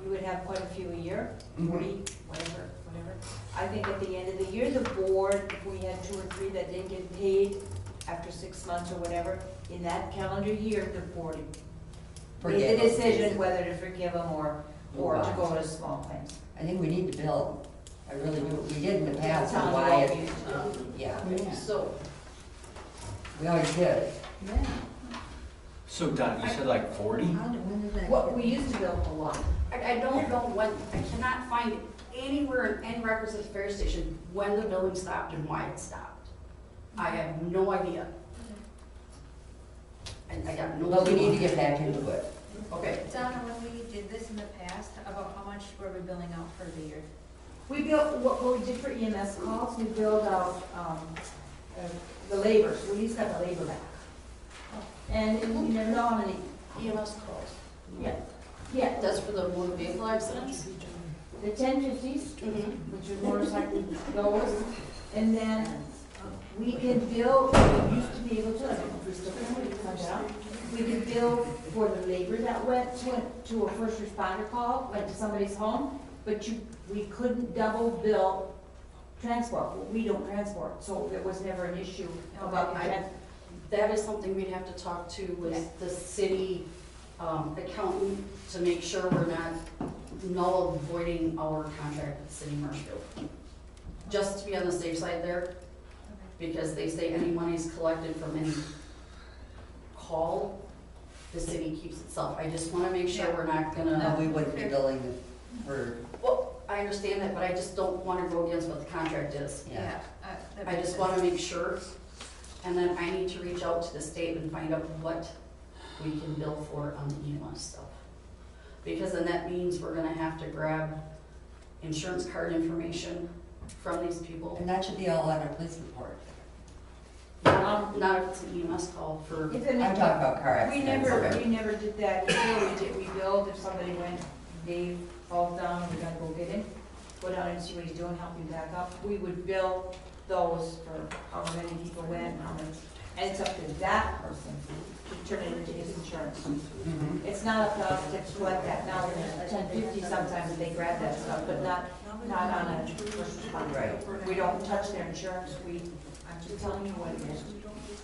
we would have quite a few a year, 40, whatever. I think at the end of the year, the board, if we had 2 or 3 that didn't get paid after 6 months or whatever, in that calendar year, the board made Forgive the them. decision whether to forgive them or to go to small claims. I think we need to bill. I really do. We did in the past, and Sounds why like it, you- yeah, Yeah. So, we always did. Yeah. So Don, you said like 40? When did that? What, we used to bill a lot. I don't know when, I cannot find anywhere in any records at the fire station when the billing stopped and why it stopped. I have no idea. And I got no. But we clue. need to get back into it. Okay, Donna, when we did this in the past, about how much were we billing out for the year? We built, what we did for EMS calls, we billed out, the labor, so we used to have a labor back. And you never know how many, EMS calls. yeah, yeah, That's for the motor vehicle accidents? the 1050s, which was motorcycle those, and then we can bill, we used to be able to, I don't know if we still can, we can find out. We could bill for the labor that went to a first responder call, went to somebody's home, but we couldn't double bill transport. Well, we don't transport, so there was never an issue about the transport. That is something we'd have to talk to with the city accountant to make sure we're not null and voiding our contract with the city of Marshfield. Just to be on the safe side there, because they say any monies collected from any call, the city keeps itself. I just wanna make sure we're not No, gonna, we wouldn't be billing for, well, I understand that, but I just don't wanna go against what the contract is. yeah. That I makes just sense. wanna make sure, and then I need to reach out to the state and find out what we can bill for on the EMS stuff. Because then that means we're gonna have to grab insurance card information from these people. And that should be all on a police report. Not if it's an EMS call for, If I'm talking about car We accidents. we never did that before. We billed if somebody went, Dave falls down, we gotta go get him, go down and see what he's doing, help him back up. We would bill those for how many people went, how many, and it's up to that person to turn it into his insurance. Mhm. It's not up to us to collect that. Now, 1050 sometimes they grab that stuff, but not on a first responder. Right. We don't touch their insurance. I'm just telling you what it is.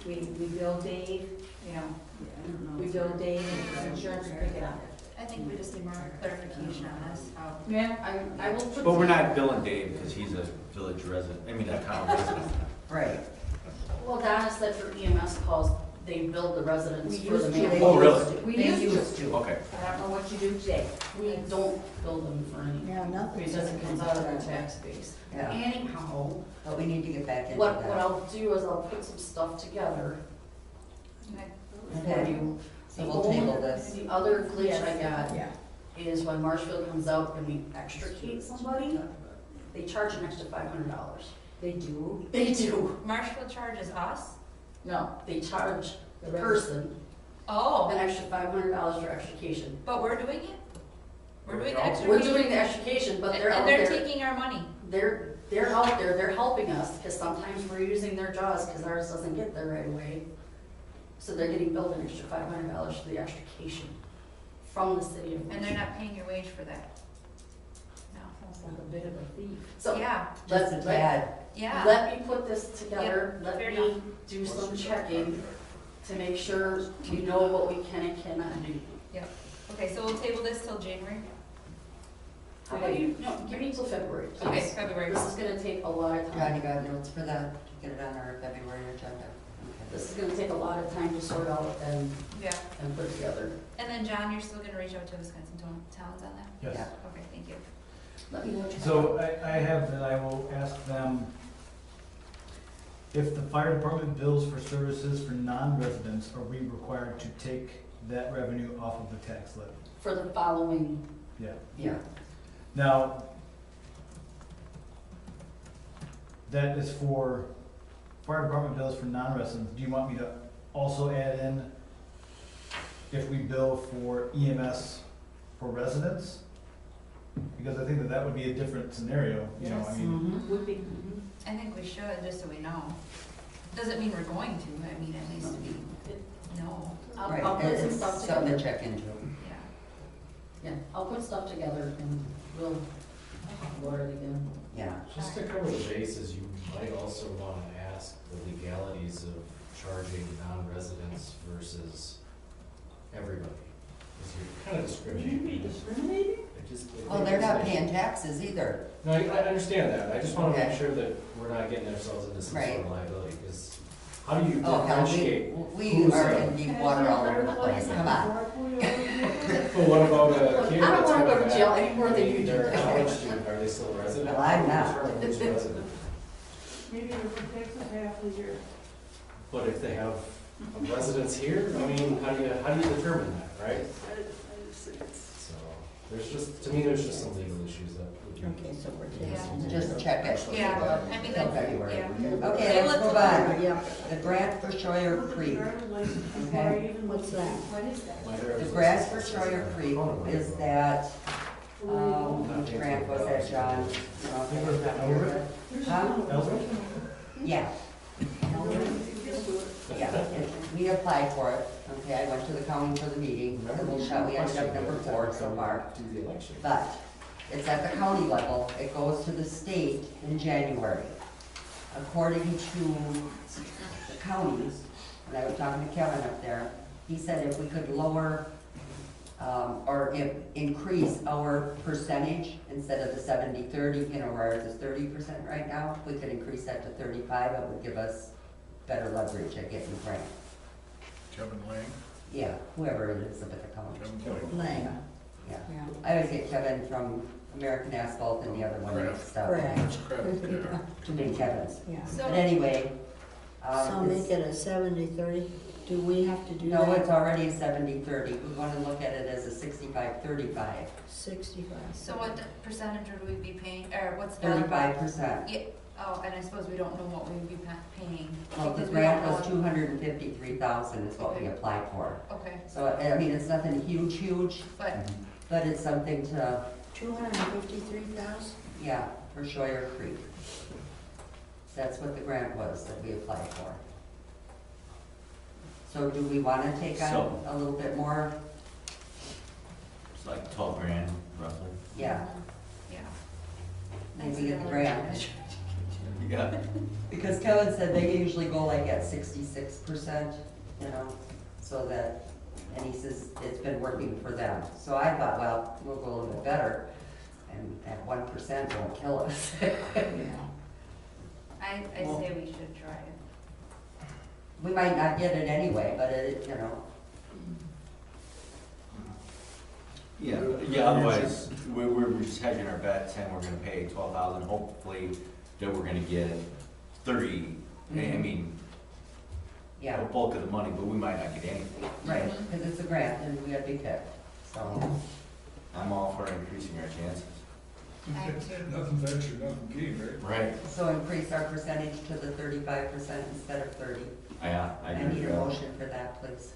We bill Dave, you know, we bill Dave and his insurance and pick it up. I think we just need more clarification on this, how. Yeah, I will put. But we're not billing Dave because he's a village resident, I mean, a town resident. Right. Well, Donna said for EMS calls, they build the residents we for used the to. man. Oh, really? We They used to. Okay. I don't know what you do today. We don't build them for any, Yeah, nothing. because it comes out of their tax base. Yeah. Anyhow, But we need to get back into what that. I'll do is I'll put some stuff together for Okay. you. So we'll table this. The other glitch I got Yeah. is when Marshfield comes out and we extricate somebody, they charge an extra $500. They do. They do. Marshfield charges us? No, they charge the person Oh, an extra $500 for extrication. but we're doing it? We're doing the We're extra. We're doing the extrication, but they're out And they're there, taking our money. they're out there, they're helping us, because sometimes we're using their jaws, because ours doesn't get there right away. So they're getting billed an extra $500 for the extrication from the city of And they're Marshfield. not paying your wage for that? No. Sounds like a bit of a thief. So, Yeah, Just a tad. yeah. let me put this together, let fair me do some checking to make sure we know what we can and cannot do. Okay, so we'll table this till January? How about you, no, give me till February, Okay, please. February. This is gonna take a lot of John, time. you got notes for that, to get it on our February agenda? This is gonna take a lot of time to sort out and Yeah. put together. And then, John, you're still gonna reach out to Wisconsin towns on that? Yes. Yeah. Okay, thank you. Let me know what you So I have that I will ask them If the fire department bills for services for non-residents, are we required to take that revenue off of the tax levy? For the following, Yeah. Yeah. Now, that is for fire department bills for non-residents. Do you want me to also add in if we bill for EMS for residents? Because I think that that would be a different scenario, you know, I mean. Would be. I think we should, just so we know. Doesn't mean we're going to, I mean, at least we know. Right, I'll put some it's stuff something to together. check into. Yeah. Yeah, I'll put stuff together and we'll lower it again. Yeah. Just to cover the bases, you might also want to ask the legalities of charging non-residents versus everybody. Because you're kind of discriminating. Discriminating? Well, they're not paying taxes either. No, I understand that. I just want to Okay. make sure that we're not getting ourselves into some sort Right. of liability, because how do you Oh, hell, differentiate? we who's are a- in deep water all over the place, come on. But what about a kid I don't that's wanna go coming to jail back? any more than I mean, you do. they're a college student, are they still a resident? Well, I'm not. How do you determine who's a resident? Maybe if it takes us half a year. But if they have a residence here, I mean, how do you determine that, right? So, there's just, to me, there's just some legal issues that would be. Okay, so we're Yeah. taking. Just check it. Yeah, I mean, Till that's, February. yeah. Okay, let's let's move look on. Yeah, The grant for Schroyer Creek. Okay. what's that? What is that? My driver's The grant for license Schroyer says Creek is that, which grant was that, John? Huh? Ellsworth? Yeah. Yeah, we applied for it, okay, I went to the county for the meeting, the little shot, we ended up number 4 so far. Do the election. But it's at the county level, it goes to the state in January. According to the counties, when I was talking to Kevin up there, he said if we could lower, or increase our percentage, instead of the 70-30, you know, where ours is 30% right now, if we could increase that to 35, it would give us better leverage at getting the grant. Kevin Lang, Yeah, whoever it is up at the county. Kevin Lang. Yeah, yeah. Yeah. I always get Kevin from American Asphalt and the other one mixed up. Correct. That's credit, yeah. Too many Kevins. Yeah. So, But anyway, So make it a 70-30? Do we have to do no, that? it's already a 70-30. We want to look at it as a 65-35. 65. so what percentage would we be paying, or what's the? 35%. Yeah, oh, and I suppose we don't know what we would be paying. Well, the because we grant don't was know- 253,000 is what we Okay. applied for. Okay, So, I mean, it's nothing huge, but, but it's something to, 253,000? yeah, for Schroyer Creek. That's what the grant was that we applied for. So do we want to take on So- a little bit more? It's like 12 grand roughly. Yeah, yeah. maybe get the grant. Yeah. Because Kevin said they usually go like at 66%, you know, so that, and he says it's been working for them. So I thought, well, we'll go a little bit better, and at 1% won't kill us. I say we should try it. We might not get it anyway, but it, you know, Yeah, otherwise, we're just hedging our bet, saying we're gonna pay 12,000, hopefully that we're gonna get 30, I mean, yeah, the bulk of the money, but we might not get anything. right, because it's a grant and we gotta be picked, so. I'm all for increasing our chances. I too. Nothing ventured, nothing gained, right? Right. So increase our percentage to the 35% instead of 30. Yeah, I I agree. need a motion for that, please.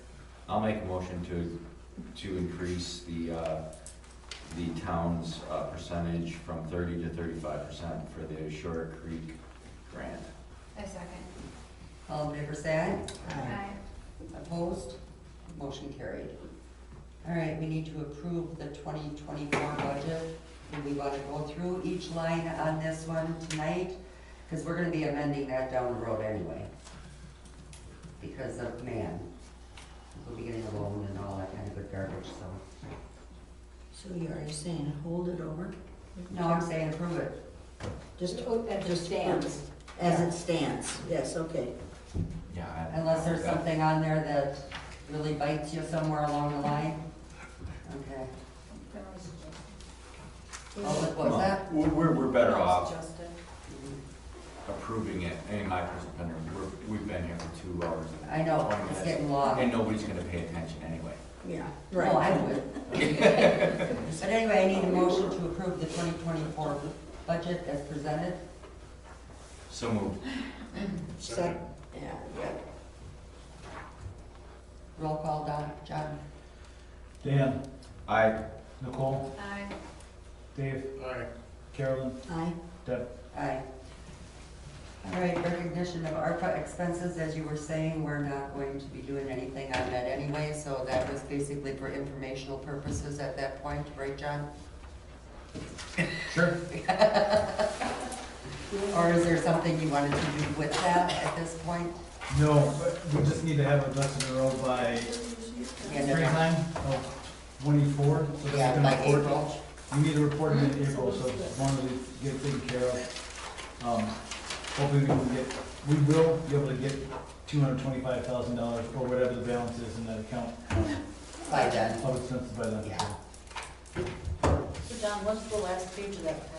I'll make a motion to increase the town's percentage from 30 to 35% for the Shore Creek grant. I second. All in favor, say aye. Aye. Opposed? Motion carried. All right, we need to approve the 2024 budget. Do we want to go through each line on this one tonight? Because we're going to be amending that down the road anyway. Because of man. We'll be getting a loan and all that kind of good garbage, so. So you're saying hold it over? No, I'm saying approve it. Just, As it stands. as it stands, yes, okay. Yeah. Unless there's something on there that really bites you somewhere along the line. Okay. Oh, what's that? We're better off Justin. approving it, in my personal opinion, we've been here for 2 hours. and I know, 20 it's minutes, getting long. And nobody's gonna pay attention anyway. Yeah, Oh, right. I would. But anyway, I need a motion to approve the 2024 budget as presented. So moved. Second. Yeah, Roll call, John. Dan, Aye. Nicole, Aye. Dave, Aye. Carolyn, aye. Deb. Aye. All right, recognition of ARPA expenses, as you were saying, we're not going to be doing anything on that anyway, so that was basically for informational purposes at that point, right, John? Sure. Or is there something you wanted to do with that at this point? No, but we just need to have our ducks in a row by Yeah, no, springtime of 24, so that Yeah, we by can report. April. We need to report it in April, so as long as we get it taken care of. Hopefully we will be able to get $225,000 or whatever the balance is in that account. By then. Of expenses by then. Yeah. So John, what's the last page of that packet?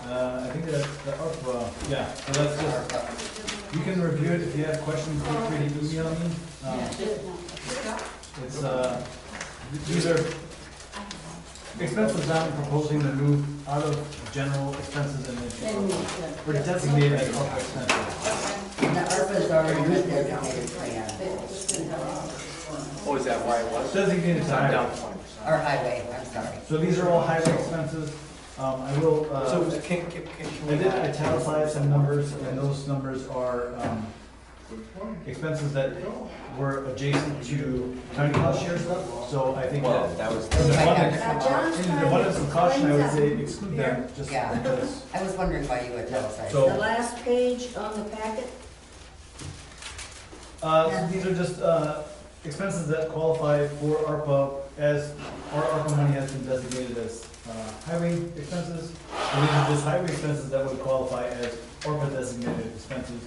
I think that's the ARPA, yeah, so that's just, you can review it if you have questions, feel free to email me. It's, these are expenses I'm proposing to move out of general expenses and into, we're designated as ARPA expenses. And the ARPA's already been designated plan, Oh, is that why it was? Designated to I'm down highway. 20%. or highway, I'm sorry. So these are all highway expenses. I will, So can I did italicize some numbers, and those numbers are, expenses that were adjacent to county cost share stuff, so I think Well, that. that was. In the abundance- John's in trying the abundance to of caution, I would say explain exclude them, just Yeah. because. I was wondering why you italicized. So- The last page on the packet, So these are just, expenses that qualify for ARPA, as our ARPA money has been designated as, highway expenses. And these are just highway expenses that would qualify as ARPA designated expenses.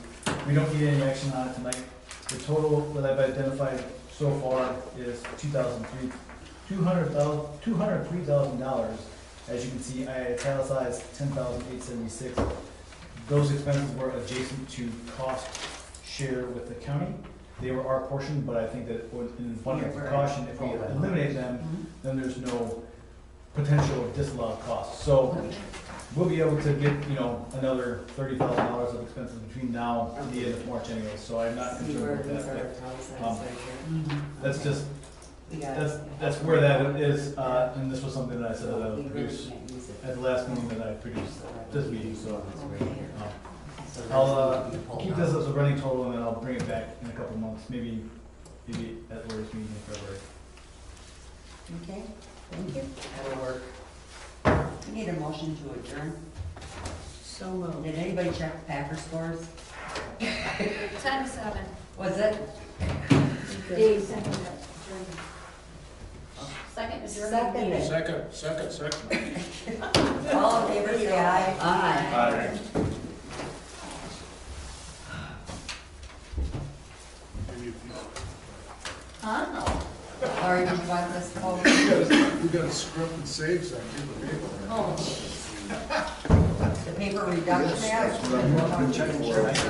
We don't need any action on it tonight. The total that I've identified so far is $203,000. As you can see, I italicized 10,876. Those expenses were adjacent to cost share with the county. They were our portion, but I think that in abundance of caution, if we eliminate them, then there's no potential of disallowed costs. So we'll be able to get, another $30,000 of expenses between now and the end of March anyway, so I'm not See where concerned with these are that. italicized um, right here. That's just, We got it. that's where that is, and this was something that I said that I We would really produce can't use it. at the last meeting that I produced this meeting, so. It's right here. So that's I'll, what we pulled keep out. this as a running total, and then I'll bring it back in a couple months, maybe at Lori's meeting in February. Okay, thank you. That'll work. We need a motion to adjourn. so moved. Did anybody check the Packer scores? 10-7. Was it? Dave, second. Second, Second. Second. All in favor, say aye. Aye. Huh? Laurie, did you want this quote? You gotta script and save some, keep it paper. Oh, The paper reduction act? That's what I'm looking for, so,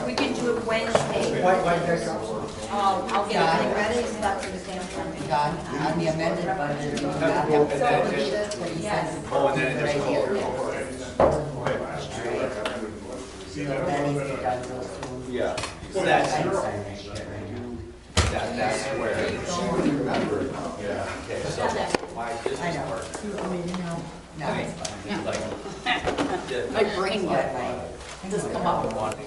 We can do it Wednesday. I'll get everything ready, so that's what it's down for. John, on the amended budget, we do not have to read it, but he says. Oh, and then there's right here. See, So that needs to be done real soon. Yeah. Well, that's where. Yeah. Okay, so my business I know. partner, You want me to help? No, it's fine. like, my brain But got, my- just come up with wanting